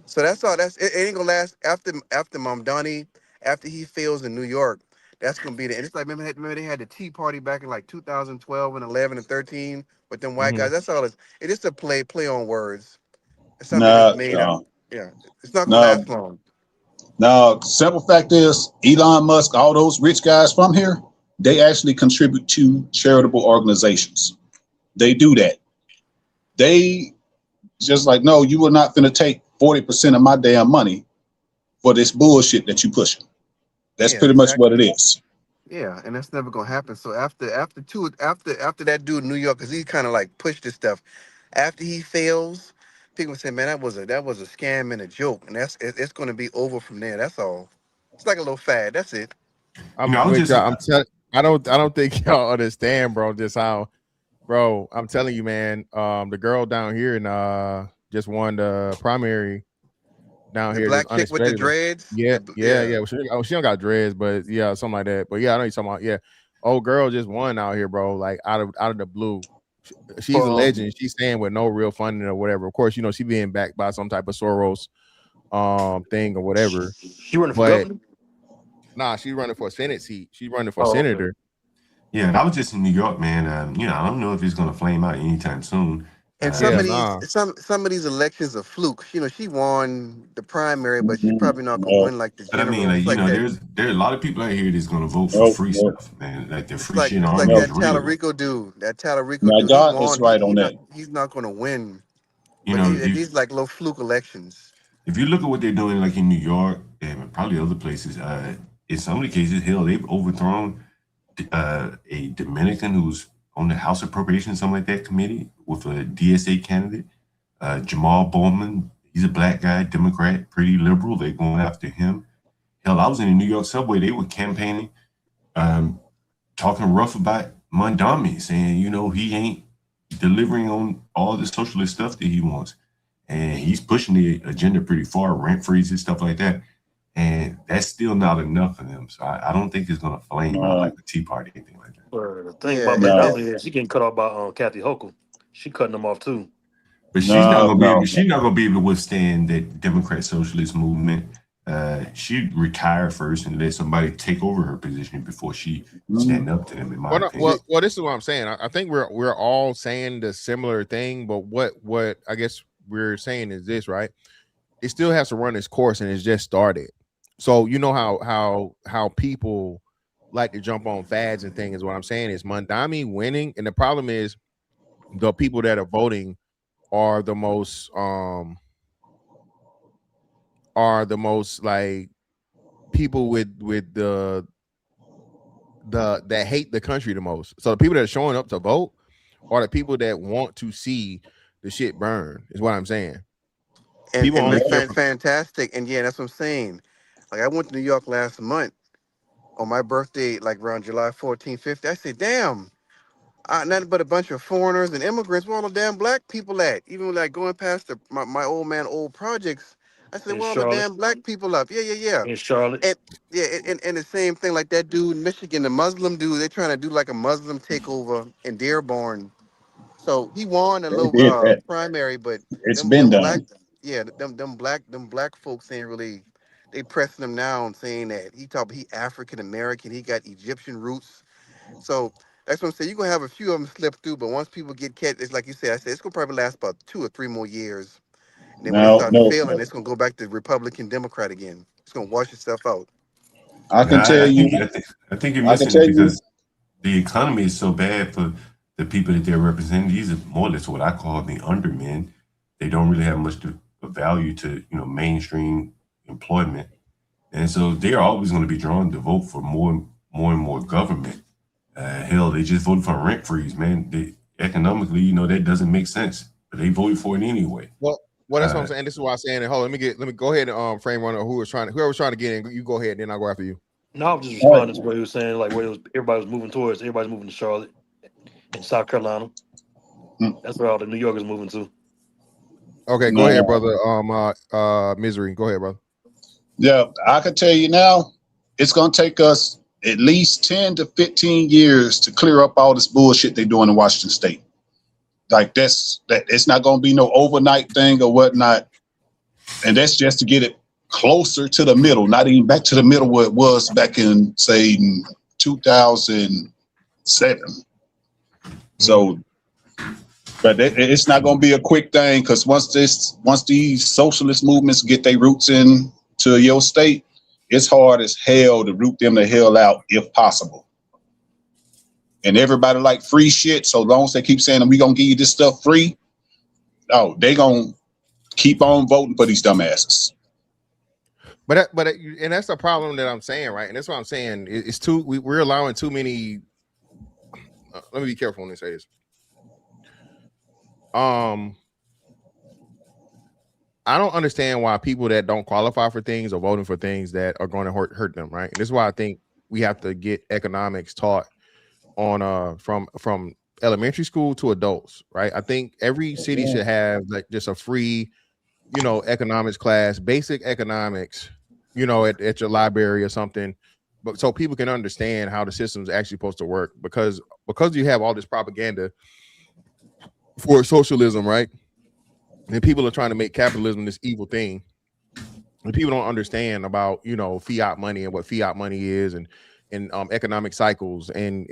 So that's all. It ain't gonna last after Mamdani, after he fails in New York. That's gonna be the. And it's like remember they had the Tea Party back in like 2012 and 11 and 13 with them white guys. That's all. It is a play on words. It's something that's made up. Yeah, it's not gonna last long. Now, simple fact is, Elon Musk, all those rich guys from here, they actually contribute to charitable organizations. They do that. They just like, no, you are not going to take 40% of my damn money for this bullshit that you pushing. That's pretty much what it is. Yeah, and that's never gonna happen. So after that dude in New York, because he kind of like pushed this stuff. After he fails, people say, man, that was a scam and a joke, and it's gonna be over from there. That's all. It's like a little fad. That's it. I don't think y'all understand, bro. Just how, bro. I'm telling you, man. The girl down here and just won the primary down the here. Black chick with the dreads. Yeah. Well, she don't got dreads, but yeah, something like that. But yeah, I know you're talking about. Yeah, old girl just won out here, bro. Like out of the blue. She's a legend. She's staying with no real funding or whatever. Of course, she being backed by some type of Soros thing or whatever. She running for governor? Nah, she's running for a Senate seat. She's running for senator. Okay. Yeah, I was just in New York, man. I don't know if it's gonna flame out anytime soon. And some of these elections are flukes. She won the primary, but she's probably not gonna win like the general. But I mean, there are a lot of people out here that's gonna vote for free stuff, man. Like the free shit. Like that Tallarico dude. That Tallarico dude. God is right on that. He's not gonna win. These like little fluke elections. If you look at what they're doing, like in New York and probably other places, in some of the cases, hell, they've overthrown a Dominican who's on the House Appropriations, something like that committee with a DSA candidate, Jamal Bowman. He's a black guy, Democrat, pretty liberal. They're going after him. Hell, I was in the New York subway. They were campaigning, talking rough about Mondami, saying, he ain't delivering on all the socialist stuff that he wants. And he's pushing the agenda pretty far, rent freezes, stuff like that. And that's still not enough for them. So I don't think it's going to flame out like the Tea Party or anything like that. The thing about Mondami is she getting cut off by Kathy Hochul. She cutting them off too. But she's not No, gonna be able. no. She's not gonna be able to withstand that Democrat socialist movement. She'd retire first and let somebody take over her position before she stand up to them. In my opinion. Well, this is what I'm saying. I think we're all saying the similar thing, but what I guess we're saying is this, right? It still has to run its course, and it's just started. So you know how people like to jump on fads and things. What I'm saying is Mondami winning, and the problem is the people that are voting are the most like people with the that hate the country the most. So the people that are showing up to vote are the people that want to see the shit burn, is what I'm saying. And, People and only it's care for- fantastic. And yeah, that's what I'm saying. Like I went to New York last month on my birthday, like around July 14th, 15th. I said, damn, nothing but a bunch of foreigners and immigrants. Where all the damn black people at? Even like going past my old man old projects. I said, In where all the Charlotte. damn black people up? Yeah. In Charlotte. And yeah, and the same thing like that dude in Michigan, the Muslim dude. They're trying to do like a Muslim takeover in Dearborn. So he won a little did that. primary, but It's them been black, done. yeah, them black folks ain't really. They pressing him now and saying that he African American, he got Egyptian roots. So that's what I'm saying. You're gonna have a few of them slip through, but once people get catch, it's like you said. I said it's gonna probably last about 2 or 3 more years. And then when they No, start no. failing, it's gonna go back to Republican, Democrat again. It's gonna wash itself out. I can tell you. I think you're I can missing tell it you. because the economy is so bad for the people that they're representing. These are more or less what I call the undermen. They don't really have much of value to mainstream employment, and so they're always going to be drawn to vote for more and more government. Hell, they just voted for a rent freeze, man. Economically, that doesn't make sense, but they voted for it anyway. Well, that's what I'm saying. This is why I'm saying it. Hold on, let me go ahead and frame runner whoever's trying to get in. You go ahead, then I'll go after you. No, I'm just responding to what he was saying, like everybody was moving towards. Everybody's moving to Charlotte and South Carolina. That's where all the New Yorkers moving to. Okay, go ahead, brother. Misery. Go ahead, brother. Yeah, I can tell you now, it's gonna take us at least 10 to 15 years to clear up all this bullshit they're doing in Washington State. Like that it's not gonna be no overnight thing or whatnot. And that's just to get it closer to the middle, not even back to the middle where it was back in, say, 2007. So, but it's not going to be a quick thing, because once these socialist movements get their roots into your state, it's hard as hell to root them the hell out if possible. And everybody like free shit, so long as they keep saying we gonna give you this stuff free, they gonna keep on voting for these dumbasses. But and that's the problem that I'm saying, right? And that's what I'm saying. It's we're allowing too many. Let me be careful when I say this. I don't understand why people that don't qualify for things are voting for things that are going to hurt them, right? And this is why I think we have to get economics taught on from elementary school to adults, right? I think every city should have like just a free, economics class, basic economics, at your library or something, but so people can understand how the system's actually supposed to work, because you have all this propaganda for socialism, right? And people are trying to make capitalism this evil thing, and people don't understand about fiat money and what fiat money is, and economic cycles and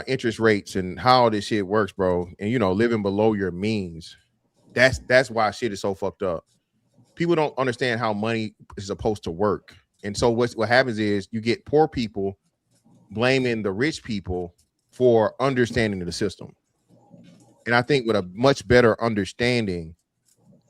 interest rates and how this shit works, bro. And living below your means. That's why shit is so fucked up. People don't understand how money is supposed to work. And so what happens is you get poor people blaming the rich people for understanding the system. And I think with a much better understanding,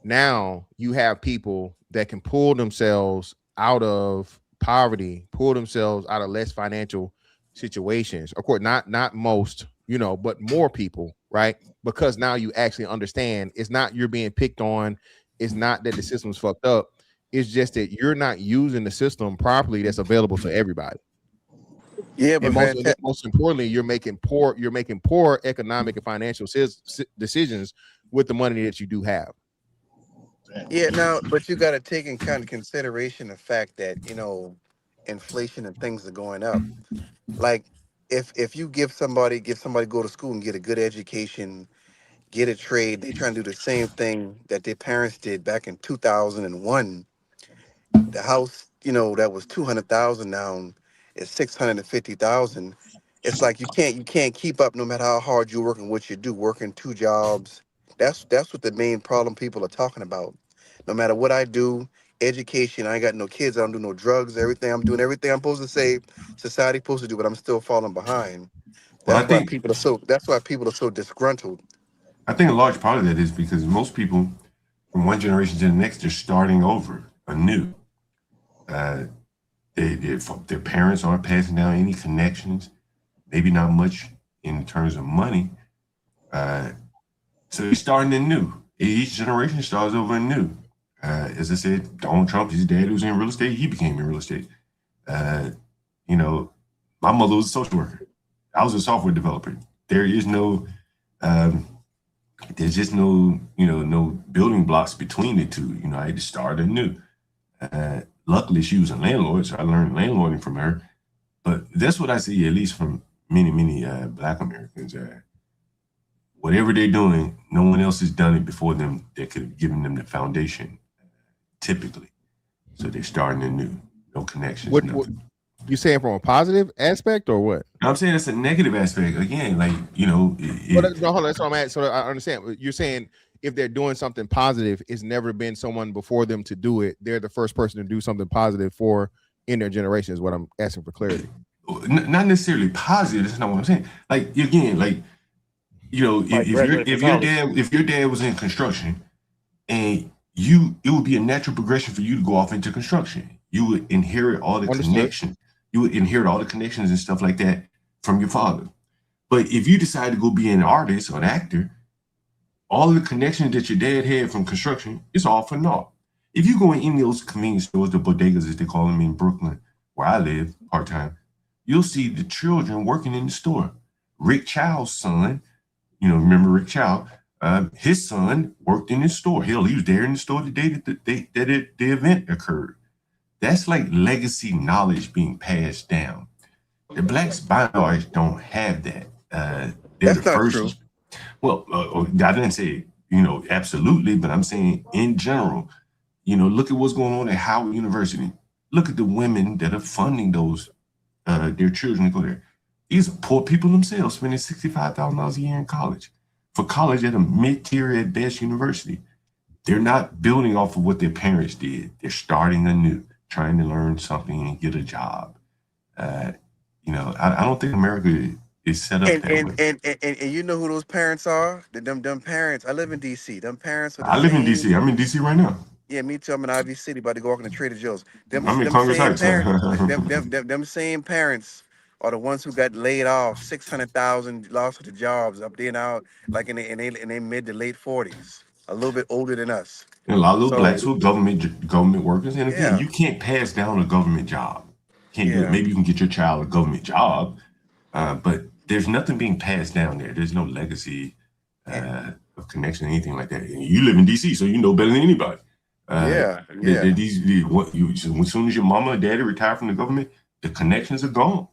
now you have people that can pull themselves out of poverty, pull themselves out of less financial situations. Of course, not most, but more people, right? Because now you actually understand it's not you're being picked on. It's not that the system's fucked up. It's just that you're not using the system properly that's available for everybody. Yeah, but most importantly, you're making poor economic and financial decisions with the money that you do have. Yeah, now, but you got to take in kind of consideration the fact that inflation and things are going up. Like if you give somebody go to school and get a good education, get a trade, they trying to do the same thing that their parents did back in 2001. The house, that was 200,000 now is 650,000. It's like you can't keep up no matter how hard you're working, what you do, working 2 jobs. That's what the main problem people are talking about. No matter what I do, education, I ain't got no kids, I don't do no drugs, everything I'm doing, everything I'm supposed to say, society supposed to do, but I'm still falling behind. Well, That's why people are so disgruntled. I think a large part of that is because most people from one generation to the next, they're starting over anew. Their parents aren't passing down any connections, maybe not much in terms of money. So they're starting anew. Each generation starts over anew. As I said, Donald Trump, his dad was in real estate. He became in real estate. My mother was a social worker. I was a software developer. There is no, there's just no, no building blocks between the two. I had to start anew. Luckily, she was a landlord, so I learned landlording from her. But that's what I see, at least from many, many Black Americans. Whatever they're doing, no one else has done it before them that could have given them the foundation, typically. So they're starting anew, no connections. What you saying from a positive aspect or what? I'm saying it's a negative aspect. Again, like, hold on, that's what I'm at. So I understand. You're saying if they're doing something positive, it's never been someone before them to do it. They're the first person to do something positive in their generation is what I'm asking for clarity. Not necessarily positive. That's not what I'm saying. Like, again, like, if your dad was in construction and it would be a natural progression for you to go off into construction. You would inherit all the connections. You would inherit all the connections and stuff like that from your father. But if you decide to go be an artist or an actor, all the connections that your dad had from construction, it's all for naught. If you go in any of those convenience stores, the bodegas as they call them in Brooklyn, where I live part-time, you'll see the children working in the store. Rick Chow's son, remember Rick Chow? His son worked in his store. Hell, he was there in the store the day that the event occurred. That's like legacy knowledge being passed down. The Blacks, by and large, don't have that. They're the first. True. Well, I didn't say, absolutely, but I'm saying in general, look at what's going on at Howard University. Look at the women that are funding those, their children to go there. These are poor people themselves spending $65,000 a year in college. For college at a mid-tier at best university. They're not building off of what their parents did. They're starting anew, trying to learn something and get a job. I don't think America is set up that way. And you know who those parents are? Them parents. I live in DC. Them parents. I live in DC. I'm in DC right now. Yeah, me too. I'm in Ivy City, about to go walk in the Trader Joe's. I'm in Congress Heights. Them same parents are the ones who got laid off, 600,000 lost their jobs up there now, like in their mid to late 40s, a little bit older than us. And a lot of those Blacks who are government workers, and again, you can't pass down a government job. Can't do it. Maybe you can get your child a government job, but there's nothing being passed down there. There's no legacy of connection, anything like that. And you live in DC, so you know better than anybody. As soon as your mama or daddy retire from the government, the connections are gone.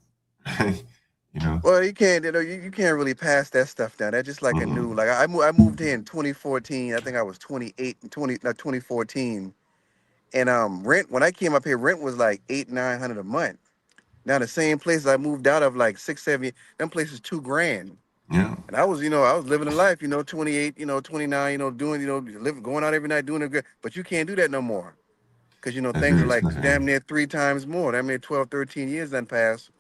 Well, you can't. You can't really pass that stuff down. That's just like a new. Like I moved here in 2014. I think I was 2014, and rent when I came up here, rent was like $800-900 a month. Now the same places I moved out of, like 6-7, them places $2,000. Yeah. And I was living a life, 28, 29, doing, going out every night doing it good. But you can't do that no more, because things are like damn near 3 times more. Damn near 12, 13 years done passed.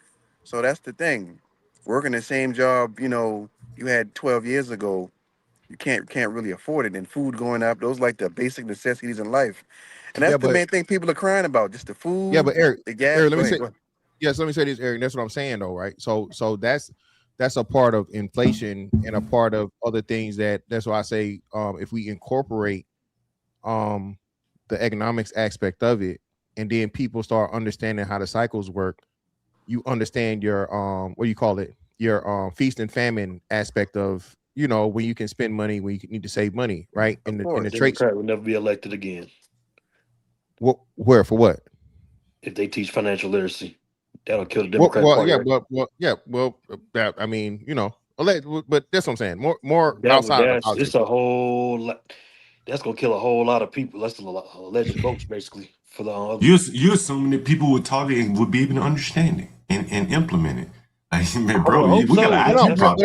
So that's the thing. Working the same job, you had 12 years ago, you can't really afford it. And food going up, those like the basic necessities in life. And that's the main thing people are crying about, just the food. Yeah, but Eric, the gas. Eric, let me say this, Eric. That's what I'm saying though, right? So that's a part of inflation and a part of other things that's why I say if we incorporate the economics aspect of it, and then people start understanding how the cycles work, you understand your your feast and famine aspect of when you can spend money, when you need to save money, right? And the traits will never be elected again. Where for what? If they teach financial literacy. That'll kill the Democratic Well, Party. yeah, Right? that, I mean, but that's what I'm saying. More outside of the It's politics. a whole lot. That's gonna kill a whole lot of people. That's alleged votes, basically, for the. You assuming that people would target and would be able to understand it and implement it. Like, man, bro, we got an IT problem.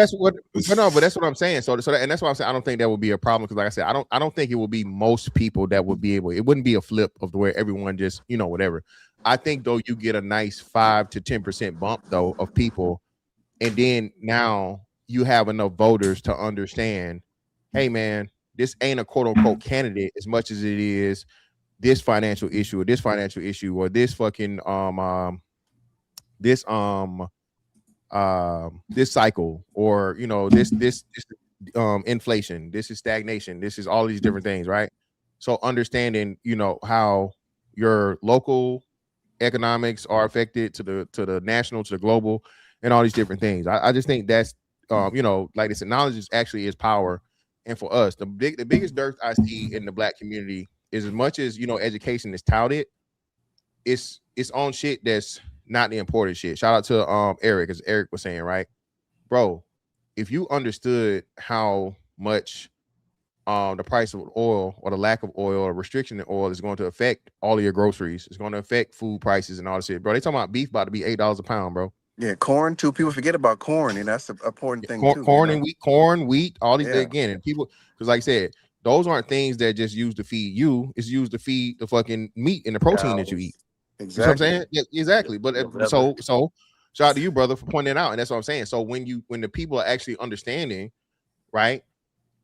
But that's what I'm saying. So and that's why I'm saying I don't think that would be a problem, because like I said, I don't think it will be most people that would be able. It wouldn't be a flip of the way everyone just whatever. I think though you get a nice 5 to 10% bump though of people, and then now you have enough voters to understand, hey man, this ain't a quote unquote candidate as much as it is this financial issue or this financial issue or this fucking this cycle, or this inflation, this is stagnation, this is all these different things, right? So understanding how your local economics are affected to the national, to the global, and all these different things. I just think that's like this, knowledge is actually power. And for us, the biggest dearth I see in the Black community is, as much as education is touted, it's on shit that's not the important shit. Shout out to Eric, as Eric was saying, right, bro? If you understood how much the price of oil or the lack of oil or restriction in oil is going to affect all of your groceries, it's going to affect food prices and all this shit, bro. They talking about beef about to be $8 a pound, bro. Yeah, corn too. People forget about corn, and that's an important thing too. Corn and wheat, all these things again. And people, because like I said, those aren't things that just used to feed you. It's used to feed the fucking meat and the protein that you eat. Exactly. You know what I'm saying? Yeah, exactly. But so shout out to you, brother, for pointing it out. And that's what I'm saying. So when the people are actually understanding, right?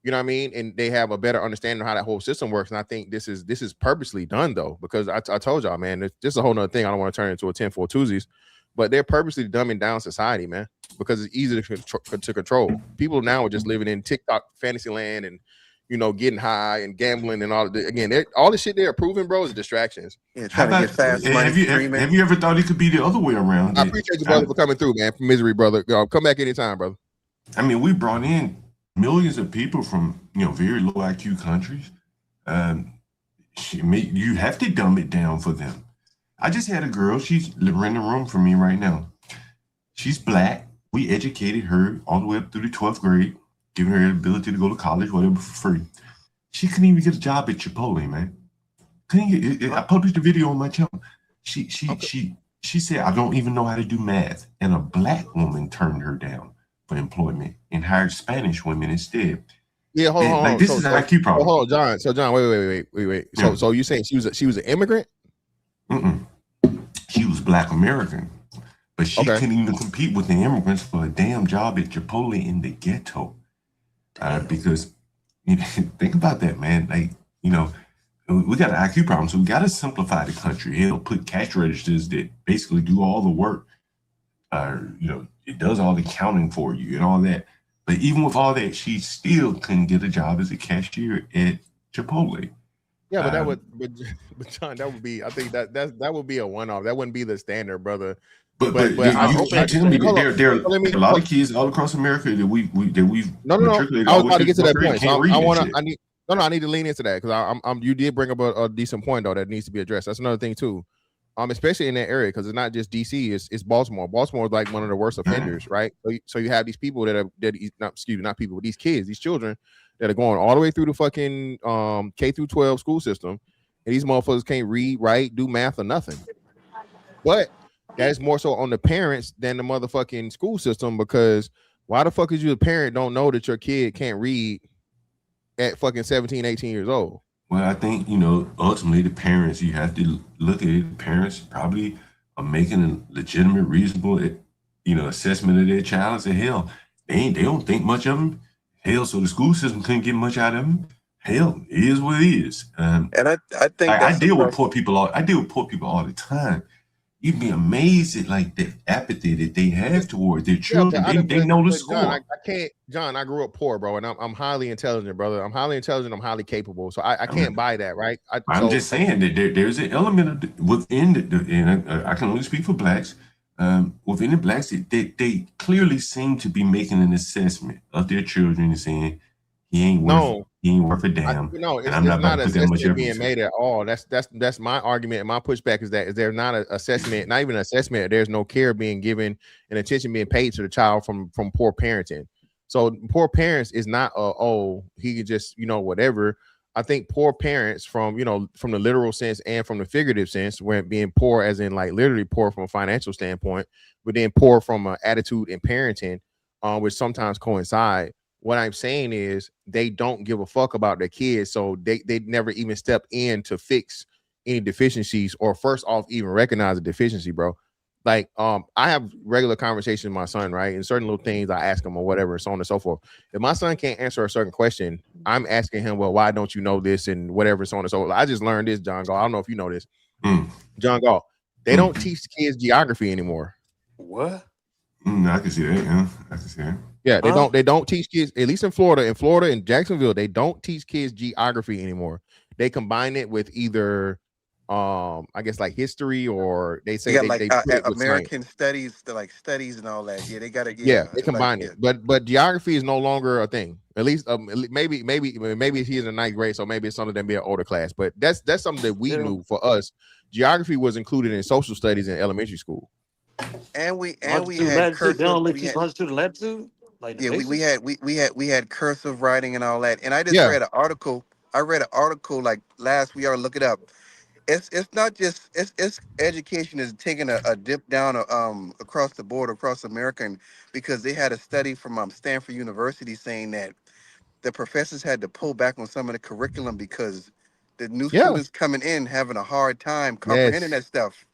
You know what I mean? And they have a better understanding of how that whole system works. And I think this is purposely done though, because I told y'all, man, this is a whole nother thing. I don't want to turn into a 10-4 Tuesdays. But they're purposely dumbing down society, man, because it's easy to control. People now are just living in TikTok fantasy land and, getting high and gambling and all. Again, all the shit they're approving, bro, is distractions. Yeah, trying to get fast money. Have you ever thought it could be the other way around? I appreciate you, brother, for coming through, man. From Misery, brother. Come back anytime, brother. I mean, we brought in millions of people from very low IQ countries. You have to dumb it down for them. I just had a girl, she's renting a room for me right now. She's Black. We educated her all the way up through the 12th grade, giving her the ability to go to college, whatever, for free. She couldn't even get a job at Chipotle, man. I published a video on my channel. She said, I don't even know how to do math. And a Black woman turned her down for employment and hired Spanish women instead. Yeah, hold on. This is an IQ problem. Hold on, John. So, John, wait. So you saying she was an immigrant? She was Black American, but she couldn't even compete with the immigrants for a damn job at Chipotle in the ghetto. Because think about that, man. Like, we got an IQ problem, so we got to simplify the country. It'll put cash registers that basically do all the work. It does all the counting for you and all that. But even with all that, she still couldn't get a job as a cashier at Chipotle. Yeah, but but John, that would be. I think that would be a one-off. That wouldn't be the standard, brother. But you can't tell me that there are a lot of kids all across America that we've No. I was about to get to that point. So I need to lean into that, because you did bring up a decent point though that needs to be addressed. That's another thing too, especially in that area, because it's not just DC, it's Baltimore. Baltimore is like one of the worst offenders, right? So you have these people not people, but these kids, these children that are going all the way through the fucking K through 12 school system, and these motherfuckers can't read, write, do math, or nothing. But that is more so on the parents than the motherfucking school system, because why the fuck is you a parent don't know that your kid can't read at fucking 17, 18 years old? Well, I think, ultimately the parents, you have to look at it. The parents probably are making a legitimate, reasonable, assessment of their child. And say, hell, they don't think much of them. Hell, so the school system couldn't get much out of them. Hell, it is what it is. And I think I deal with poor people all the time. You'd be amazed at the apathy that they have toward their children. They know the score. John, I grew up poor, bro, and I'm highly intelligent, brother. I'm highly intelligent. I'm highly capable. So I can't buy that, right? I'm just saying that there's an element within and I can only speak for Blacks. Within the Blacks, they clearly seem to be making an assessment of their children and saying he ain't worth He ain't worth a damn. No, and it's I'm not not about an to put that much assessment effort being into it. made at all. That's my argument and my pushback is that there's not an assessment, not even an assessment. There's no care being given and attention being paid to the child from poor parenting. So poor parents is not he can just whatever. I think poor parents from the literal sense and from the figurative sense, where being poor as in like literally poor from a financial standpoint, but then poor from an attitude and parenting, which sometimes coincide. What I'm saying is they don't give a fuck about their kids, so they never even step in to fix any deficiencies or first off even recognize a deficiency, bro. Like I have regular conversations with my son, right? And certain little things I ask him or whatever, so on and so forth. If my son can't answer a certain question, I'm asking him, well, why don't you know this and whatever, so on and so forth. I just learned this, John Gall. I don't know if you know this. John Gall, they don't teach kids geography anymore. What? I can see that. Yeah, I can see that. Yeah, they don't teach kids, at least in Florida and Jacksonville, they don't teach kids geography anymore. They combine it with either I guess like history, or they say They got they like put it with American science. studies, like studies and all that. Yeah, they got it. Yeah, they it's combine like, it. But geography is no longer a thing. At least maybe he's in ninth grade, so maybe it's something that be an older class. But that's something that we knew for us. Geography was included in social studies in elementary school. And we Longitude, had latitude, cursive. they don't let We you had, longitude and latitude? Like the yeah, basics? we had cursive writing and all that. And I just Yeah. read an article. I read an article like last week. I look it up. It's not just it's education is taking a dip down across the board across America, and because they had a study from Stanford University saying that the professors had to pull back on some of the curriculum because the new Yeah. students coming in having a hard time comprehending that stuff.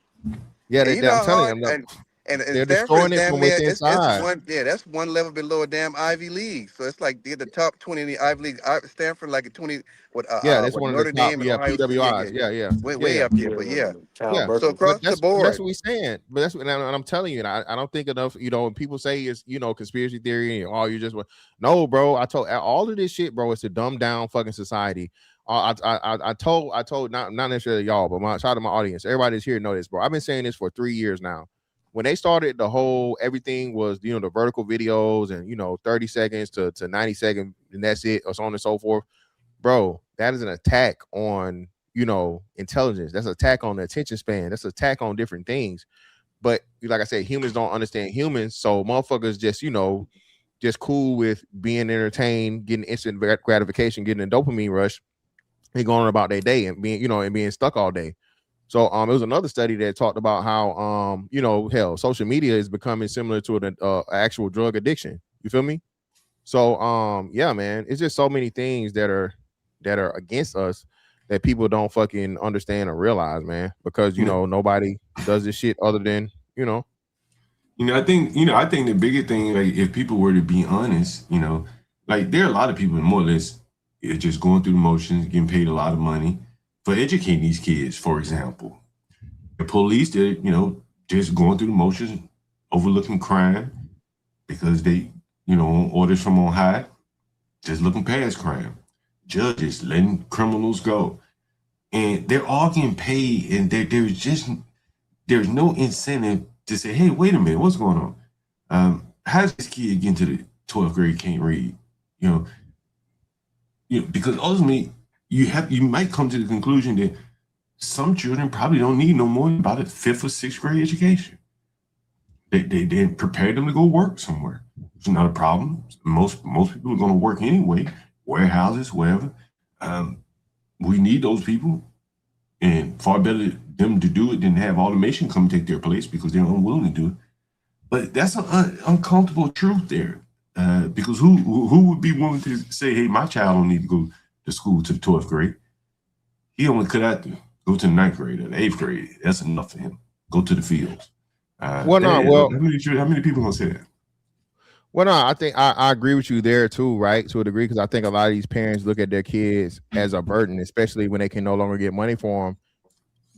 Yeah, And you know I'm how telling hard, you, and they're Stanford is destroying it damn from near within it's inside. that's one level below a damn Ivy League. So it's like they're the top 20 in the Ivy League. Stanford like a 20 Yeah, that's what one of the Notre top. Dame and Yeah, Ohio State. PWIs. Yeah. Way up there. But yeah. Yeah, So across but the that's board. what we're saying. But that's and I'm telling you, and I don't think enough. When people say it's conspiracy theory, and you just no, bro. I told all of this shit, bro. It's a dumbed down fucking society. I told not necessarily y'all, but shout out to my audience. Everybody that's here know this, bro. I've been saying this for 3 years now. When they started the whole everything was the vertical videos and 30 seconds to 90 seconds and that's it, or so on and so forth, bro. That is an attack on intelligence. That's an attack on the attention span. That's an attack on different things. But like I said, humans don't understand humans, so motherfuckers just cool with being entertained, getting instant gratification, getting a dopamine rush, and going about their day and being and being stuck all day. So it was another study that talked about how hell, social media is becoming similar to an actual drug addiction. You feel me? So yeah, man, it's just so many things that are against us that people don't fucking understand or realize, man, because nobody does this shit other than I think the bigger thing, like if people were to be honest, like there are a lot of people more or less just going through the motions, getting paid a lot of money for educating these kids. For example, the police, they're just going through the motions, overlooking crime because they on orders from on high, just looking past crime. Judges letting criminals go, and they're all getting paid, and there's no incentive to say, hey, wait a minute, what's going on? How's this kid getting to the 12th grade can't read? Because ultimately you might come to the conclusion that some children probably don't need no more than about a 5th or 6th grade education. They prepare them to go work somewhere. It's not a problem. Most people are going to work anyway, warehouses, wherever. We need those people, and far better them to do it than have automation come take their place because they're unwilling to do it. But that's an uncomfortable truth there, because who would be willing to say, hey, my child don't need to go to school to the 12th grade. He only could have to go to the 9th grade or the 8th grade. That's enough for him. Go to the fields. How many people gonna say that? Well, no, I think I agree with you there too, right? To a degree, because I think a lot of these parents look at their kids as a burden, especially when they can no longer get money for them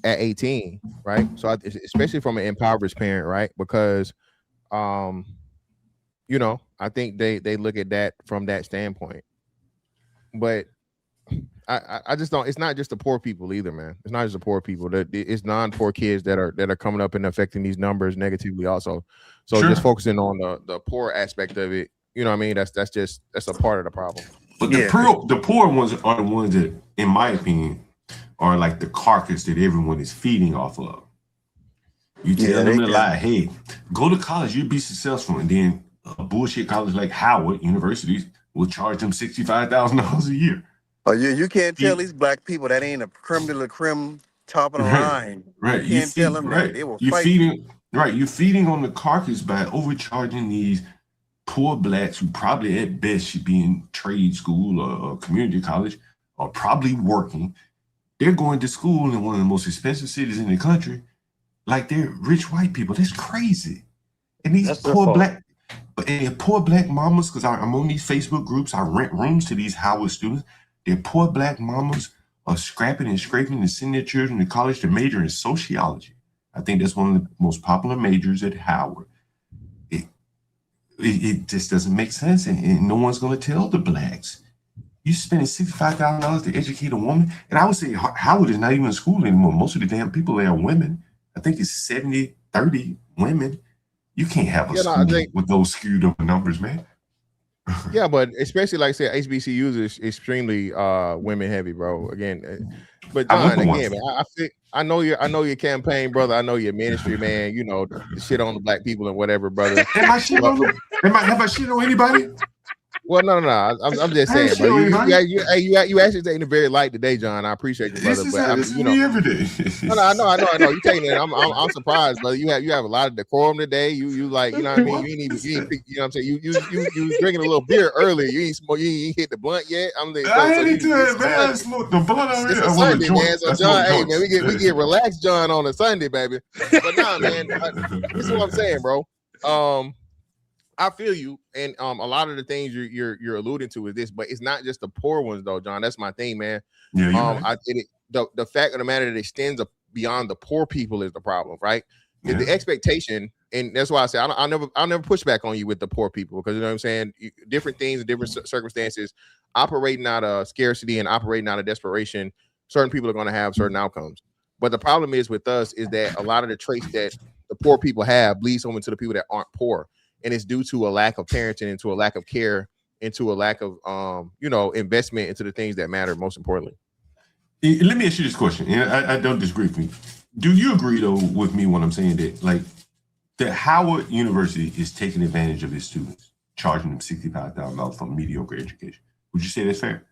at 18, right? So especially from an impoverished parent, right? Because, I think they look at that from that standpoint. But I just don't. It's not just the poor people either, man. It's not just the poor people. It's non-poor kids that are coming up and affecting these numbers negatively also. So just focusing on the poor aspect of it, you know what I mean? That's a part of the problem. But the poor ones are the ones that, in my opinion, are like the carcass that everyone is feeding off of. You tell them to lie, hey, go to college, you'll be successful. And then a bullshit college like Howard University will charge them $65,000 a year. Oh, you can't tell these black people that ain't a creme de la creme top of the line. Right. You can't tell them that. They will fight. You're feeding on the carcass by overcharging these poor blacks who probably at best should be in trade school or community college or probably working. They're going to school in one of the most expensive cities in the country like they're rich white people. That's crazy. And these poor black mamas, because I'm on these Facebook groups, I rent rooms to these Howard students. Their poor black mamas are scrapping and scraping and sending their children to college to major in sociology. I think that's one of the most popular majors at Howard. It just doesn't make sense, and no one's going to tell the blacks. You're spending $65,000 to educate a woman, and I would say Howard is not even in school anymore. Most of the damn people there are women. I think it's 70-30 women. You can't have a school with those skewed up numbers, man. Yeah, but especially like I said, HBCUs is extremely women heavy, bro. Again, but John, again, man, I know your campaign, brother. I know your ministry, man. You know the shit on the black people and whatever, brother. Have I shit on anybody? Well, no. I'm just saying, bro. You actually taking it very light today, John. I appreciate you, brother. This is me every day. No, I know. You taking it. I'm surprised, brother. You have a lot of decorum today. You like, you know what I mean. You ain't, you know what I'm saying. You drinking a little beer earlier. You ain't hit the blunt yet. I ain't do it, man. I smoked the blunt already. It's a Sunday, man. So John, hey man, we get relaxed, John, on a Sunday, baby. But nah, man, this is what I'm saying, bro. I feel you, and a lot of the things you're alluding to is this, but it's not just the poor ones though, John. That's my thing, man. Yeah, right. The fact of the matter that it extends beyond the poor people is the problem, right? Yeah. The expectation, and that's why I say I'll never push back on you with the poor people, because you know what I'm saying. Different things and different circumstances, operating out of scarcity and operating out of desperation, certain people are going to have certain outcomes. But the problem is with us is that a lot of the traits that the poor people have bleeds over to the people that aren't poor. And it's due to a lack of parenting, and to a lack of care, and to a lack of investment into the things that matter most importantly. Let me ask you this question, and I don't disagree with me. Do you agree though with me when I'm saying that, that Howard University is taking advantage of its students, charging them $65,000 for a mediocre education? Would you say that's fair?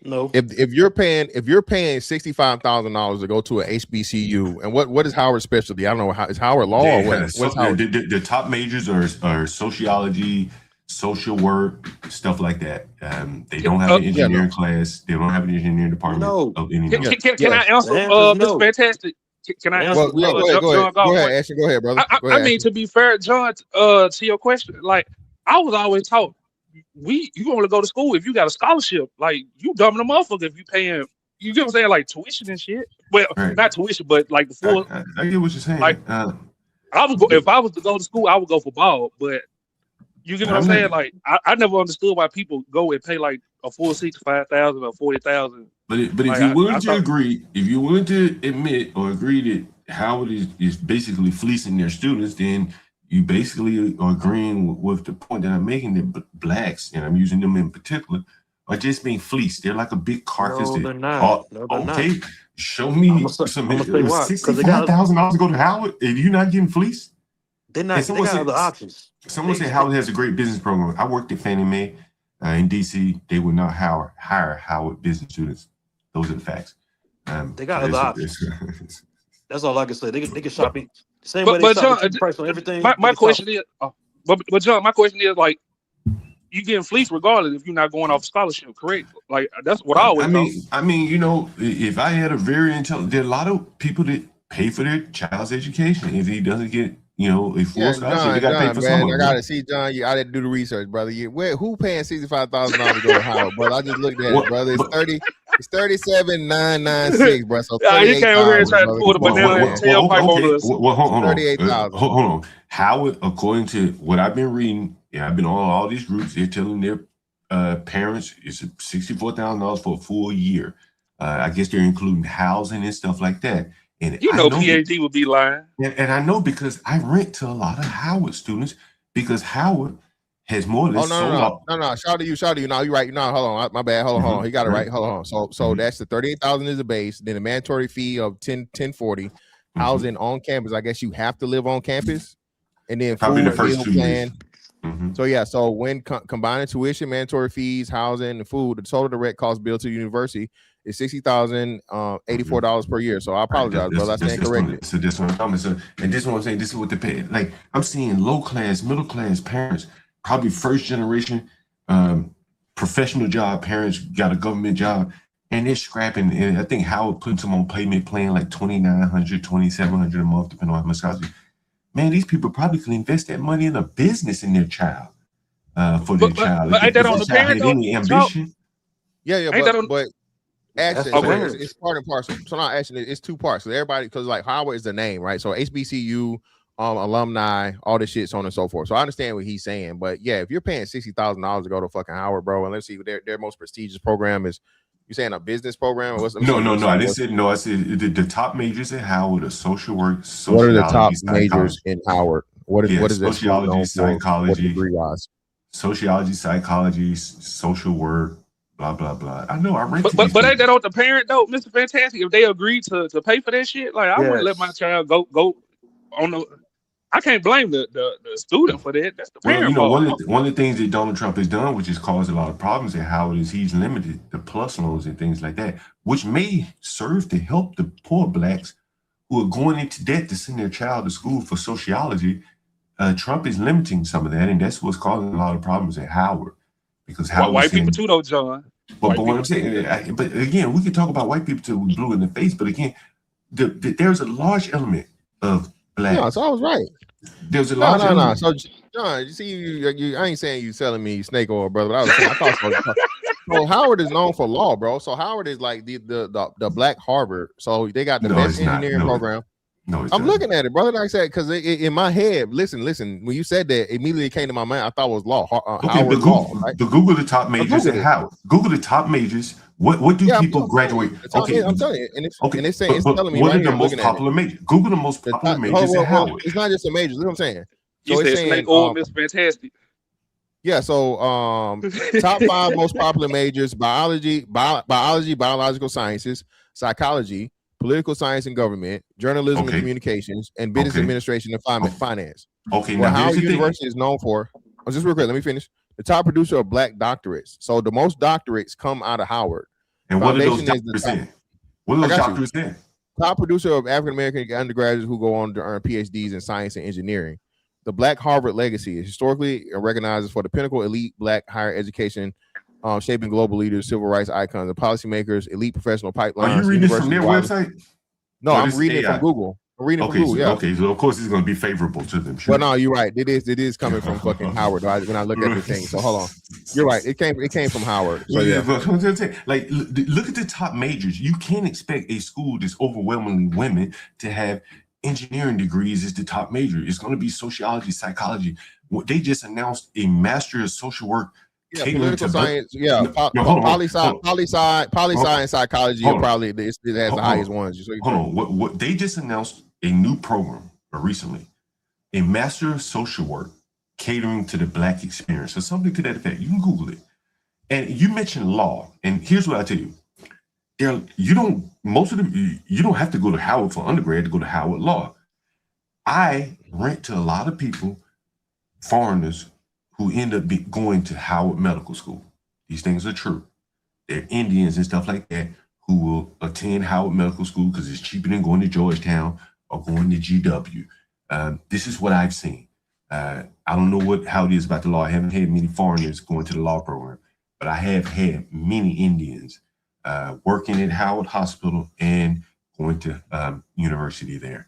No. If you're paying $65,000 to go to an HBCU, and what is Howard's specialty? I don't know. Is Howard law or what? What's Howard? The top majors are sociology, social work, stuff like that. They don't have an engineering class. They don't have an engineering department. Of any Can I answer, Mr. Fantastic? Can I answer? Go ahead, Ashton. Go ahead, brother. I mean, to be fair, John, to your question, like I was always taught, you only go to school if you got a scholarship. Like you dumb the motherfucker if you paying, you get what I'm saying, like tuition and shit. Well, not tuition, but like the full. I get what you're saying. Like if I was to go to school, I would go for ball. But you get what I'm saying? Like I never understood why people go and pay like a full $65,000 or $40,000. But if you're willing to agree, if you're willing to admit or agree that Howard is basically fleecing their students, then you basically are agreeing with the point that I'm making, that blacks, and I'm using them in particular, are just being fleeced. They're like a big carcass. No, they're not. No, they're not. Show me some $65,000 to go to Howard, and you're not getting fleeced. They're not. They got other options. Someone said Howard has a great business program. I worked at Fannie Mae in DC. They would not hire Howard business students. Those are the facts. They got other options. That's all I can say. They can shop it. Same but, way they John, price on everything. My question is, but John, my question is, like, you getting fleeced regardless if you're not going off scholarship, correct? Like that's what I always. I mean, if I had a very intelligent, there are a lot of people that pay for their child's education. If he doesn't get, a full scholarship, they got to pay for someone. I got to see, John. I didn't do the research, brother. Who paying $65,000 to go to Howard, brother? I just looked at it, brother. It's $37,996, bro. So you came over here and tried to pull the banana and tailpipe on us. Well, hold on. $38,000. Hold on. Howard, according to what I've been reading, I've been on all these groups. They're telling their parents it's $64,000 for a full year. I guess they're including housing and stuff like that. And PhD would be lying. And I know because I rent to a lot of Howard students, because Howard has more or Oh less sold out. no. Shout out to you. No, you're right. No, hold on. My bad. Hold on. He got it right. Hold on. So that's the 38,000 is the base. Then the mandatory fee of 1040. Housing on campus. I guess you have to live on campus, and then Probably food the first meal 2 years. plan. So yeah. So when combining tuition, mandatory fees, housing, and food, the total direct cost bill to the university is $60,084 per year. So I apologize, brother. I stand corrected. So this one coming. So and this one I'm saying, this is what the pay. Like I'm seeing low class, middle class parents, probably first generation, professional job parents, got a government job, and they're scrapping. And I think Howard puts them on payment plan like $2,900, $2,700 a month, depending on how much scholarship. Man, these people probably could invest that money in a business in their child, for their child. But ain't that on the parent though? Any ambition? Yeah, Ain't that on- but actually, That's so okay. it's part and parcel. So not actually, it's 2 parts. So everybody, because like Howard is the name, right? So HBCU, alumni, all this shit, so on and so forth. So I understand what he's saying, but yeah, if you're paying $60,000 to go to fucking Howard, bro, and let's see, their most prestigious program is. You saying a business program? Or what's No. I didn't say no. I said the top majors at Howard are social work, What are sociology, the top psychology. majors in Howard? What is that school sociology, known for? What psychology, degree-wise? sociology, psychology, social work, blah blah blah. I know. I read. But ain't that on the parent though, Mr. Fantastic? If they agree to pay for that shit, like I wouldn't let my child go on the. I can't blame the student for that. That's the Well, parent you know, fault. one of the things that Donald Trump has done, which has caused a lot of problems at Howard, is he's limited the plus loans and things like that, which may serve to help the poor blacks who are going into debt to send their child to school for sociology. Trump is limiting some of that, and that's what's causing a lot of problems at Howard. Because Howard, White people too, though, John. But what I'm saying, but again, we can talk about white people till we blue in the face. But again, there's a large element of black. Yeah, so I was right. There's a large element. So John, you see, you I ain't saying you selling me snake oil, brother. But I thought so. So Howard is known for law, bro. So Howard is like the black Harvard. So they got the best engineering program. No, I'm looking at it, brother. Like I said, because in my head, listen. When you said that, immediately came to my mind. I thought it was law. Howard law. Right? But Google the top majors at Howard. Google the top majors. What do people graduate? Okay, I'm telling you, and it's saying it's telling me what right are the here. most popular majors? Google the most popular majors at Howard. It's not just the majors. Look what I'm saying. You So said it's saying, snake oil, Mr. Fantastic. yeah. So top 5 most popular majors: biology, biological sciences, psychology, political science and government, journalism and communications, and business administration and finance. Okay, Well, now Howard here's the thing. University is known for. Oh, just real quick, let me finish. The top producer of black doctorates. So the most doctorates come out of Howard. And what are those Foundation is the doctors top- in? What are I those got you. doctors in? Top producer of African American undergraduates who go on to earn PhDs in science and engineering. The Black Harvard legacy is historically recognized for the pinnacle elite black higher education, shaping global leaders, civil rights icons, and policymakers, elite professional pipelines. Are you reading this from their university-wide- website? No, Or I'm this reading it AI? from Google. I'm reading it Okay, from Google. so, Yeah. okay, so of course it's going to be favorable to them. Well, no, you're right. It is coming from fucking Howard. When I look at the thing, so hold on. You're right. It came from Howard. So yeah. But I'm saying, like, look at the top majors. You can't expect a school that's overwhelmingly women to have engineering degrees as the top major. It's going to be sociology, psychology. They just announced a master of social work. Yeah, catering political to science. Yeah, hold on. poli sci and psychology are probably it has the highest ones. So Hold on. What they just announced a new program recently, a master of social work catering to the black experience, or something to that effect. You can Google it. And you mentioned law, and here's what I tell you: you don't have to go to Howard for undergrad to go to Howard Law. I rent to a lot of people, foreigners, who end up going to Howard Medical School. These things are true. They're Indians and stuff like that who will attend Howard Medical School because it's cheaper than going to Georgetown or going to GW. This is what I've seen. I don't know how it is about the law. I haven't had many foreigners going to the law program, but I have had many Indians working at Howard Hospital and going to university there.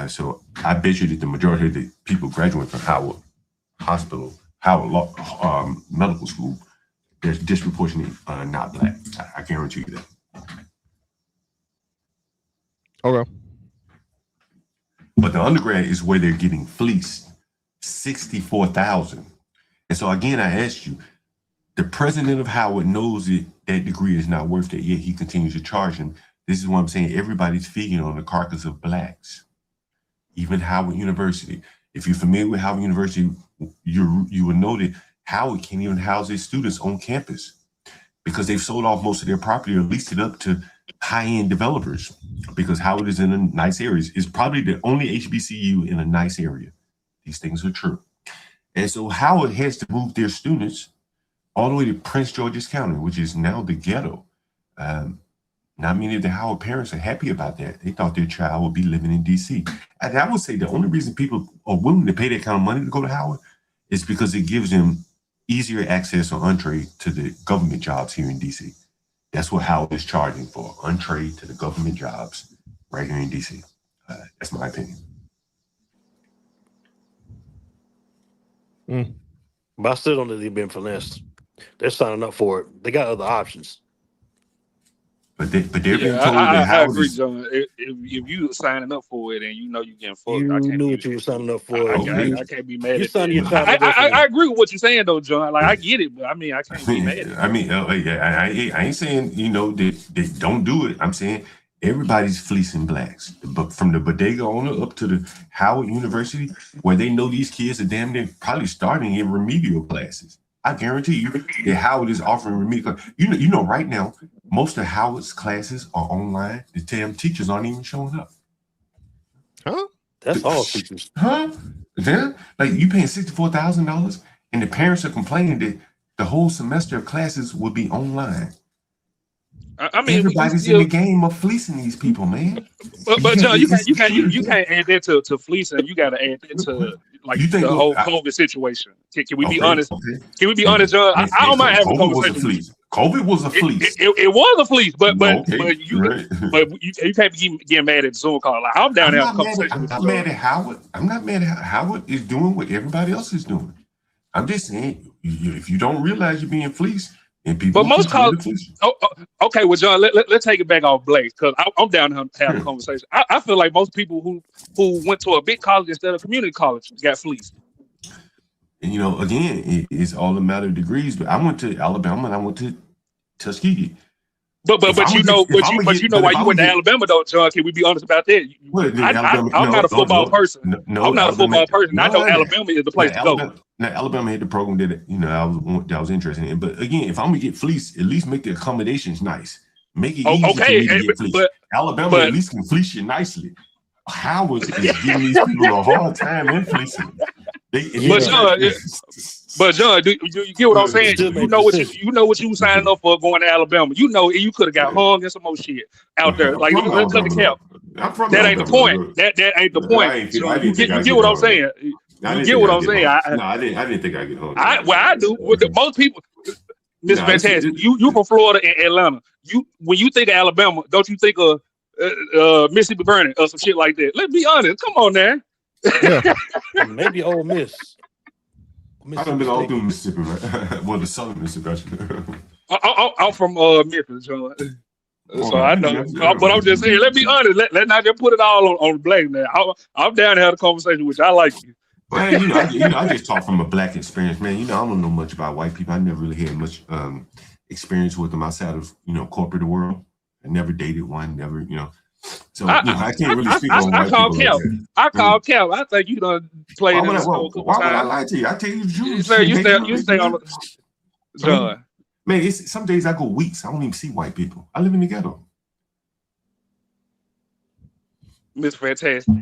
So I bet you that the majority of the people graduating from Howard Hospital, Howard Law, Medical School, there's disproportionately not black. I guarantee you that. Okay. But the undergrad is where they're getting fleeced, 64,000. And so again, I asked you, the president of Howard knows that degree is not worth it, yet he continues to charge him. This is what I'm saying. Everybody's feeding on the carcass of blacks, even Howard University. If you're familiar with Howard University, you will know that Howard can't even house its students on campus because they've sold off most of their property or leased it up to high-end developers because Howard is in a nice area. It's probably the only HBCU in a nice area. These things are true. And so Howard has to move their students all the way to Prince George's County, which is now the ghetto. Not many of the Howard parents are happy about that. They thought their child would be living in D.C. And I would say the only reason people are willing to pay that kind of money to go to Howard is because it gives them easier access or entree to the government jobs here in D.C. That's what Howard is charging for, entree to the government jobs right here in D.C. That's my opinion. But I still don't think they've been finessed. They're signing up for it. They got other options. But they're being told that I Howard agree, is. John. If you signing up for it and you know you getting fucked, You I can't knew be, what you were signing up for. I can't be mad You at signed that. your child to go for I agree with what you're saying though, John. Like I get it, but I mean I can't be mad at it. I mean, I ain't saying that they don't do it. I'm saying everybody's fleecing blacks, but from the bodega owner up to the Howard University, where they know these kids are damn near probably starting in remedial classes. I guarantee you that Howard is offering remedial. You know, right now most of Howard's classes are online. The damn teachers aren't even showing up. Huh? That's all teachers. Huh? Then, like you paying $64,000, and the parents are complaining that the whole semester of classes will be online. I mean, Everybody's in the game of fleecing these people, man. But John, you can't add that to fleecing. You got to add that to like You think the whole COVID situation. Can we be Okay, honest? okay. Can we be honest, John? I don't mind having a COVID was a conversation. fleece. COVID was a fleece. It was a fleece, but Okay, you right. you can't be getting mad at Zoom call. Like I'm down there having a conversation I'm with not you. mad at Howard. I'm not mad at Howard is doing what everybody else is doing. I'm just saying, if you don't realize you're being fleeced, and people But most continue calls, to fleece you. okay, well, John, let's take it back off Blake because I'm down to have a conversation. I feel like most people who went to a big college instead of community college got fleeced. And again, it's all a matter of degrees. But I went to Alabama and I went to Tuskegee. But If I you would know, get- if I but would you get- know but why if I you would went to get- Alabama though, John? Can we be honest about that? Well, then Alabama- I'm not a football person. No, I'm not a Alabama- football person. I know no, Alabama is the place to go. Now Alabama had the program that I was interested in. But again, if I'm gonna get fleeced, at least make the accommodations nice. Make it easy for me to get fleeced. Alabama at least can fleece you nicely. Howard is giving these people a hard time in fleecing. But John, do you get what I'm saying? You know what you signing up for going to Alabama. You know you could have got hung and some more shit out there. Like let's cut the cap. That ain't the point. That ain't the point. You get what I'm saying? You get what I'm saying? I didn't think I'd get hung. I do. Most people. This is fantastic. You from Florida and Atlanta. When you think of Alabama, don't you think of Mississippi Burning or some shit like that? Let's be honest. Come on now. Maybe Ole Miss. I done been all through Mississippi, right? Well, the southern Mississippi. I'm from Memphis, John. So I know, but I'm just saying. Let's be honest. Let not just put it all on Blake now. I'm down to have a conversation with you. I like you. Man, I just talk from a black experience, man. I don't know much about white people. I never really had much experience with them outside of corporate world. I never dated one. Never, So I can't really speak on white call people. Cap. Like that. I call Cap. I think you done played in the snow a couple Why would I times. lie to you? I tell you the truth. You stay on the John. Man, some days I go weeks. I don't even see white people. I live in the ghetto. Miss Fantastic.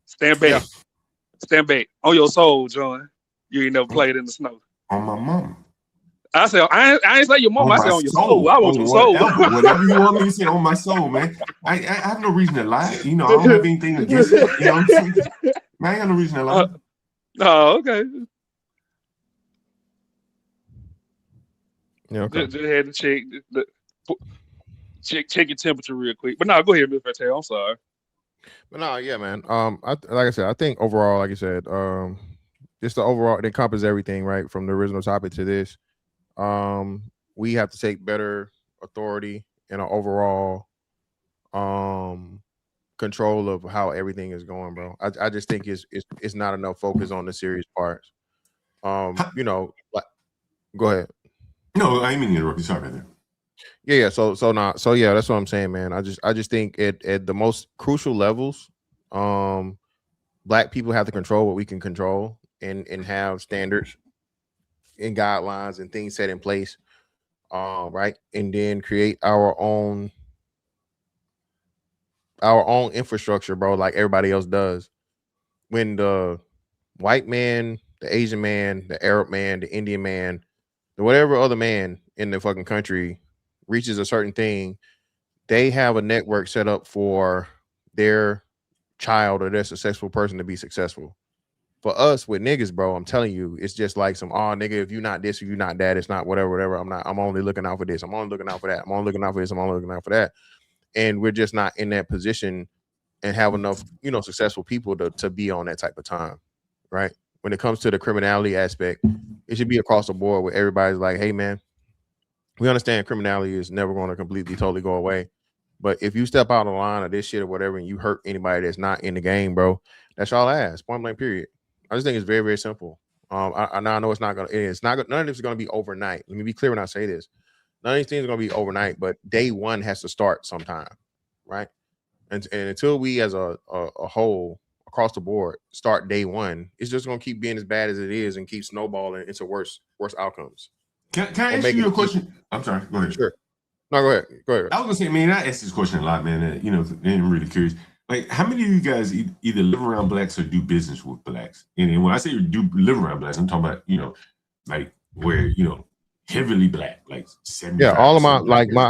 Stand back. Stand back. On your soul, John. You ain't never played in the snow. On my mom. I said, I ain't say your mom. I said on your soul. I want your soul. Whatever you want me to say on my soul, man. I have no reason to lie. I don't have anything against it. You know what I'm saying? Man, I ain't got no reason to lie. Oh, okay. Yeah, okay. Just had to check your temperature real quick. But no, go ahead, Mr. Fantastic. I'm sorry. But no, yeah, man. Like I said, I think overall, like you said, just the overall, it encompasses everything, right? From the original topic to this. We have to take better authority and an overall control of how everything is going, bro. I just think it's not enough focus on the serious parts. Like, go ahead. No, I ain't mean to interrupt you. Sorry about that. Yeah. So yeah, that's what I'm saying, man. I just think at the most crucial levels, Black people have to control what we can control and have standards and guidelines and things set in place, right, and then create our own infrastructure, bro, like everybody else does. When the white man, the Asian man, the Arab man, the Indian man, the whatever other man in the fucking country reaches a certain thing, they have a network set up for their child or their successful person to be successful. For us with niggas, bro, I'm telling you, it's just like some, oh nigga, if you're not this, if you're not that, it's not whatever. I'm only looking out for this. I'm only looking out for that. I'm only looking out for this. I'm only looking out for that. And we're just not in that position and have enough, successful people to be on that type of time, right? When it comes to the criminality aspect, it should be across the board where everybody's like, hey man, we understand criminality is never going to completely totally go away. But if you step out of the line of this shit or whatever and you hurt anybody that's not in the game, bro, that's all I ask. Point blank, period. I just think it's very, very simple. I know it's not gonna. It's not. None of this is gonna be overnight. Let me be clear when I say this. None of these things are gonna be overnight, but day one has to start sometime, right? And until we, as a whole across the board, start day one, it's just gonna keep being as bad as it is and keep snowballing into worse outcomes. Can I ask you a question? I'm sorry. Go ahead. Sure. No, go ahead. Go ahead. I was gonna say, man, I asked this question a lot, man. And I'm really curious. Like, how many of you guys either live around blacks or do business with blacks? And when I say do live around blacks, I'm talking about, like where, heavily black, like 70. Yeah, all of I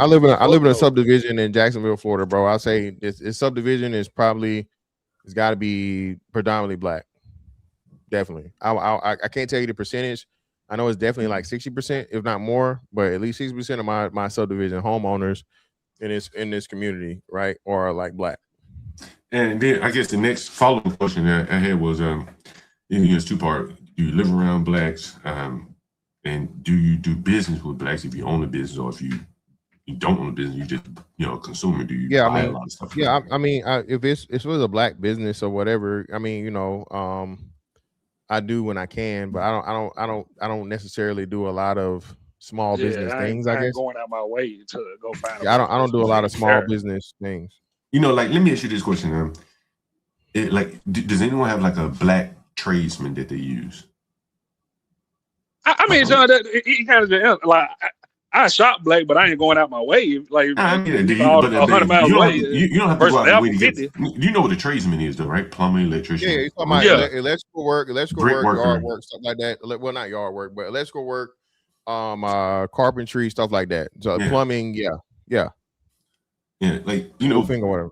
live in a subdivision in Jacksonville, Florida, bro. I say this subdivision is probably, it's got to be predominantly black. Definitely. I can't tell you the percentage. I know it's definitely like 60%, if not more, but at least 60% of my subdivision homeowners in this community, right, are like black. And then I guess the next follow-up question that I had was, it's two-part. Do you live around blacks? And do you do business with blacks if you own a business, or if you don't own a business, you just a consumer? Do you buy a lot of stuff? Yeah, I mean, if it was a black business or whatever, I mean, I do when I can, but I don't necessarily do a lot of small business things. I guess going out my way to go find. Yeah, I don't do a lot of small business things. Like, let me ask you this question. Does anyone have like a black tradesman that they use? I mean, John, he kind of like I shop black, but I ain't going out my way. Like, I mean, 100 miles away. You don't have to go out your way to get. You know what a tradesman is, though, right? Plumber, electrician. Yeah, you're talking about electrical work, yard work, stuff like that. Well, not yard work, but electrical work, carpentry, stuff like that. So plumbing, yeah. Like roofing or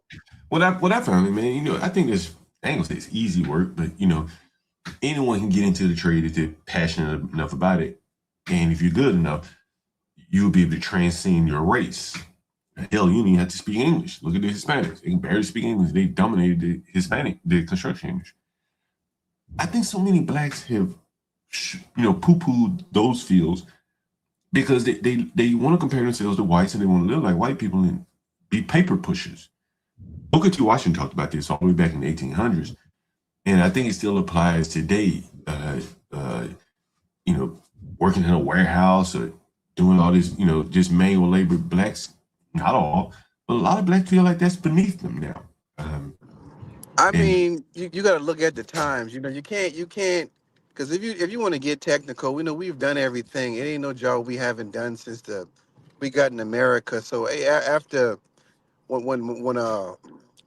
whatever. What I found, man, I think I ain't gonna say it's easy work, but anyone can get into the trade if they're passionate enough about it, and if you're good enough, you'll be able to transcend your race. Hell, you don't even have to speak English. Look at the Hispanics; they can barely speak English. They dominated the construction industry. I think so many blacks have, poo-pooed those fields because they want to compare themselves to whites and they want to live like white people and be paper pushers. Booker T. Washington talked about this all the way back in the 1800s, and I think it still applies today. Working in a warehouse or doing all this, just manual labor. Blacks, not all, but a lot of blacks feel like that's beneath them now. I mean, you got to look at the times. You can't, because if you want to get technical, we know we've done everything. It ain't no job we haven't done since we got in America. So after when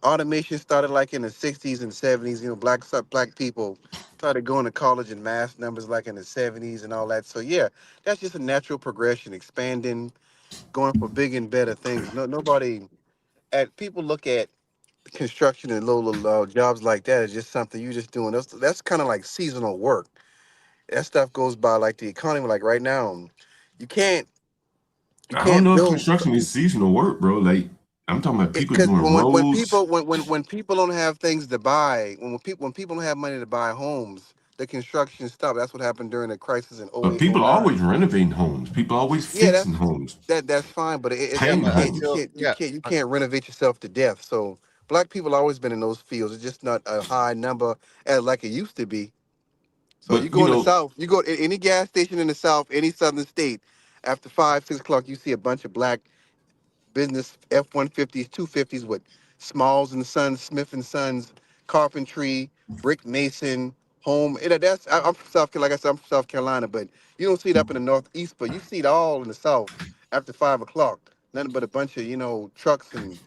automation started, like in the 60s and 70s, black people started going to college in mass numbers, like in the 70s and all that. So yeah, that's just a natural progression, expanding, going for big and better things. People look at construction and low jobs like that as just something you just doing. That's kind of like seasonal work. That stuff goes by like the economy. Like right now, you can't. I don't know if construction is seasonal work, bro. Like, I'm talking about people doing roads. When people don't have things to buy, when people don't have money to buy homes, the construction stopped. That's what happened during the crisis in 08. But people always renovating homes. People always fixing homes. That's fine, but you can't renovate yourself to death. So black people always been in those fields. It's just not a high number as like it used to be. So you go in the South, you go to any gas station in the South, any southern state, after 5, 6 o'clock, you see a bunch of black business F-150s, 250s with Smalls and Sons, Smith and Sons, carpentry, brick mason home. I'm from South Carolina. Like I said, I'm from South Carolina, but you don't see it up in the Northeast, but you see it all in the South after 5 o'clock. Nothing but a bunch of trucks and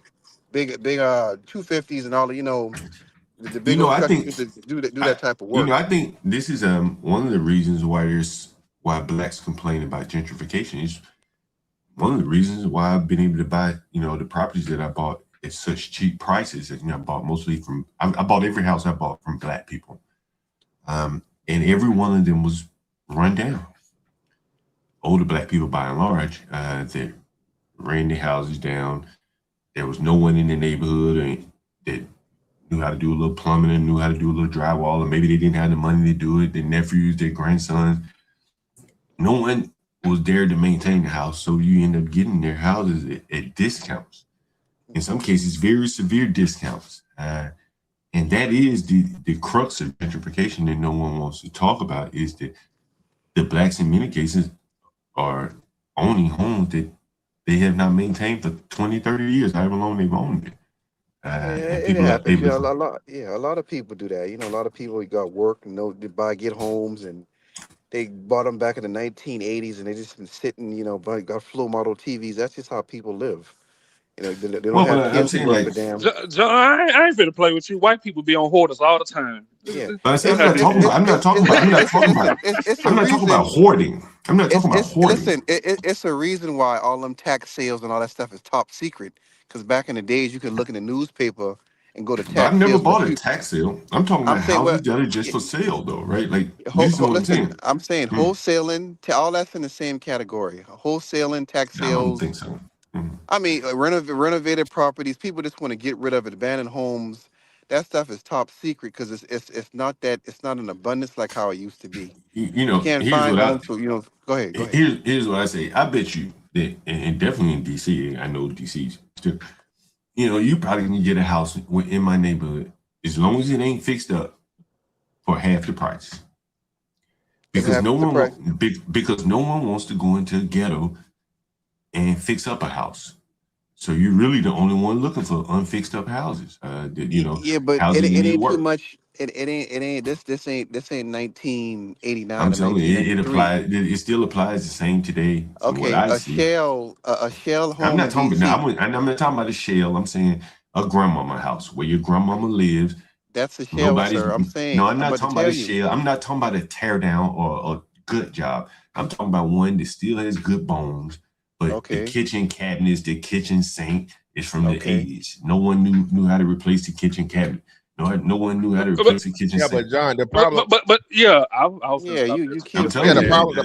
big 250s and all the big old I trucks think to do that type of work. I think this is one of the reasons why blacks complain about gentrification. Is one of the reasons why I've been able to buy the properties that I bought at such cheap prices. That I bought mostly I bought every house I bought from black people, and every one of them was run down. Older black people, by and large, that ran their houses down. There was no one in the neighborhood that knew how to do a little plumbing and knew how to do a little drywall, and maybe they didn't have the money to do it. Their nephews, their grandsons, no one was there to maintain the house, so you end up getting their houses at discounts. In some cases, very severe discounts, and that is the crux of gentrification that no one wants to talk about. Is that the blacks in many cases are owning homes that they have not maintained for 20, 30 years, however long they've owned it. It happens. A lot of people do that. A lot of people got work and get homes, and they bought them back in the 1980s, and they just been sitting, got floor model TVs. That's just how people live. They don't have kids to work for them. John, I ain't finna play with you. White people be on hoarders all the time. Yeah, I'm not talking about hoarding. I'm not talking about hoarding. Listen, it's a reason why all them tax sales and all that stuff is top secret. Because back in the days, you could look in the newspaper and go to tax. I've never bought a tax sale. I'm talking about houses that are just for sale, though, right? Like, I'm saying wholesaling, all that's in the same category. Wholesaling, tax sales. I don't think so. I mean, renovated properties. People just want to get rid of it. Abandoned homes. That stuff is top secret because it's not in abundance like how it used to be. You can't find homes. Go ahead. Here's what I say. I bet you that, and definitely in DC, I know DC still. You probably can get a house in my neighborhood as long as it ain't fixed up for half the price. Because no one wants to go into a ghetto and fix up a house. So you're really the only one looking for unfixed up houses. Yeah, but it ain't too much. It ain't. This ain't 1989. I'm telling you, it applies. It still applies the same today. Okay, a shell home. I'm not talking about a shell. I'm saying a grandmama house where your grandmama lives. That's a shell, sir. I'm saying. No, I'm not talking about a shell. I'm not talking about a tear down or a good job. I'm talking about one that still has good bones. But the kitchen cabinets, the kitchen sink is from the 80s. No one knew how to replace the kitchen cabinet. No one knew how to replace the kitchen sink. But John, the problem. The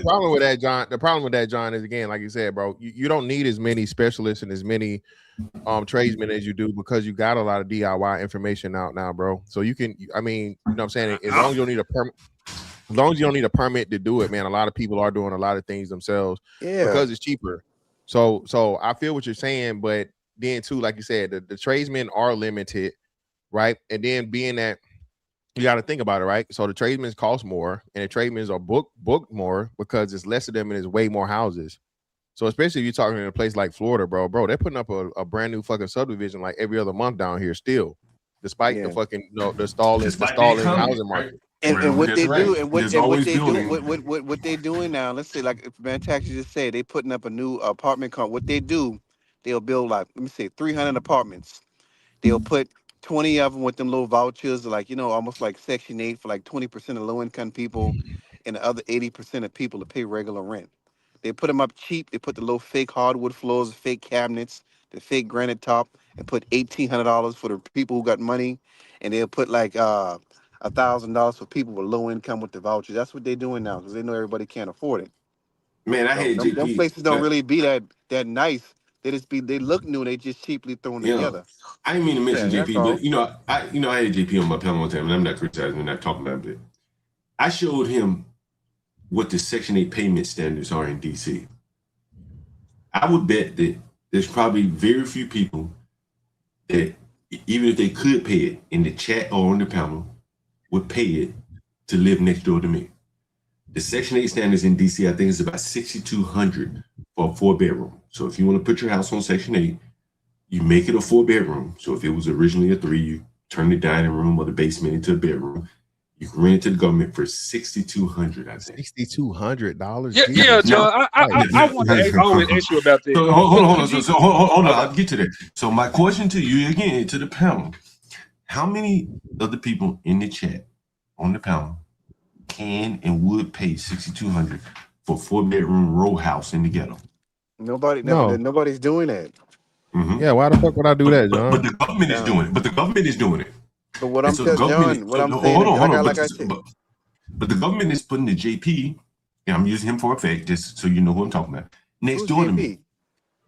problem with that, John. The problem with that, John, is again, like you said, bro. You don't need as many specialists and as many tradesmen as you do because you got a lot of DIY information out now, bro. So you can. I mean, you know what I'm saying? As long as you don't need a permit. As long as you don't need a permit to do it, man. A lot of people are doing a lot of things themselves because it's cheaper. So I feel what you're saying, but then too, like you said, the tradesmen are limited, right? And then being that you got to think about it, right? So the tradesmen cost more, and the tradesmen are booked more because it's less of them and there's way more houses. So especially if you're talking in a place like Florida, bro, they're putting up a brand new fucking subdivision like every other month down here still, despite the fucking the stalling housing market. And what they do, and what they doing now. Let's say, like Mantax just said, they putting up a new apartment complex. What they do, they'll build 300 apartments. They'll put 20 of them with them little vouchers, almost like Section 8 for 20% of low income people, and the other 80% of people to pay regular rent. They put them up cheap. They put the little fake hardwood floors, fake cabinets, the fake granite top, and put $1,800 for the people who got money, and they'll put $1,000 for people with low income with the vouchers. That's what they're doing now because they know everybody can't afford it. Man, I hate JP. Them places don't really be that nice. They look new. They just cheaply thrown together. I didn't mean to mention JP, but I had JP on my panel one time, and I'm not criticizing, I'm not talking about it. I showed him what the Section 8 payment standards are in DC. I would bet that there's probably very few people that, even if they could pay it in the chat or on the panel, would pay it to live next door to me. The Section 8 standards in DC, I think it's about $6,200 for a 4-bedroom. So if you want to put your house on Section 8, you make it a 4-bedroom. So if it was originally a 3, you turn the dining room or the basement into a bedroom. You can rent it to the government for $6,200. I think $6,200. Yeah, John. I want to always ask you about that. So hold on. So hold on. I'll get to that. So my question to you again, to the panel: how many of the people in the chat on the panel can and would pay $6,200 for a 4-bedroom row house in the ghetto? Nobody's doing that. Mm-hmm. Yeah, why the fuck would I do that, John? But the government is doing it. But what And I'm so the telling government John, is, what I'm hold saying, on. like I said, But the government is putting the JP, and I'm using him for effect, just so you know who I'm talking about, next who's door to JP? me.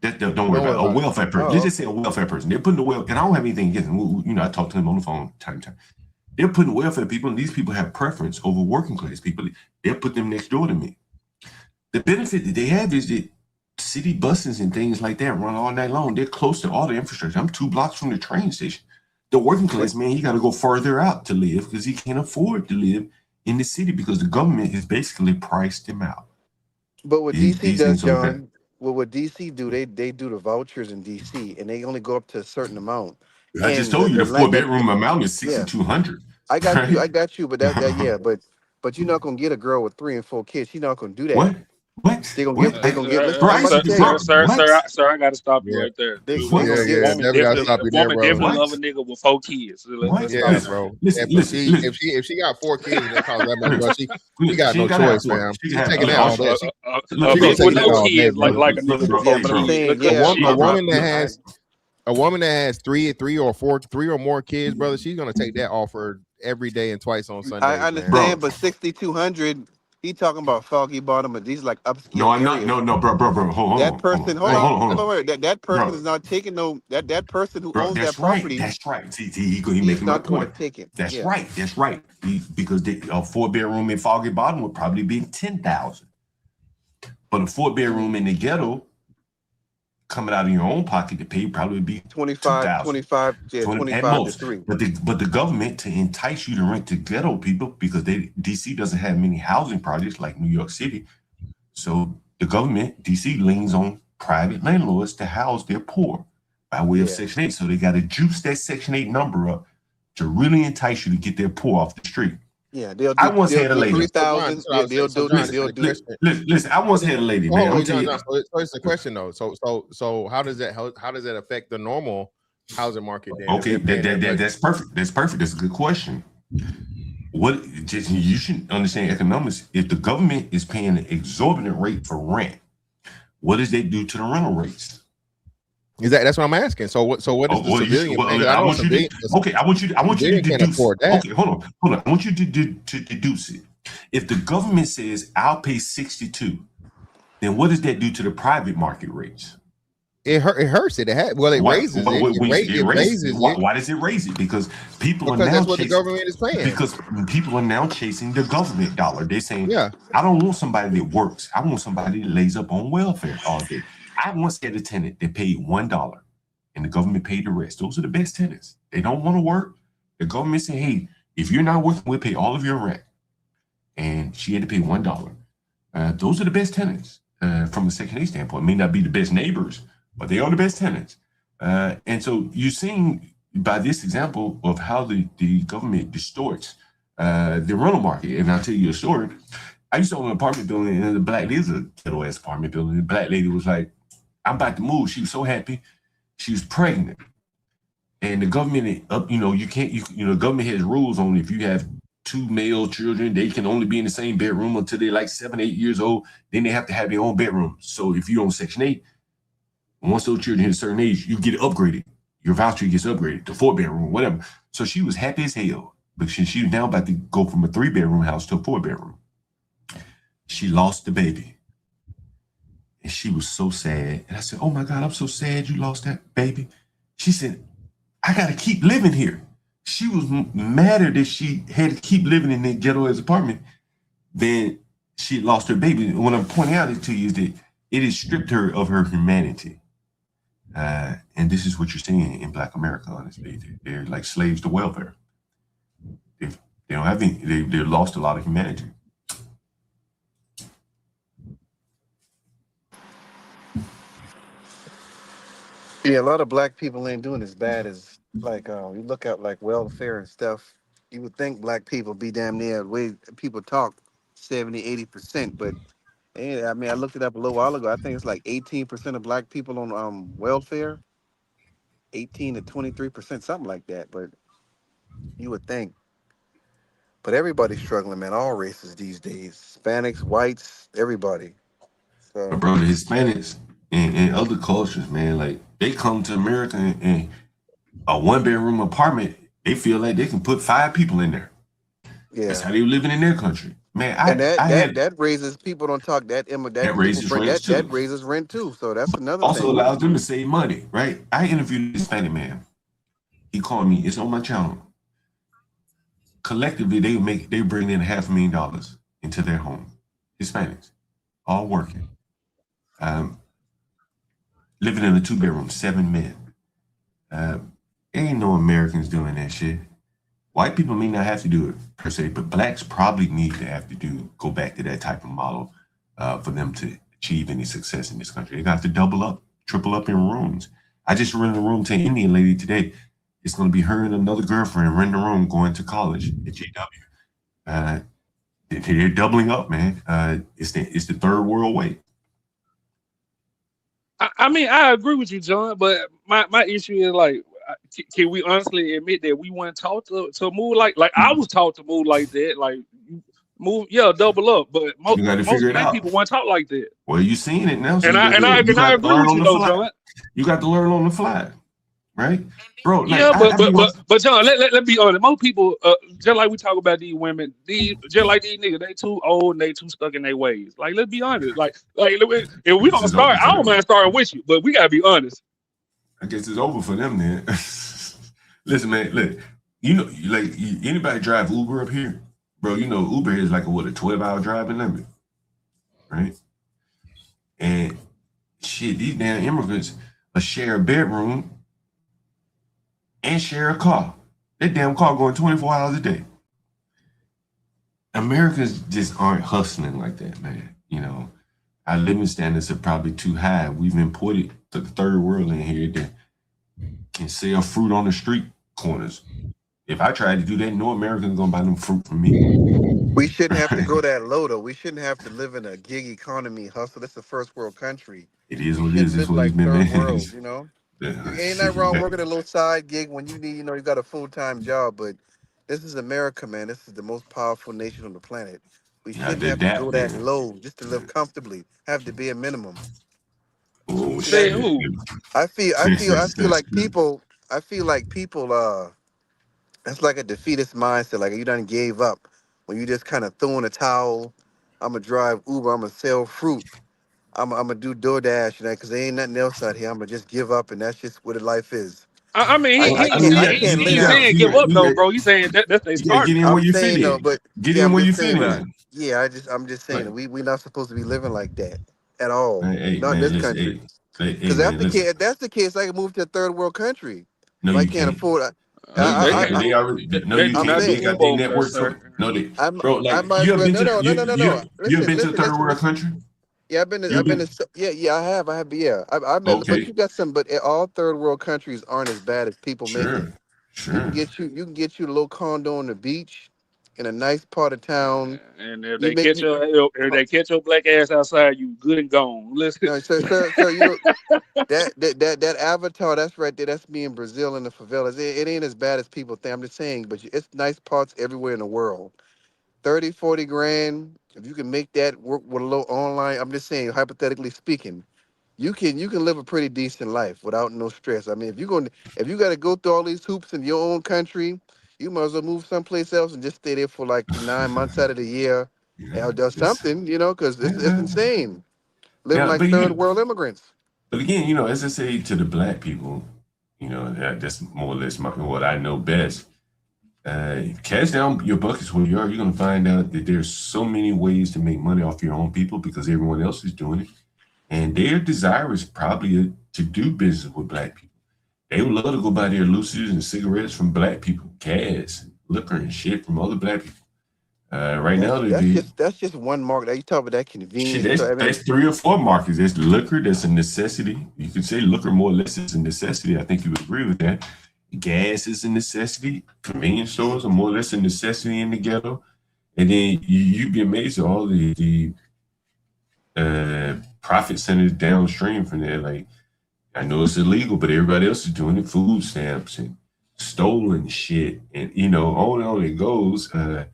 Don't worry about it. A welfare person. Let's just say a welfare person. They're putting the and I don't have anything against them. You know, I talk to them on the phone time to time. They're putting welfare people, and these people have preference over working class people. They'll put them next door to me. The benefit that they have is that city buses and things like that run all night long. They're close to all the infrastructure. I'm 2 blocks from the train station. The working class man, he got to go further out to live because he can't afford to live in the city because the government has basically priced him out. But what These DC does, things are bad. John, what DC do, they do the vouchers in DC, and they only go up to a certain amount. I just And told you the land 4-bedroom amount is yeah, $6,200. I got you, but but you're not gonna get a girl with 3 and 4 kids. She's not gonna do that. What? They're gonna get. Listen, Bro, I'm about to tell you. Sir, I got to stop you right there. They- A they woman gonna get- never gotta stop you there, woman bro. definitely What? love a nigga with 4 kids. Let's Yeah, stop. bro. Listen, If she got 4 kids and that costs that much, bro, she got She no ain't gotta have choice, 4. fam. She She's can have taking 3. that all day. A She bitch gonna with take that no all day, kids bro. like a nigga with 4 but I'm saying, kids. yeah, A woman bro. that has a woman that has 3 or more kids, brother, she's gonna take that offer every day and twice on Sundays. I understand, but 6,200. He talking about Foggy Bottom, but these like upscale No, I'm not. areas. No, bro. Hold That on. person, hold on. That person Bro. is not taking no. That person who Bro, owns that's that property, right. That's right. See, he he's making my not going point. to take it. That's Yeah. right. That's right. Because a 4-bedroom in Foggy Bottom would probably be $10,000, but a 4-bedroom in the ghetto, coming out of your own pocket to pay, probably be 25 at 25 to most. 3. But the government, to entice you to rent to ghetto people, because DC doesn't have many housing projects like New York City, so the government, DC, leans on private landlords to house their poor by way of Section 8. So they got to juice that Section 8 number up to really entice you to get their poor off the street. Yeah, they'll do. I once had a lady. 3,000. They'll do. Listen, I once had a lady, man. Oh, John, so it's a question though. So how does that affect the normal housing market then? Okay, that's perfect. That's perfect. That's a good question. You should understand economics. If the government is paying an exorbitant rate for rent, what does that do to the rental rates? That's what I'm asking. So what is the civilian paying? I want you to deduce. Afford that. Okay, hold on. I want you to deduce it. If the government says I'll pay 62, then what does that do to the private market rates? It hurts it. It raises it. It raises it. Why does it raise it? Because people are now that's what the government is paying. Because people are now chasing the government dollar. They're saying, yeah, I don't want somebody that works. I want somebody that lays up on welfare all day. I once had a tenant that paid $1 and the government paid the rest. Those are the best tenants. They don't want to work. The government said, hey, if you're not working, we'll pay all of your rent. And she had to pay $1. Those are the best tenants from a Section 8 standpoint. It may not be the best neighbors, but they are the best tenants. And so you're seeing by this example of how the government distorts the rental market. And I'll tell you a story. I used to own an apartment building, and the black lady was a ghetto-ass apartment building. The black lady was like, I'm about to move. She was so happy. She was pregnant. And the government, the government has rules on if you have 2 male children, they can only be in the same bedroom until they're like 7, 8 years old. Then they have to have their own bedroom. So if you're on Section 8, once those children hit a certain age, you get upgraded. Your voucher gets upgraded to 4-bedroom, whatever. So she was happy as hell because she was now about to go from a 3-bedroom house to a 4-bedroom. She lost the baby. And she was so sad. And I said, oh my God, I'm so sad you lost that baby. She said, I got to keep living here. She was madder that she had to keep living in that ghetto-ass apartment than she lost her baby. And what I'm pointing out to you is that it has stripped her of her humanity. And this is what you're seeing in Black America, honestly. They're like slaves to welfare. They don't have any, they've lost a lot of humanity. Yeah, a lot of black people ain't doing as bad as Like you look at like welfare and stuff, you would think black people be damn near the way people talk 70-80%, but I mean I looked it up a little while ago. I think it's like 18% of black people on welfare, 18 to 23%, something like that. But you would think. But everybody's struggling, man. All races these days, Hispanics, whites, everybody. But So bro, the Hispanics and other cultures, man, like they come to America and a 1-bedroom apartment, they feel like they can put 5 people in there. That's yeah, how they living in their country. Man, and I had that raises people don't talk that that people raises bring rents that too. raises rent too. So that's another Also thing. allows them to save money, right? I interviewed this Hispanic man. He called me. It's on my channel. Collectively, they bring in $500,000 into their home. Hispanics, all working, living in a 2-bedroom, 7 men. Ain't no Americans doing that shit. White people may not have to do it per se, but blacks probably need to have to go back to that type of model for them to achieve any success in this country. They got to double up, triple up in rooms. I just rented a room to an Indian lady today. It's going to be her and another girlfriend renting a room going to college at GW. They're doubling up, man. It's the third world way. I mean, I agree with you, John, but my issue is like, can we honestly admit that we weren't taught to move like I was taught to move like that, like move, double up, but You got to most figure it black out. people weren't taught like that. Well, you seen it now. So And you I got to agree learn with on you the though, fly. John. You got to learn on the fly, right, bro? Like, Yeah, I be watching- but John, let be honest. Most people, just like we talk about these women, just like these niggas, they too old and they too stuck in their ways. Like, let's be honest. Like if we gonna start, I don't mind starting with you, but we gotta be honest. I guess it's over for them then. Listen, man, look, you know, like anybody drive Uber up here, bro? You know, Uber is like a 12-hour driving limit, right? And shit, these damn immigrants will share a bedroom and share a car. That damn car going 24 hours a day. Americans just aren't hustling like that, man. You know, our living standards are probably too high. We've imported to the third world in here that can sell fruit on the street corners. If I tried to do that, no American's gonna buy them fruit from me. We shouldn't have to go that low though. We shouldn't have to live in a gig economy hustle. This is a first world country. It is We what it should is. It's live what it's like been, third man. world, you know. Yeah. Ain't nothing wrong working a little side gig when you need, you got a full-time job, but this is America, man. This is the most powerful nation on the planet. We You have shouldn't to have to adapt, go that man. low just to live comfortably. Have to be a minimum. Oh, Say shit. who? I feel like people that's like a defeatist mindset. Like you done gave up. When you just kind of throw in a towel, I'm gonna drive Uber, I'm gonna sell fruit. I'm gonna do DoorDash, because there ain't nothing else out here. I'm gonna just give up, and that's just what life is. I mean, I, I can't I he can't lay ain't down. saying give up though, bro. He's saying that's they You gotta starting. get in where I'm you fit saying though, in. but Get yeah, in I'm where you just fit saying, in. I'm just saying that Right. we're not supposed to be living like that at all. Hey, Not in man, this listen, country. hey, Because man, listen. if that's the case, I can move to a third world country. No, If I you can't can't. afford, No, you They can't. can't. They already. No, They you do I'm can't. not do They saying got Uber their over there, network for. sir. No, they, I'm bro. I Like might you as have well. been No, to no, no, no, no, no. you have been to a third Listen. world country. Yeah, You I've been been to, yeah, I have, yeah. I met, but okay. you got some, but all third world countries aren't as bad as people make it. Sure, sure. You can get you a little condo on the beach, in a nice part of town. And if You they make catch your black ass outside, you good and gone. Listen, no, sir, that Avatar, that's right there. That's me in Brazil in the favelas. It ain't as bad as people think. I'm just saying, but it's nice parts everywhere in the world. 30, 40 grand. If you can make that work with a little online, I'm just saying, hypothetically speaking, you can live a pretty decent life without no stress. I mean, if you got to go through all these hoops in your own country, you might as well move someplace else and just stay there for like 9 months out of the year, or do something, because it's insane living Yeah, like third world immigrants. but again, as I say to the black people, that's more or less what I know best. Cash down your buckets where you are. You're gonna find out that there's so many ways to make money off your own people because everyone else is doing it, and their desire is probably to do business with black people. They would love to go buy their Lucy's and cigarettes from black people, cash, liquor, and shit from other black people. Right now, That's just one market. You talk about that convenience. shit, that's 3 or 4 markets. There's liquor, that's a necessity. You could say liquor more or less is a necessity. I think you would agree with that. gas is a necessity. Convenience stores are more or less a necessity in the ghetto. And then you'd be amazed at all the profit centers downstream from there. Like, I know it's illegal, but everybody else is doing it. Food stamps and stolen shit, and on it goes. That's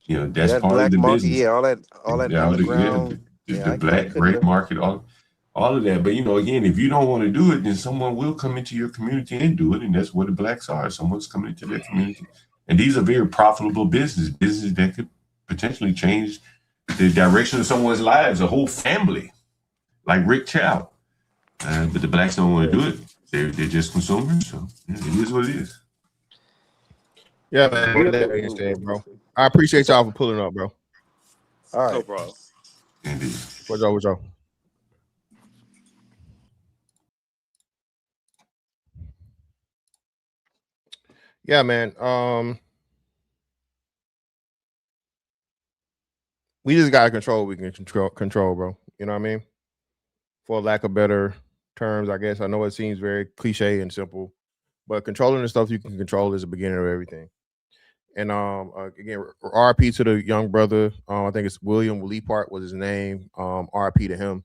That part of black the market, business. yeah, all that underground. The black gray market, all of that. But again, if you don't want to do it, then someone will come into your community and do it, and that's where the blacks are. Someone's coming into their community, and these are very profitable businesses that could potentially change the direction of someone's lives, a whole family, like Rick Chow. But the blacks don't want to do it. They're just consumers, so it is what it is. Yeah, man. With that being said, bro, I appreciate y'all for pulling up, bro. All right. No problem. Indeed. What's up? Yeah, man. We just gotta control what we can control, bro. You know what I mean? For lack of better terms, I guess. I know it seems very cliche and simple, but controlling the stuff you can control is the beginning of everything. And again, RP to the young brother. I think it's William Leapart was his name. RP to him.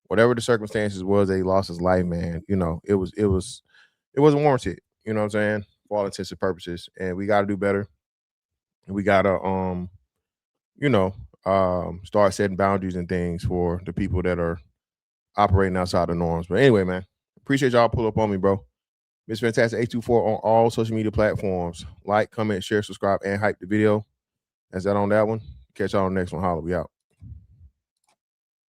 Whatever the circumstances was that he lost his life, man. It wasn't warranted. You know what I'm saying? For all intents and purposes. And we got to do better. And we got to start setting boundaries and things for the people that are operating outside the norms. But anyway, man, appreciate y'all pull up on me, bro. Miss Fantastic 824 on all social media platforms. Like, comment, share, subscribe, and hype the video. That's that on that one. Catch y'all on the next one. Holla, we out.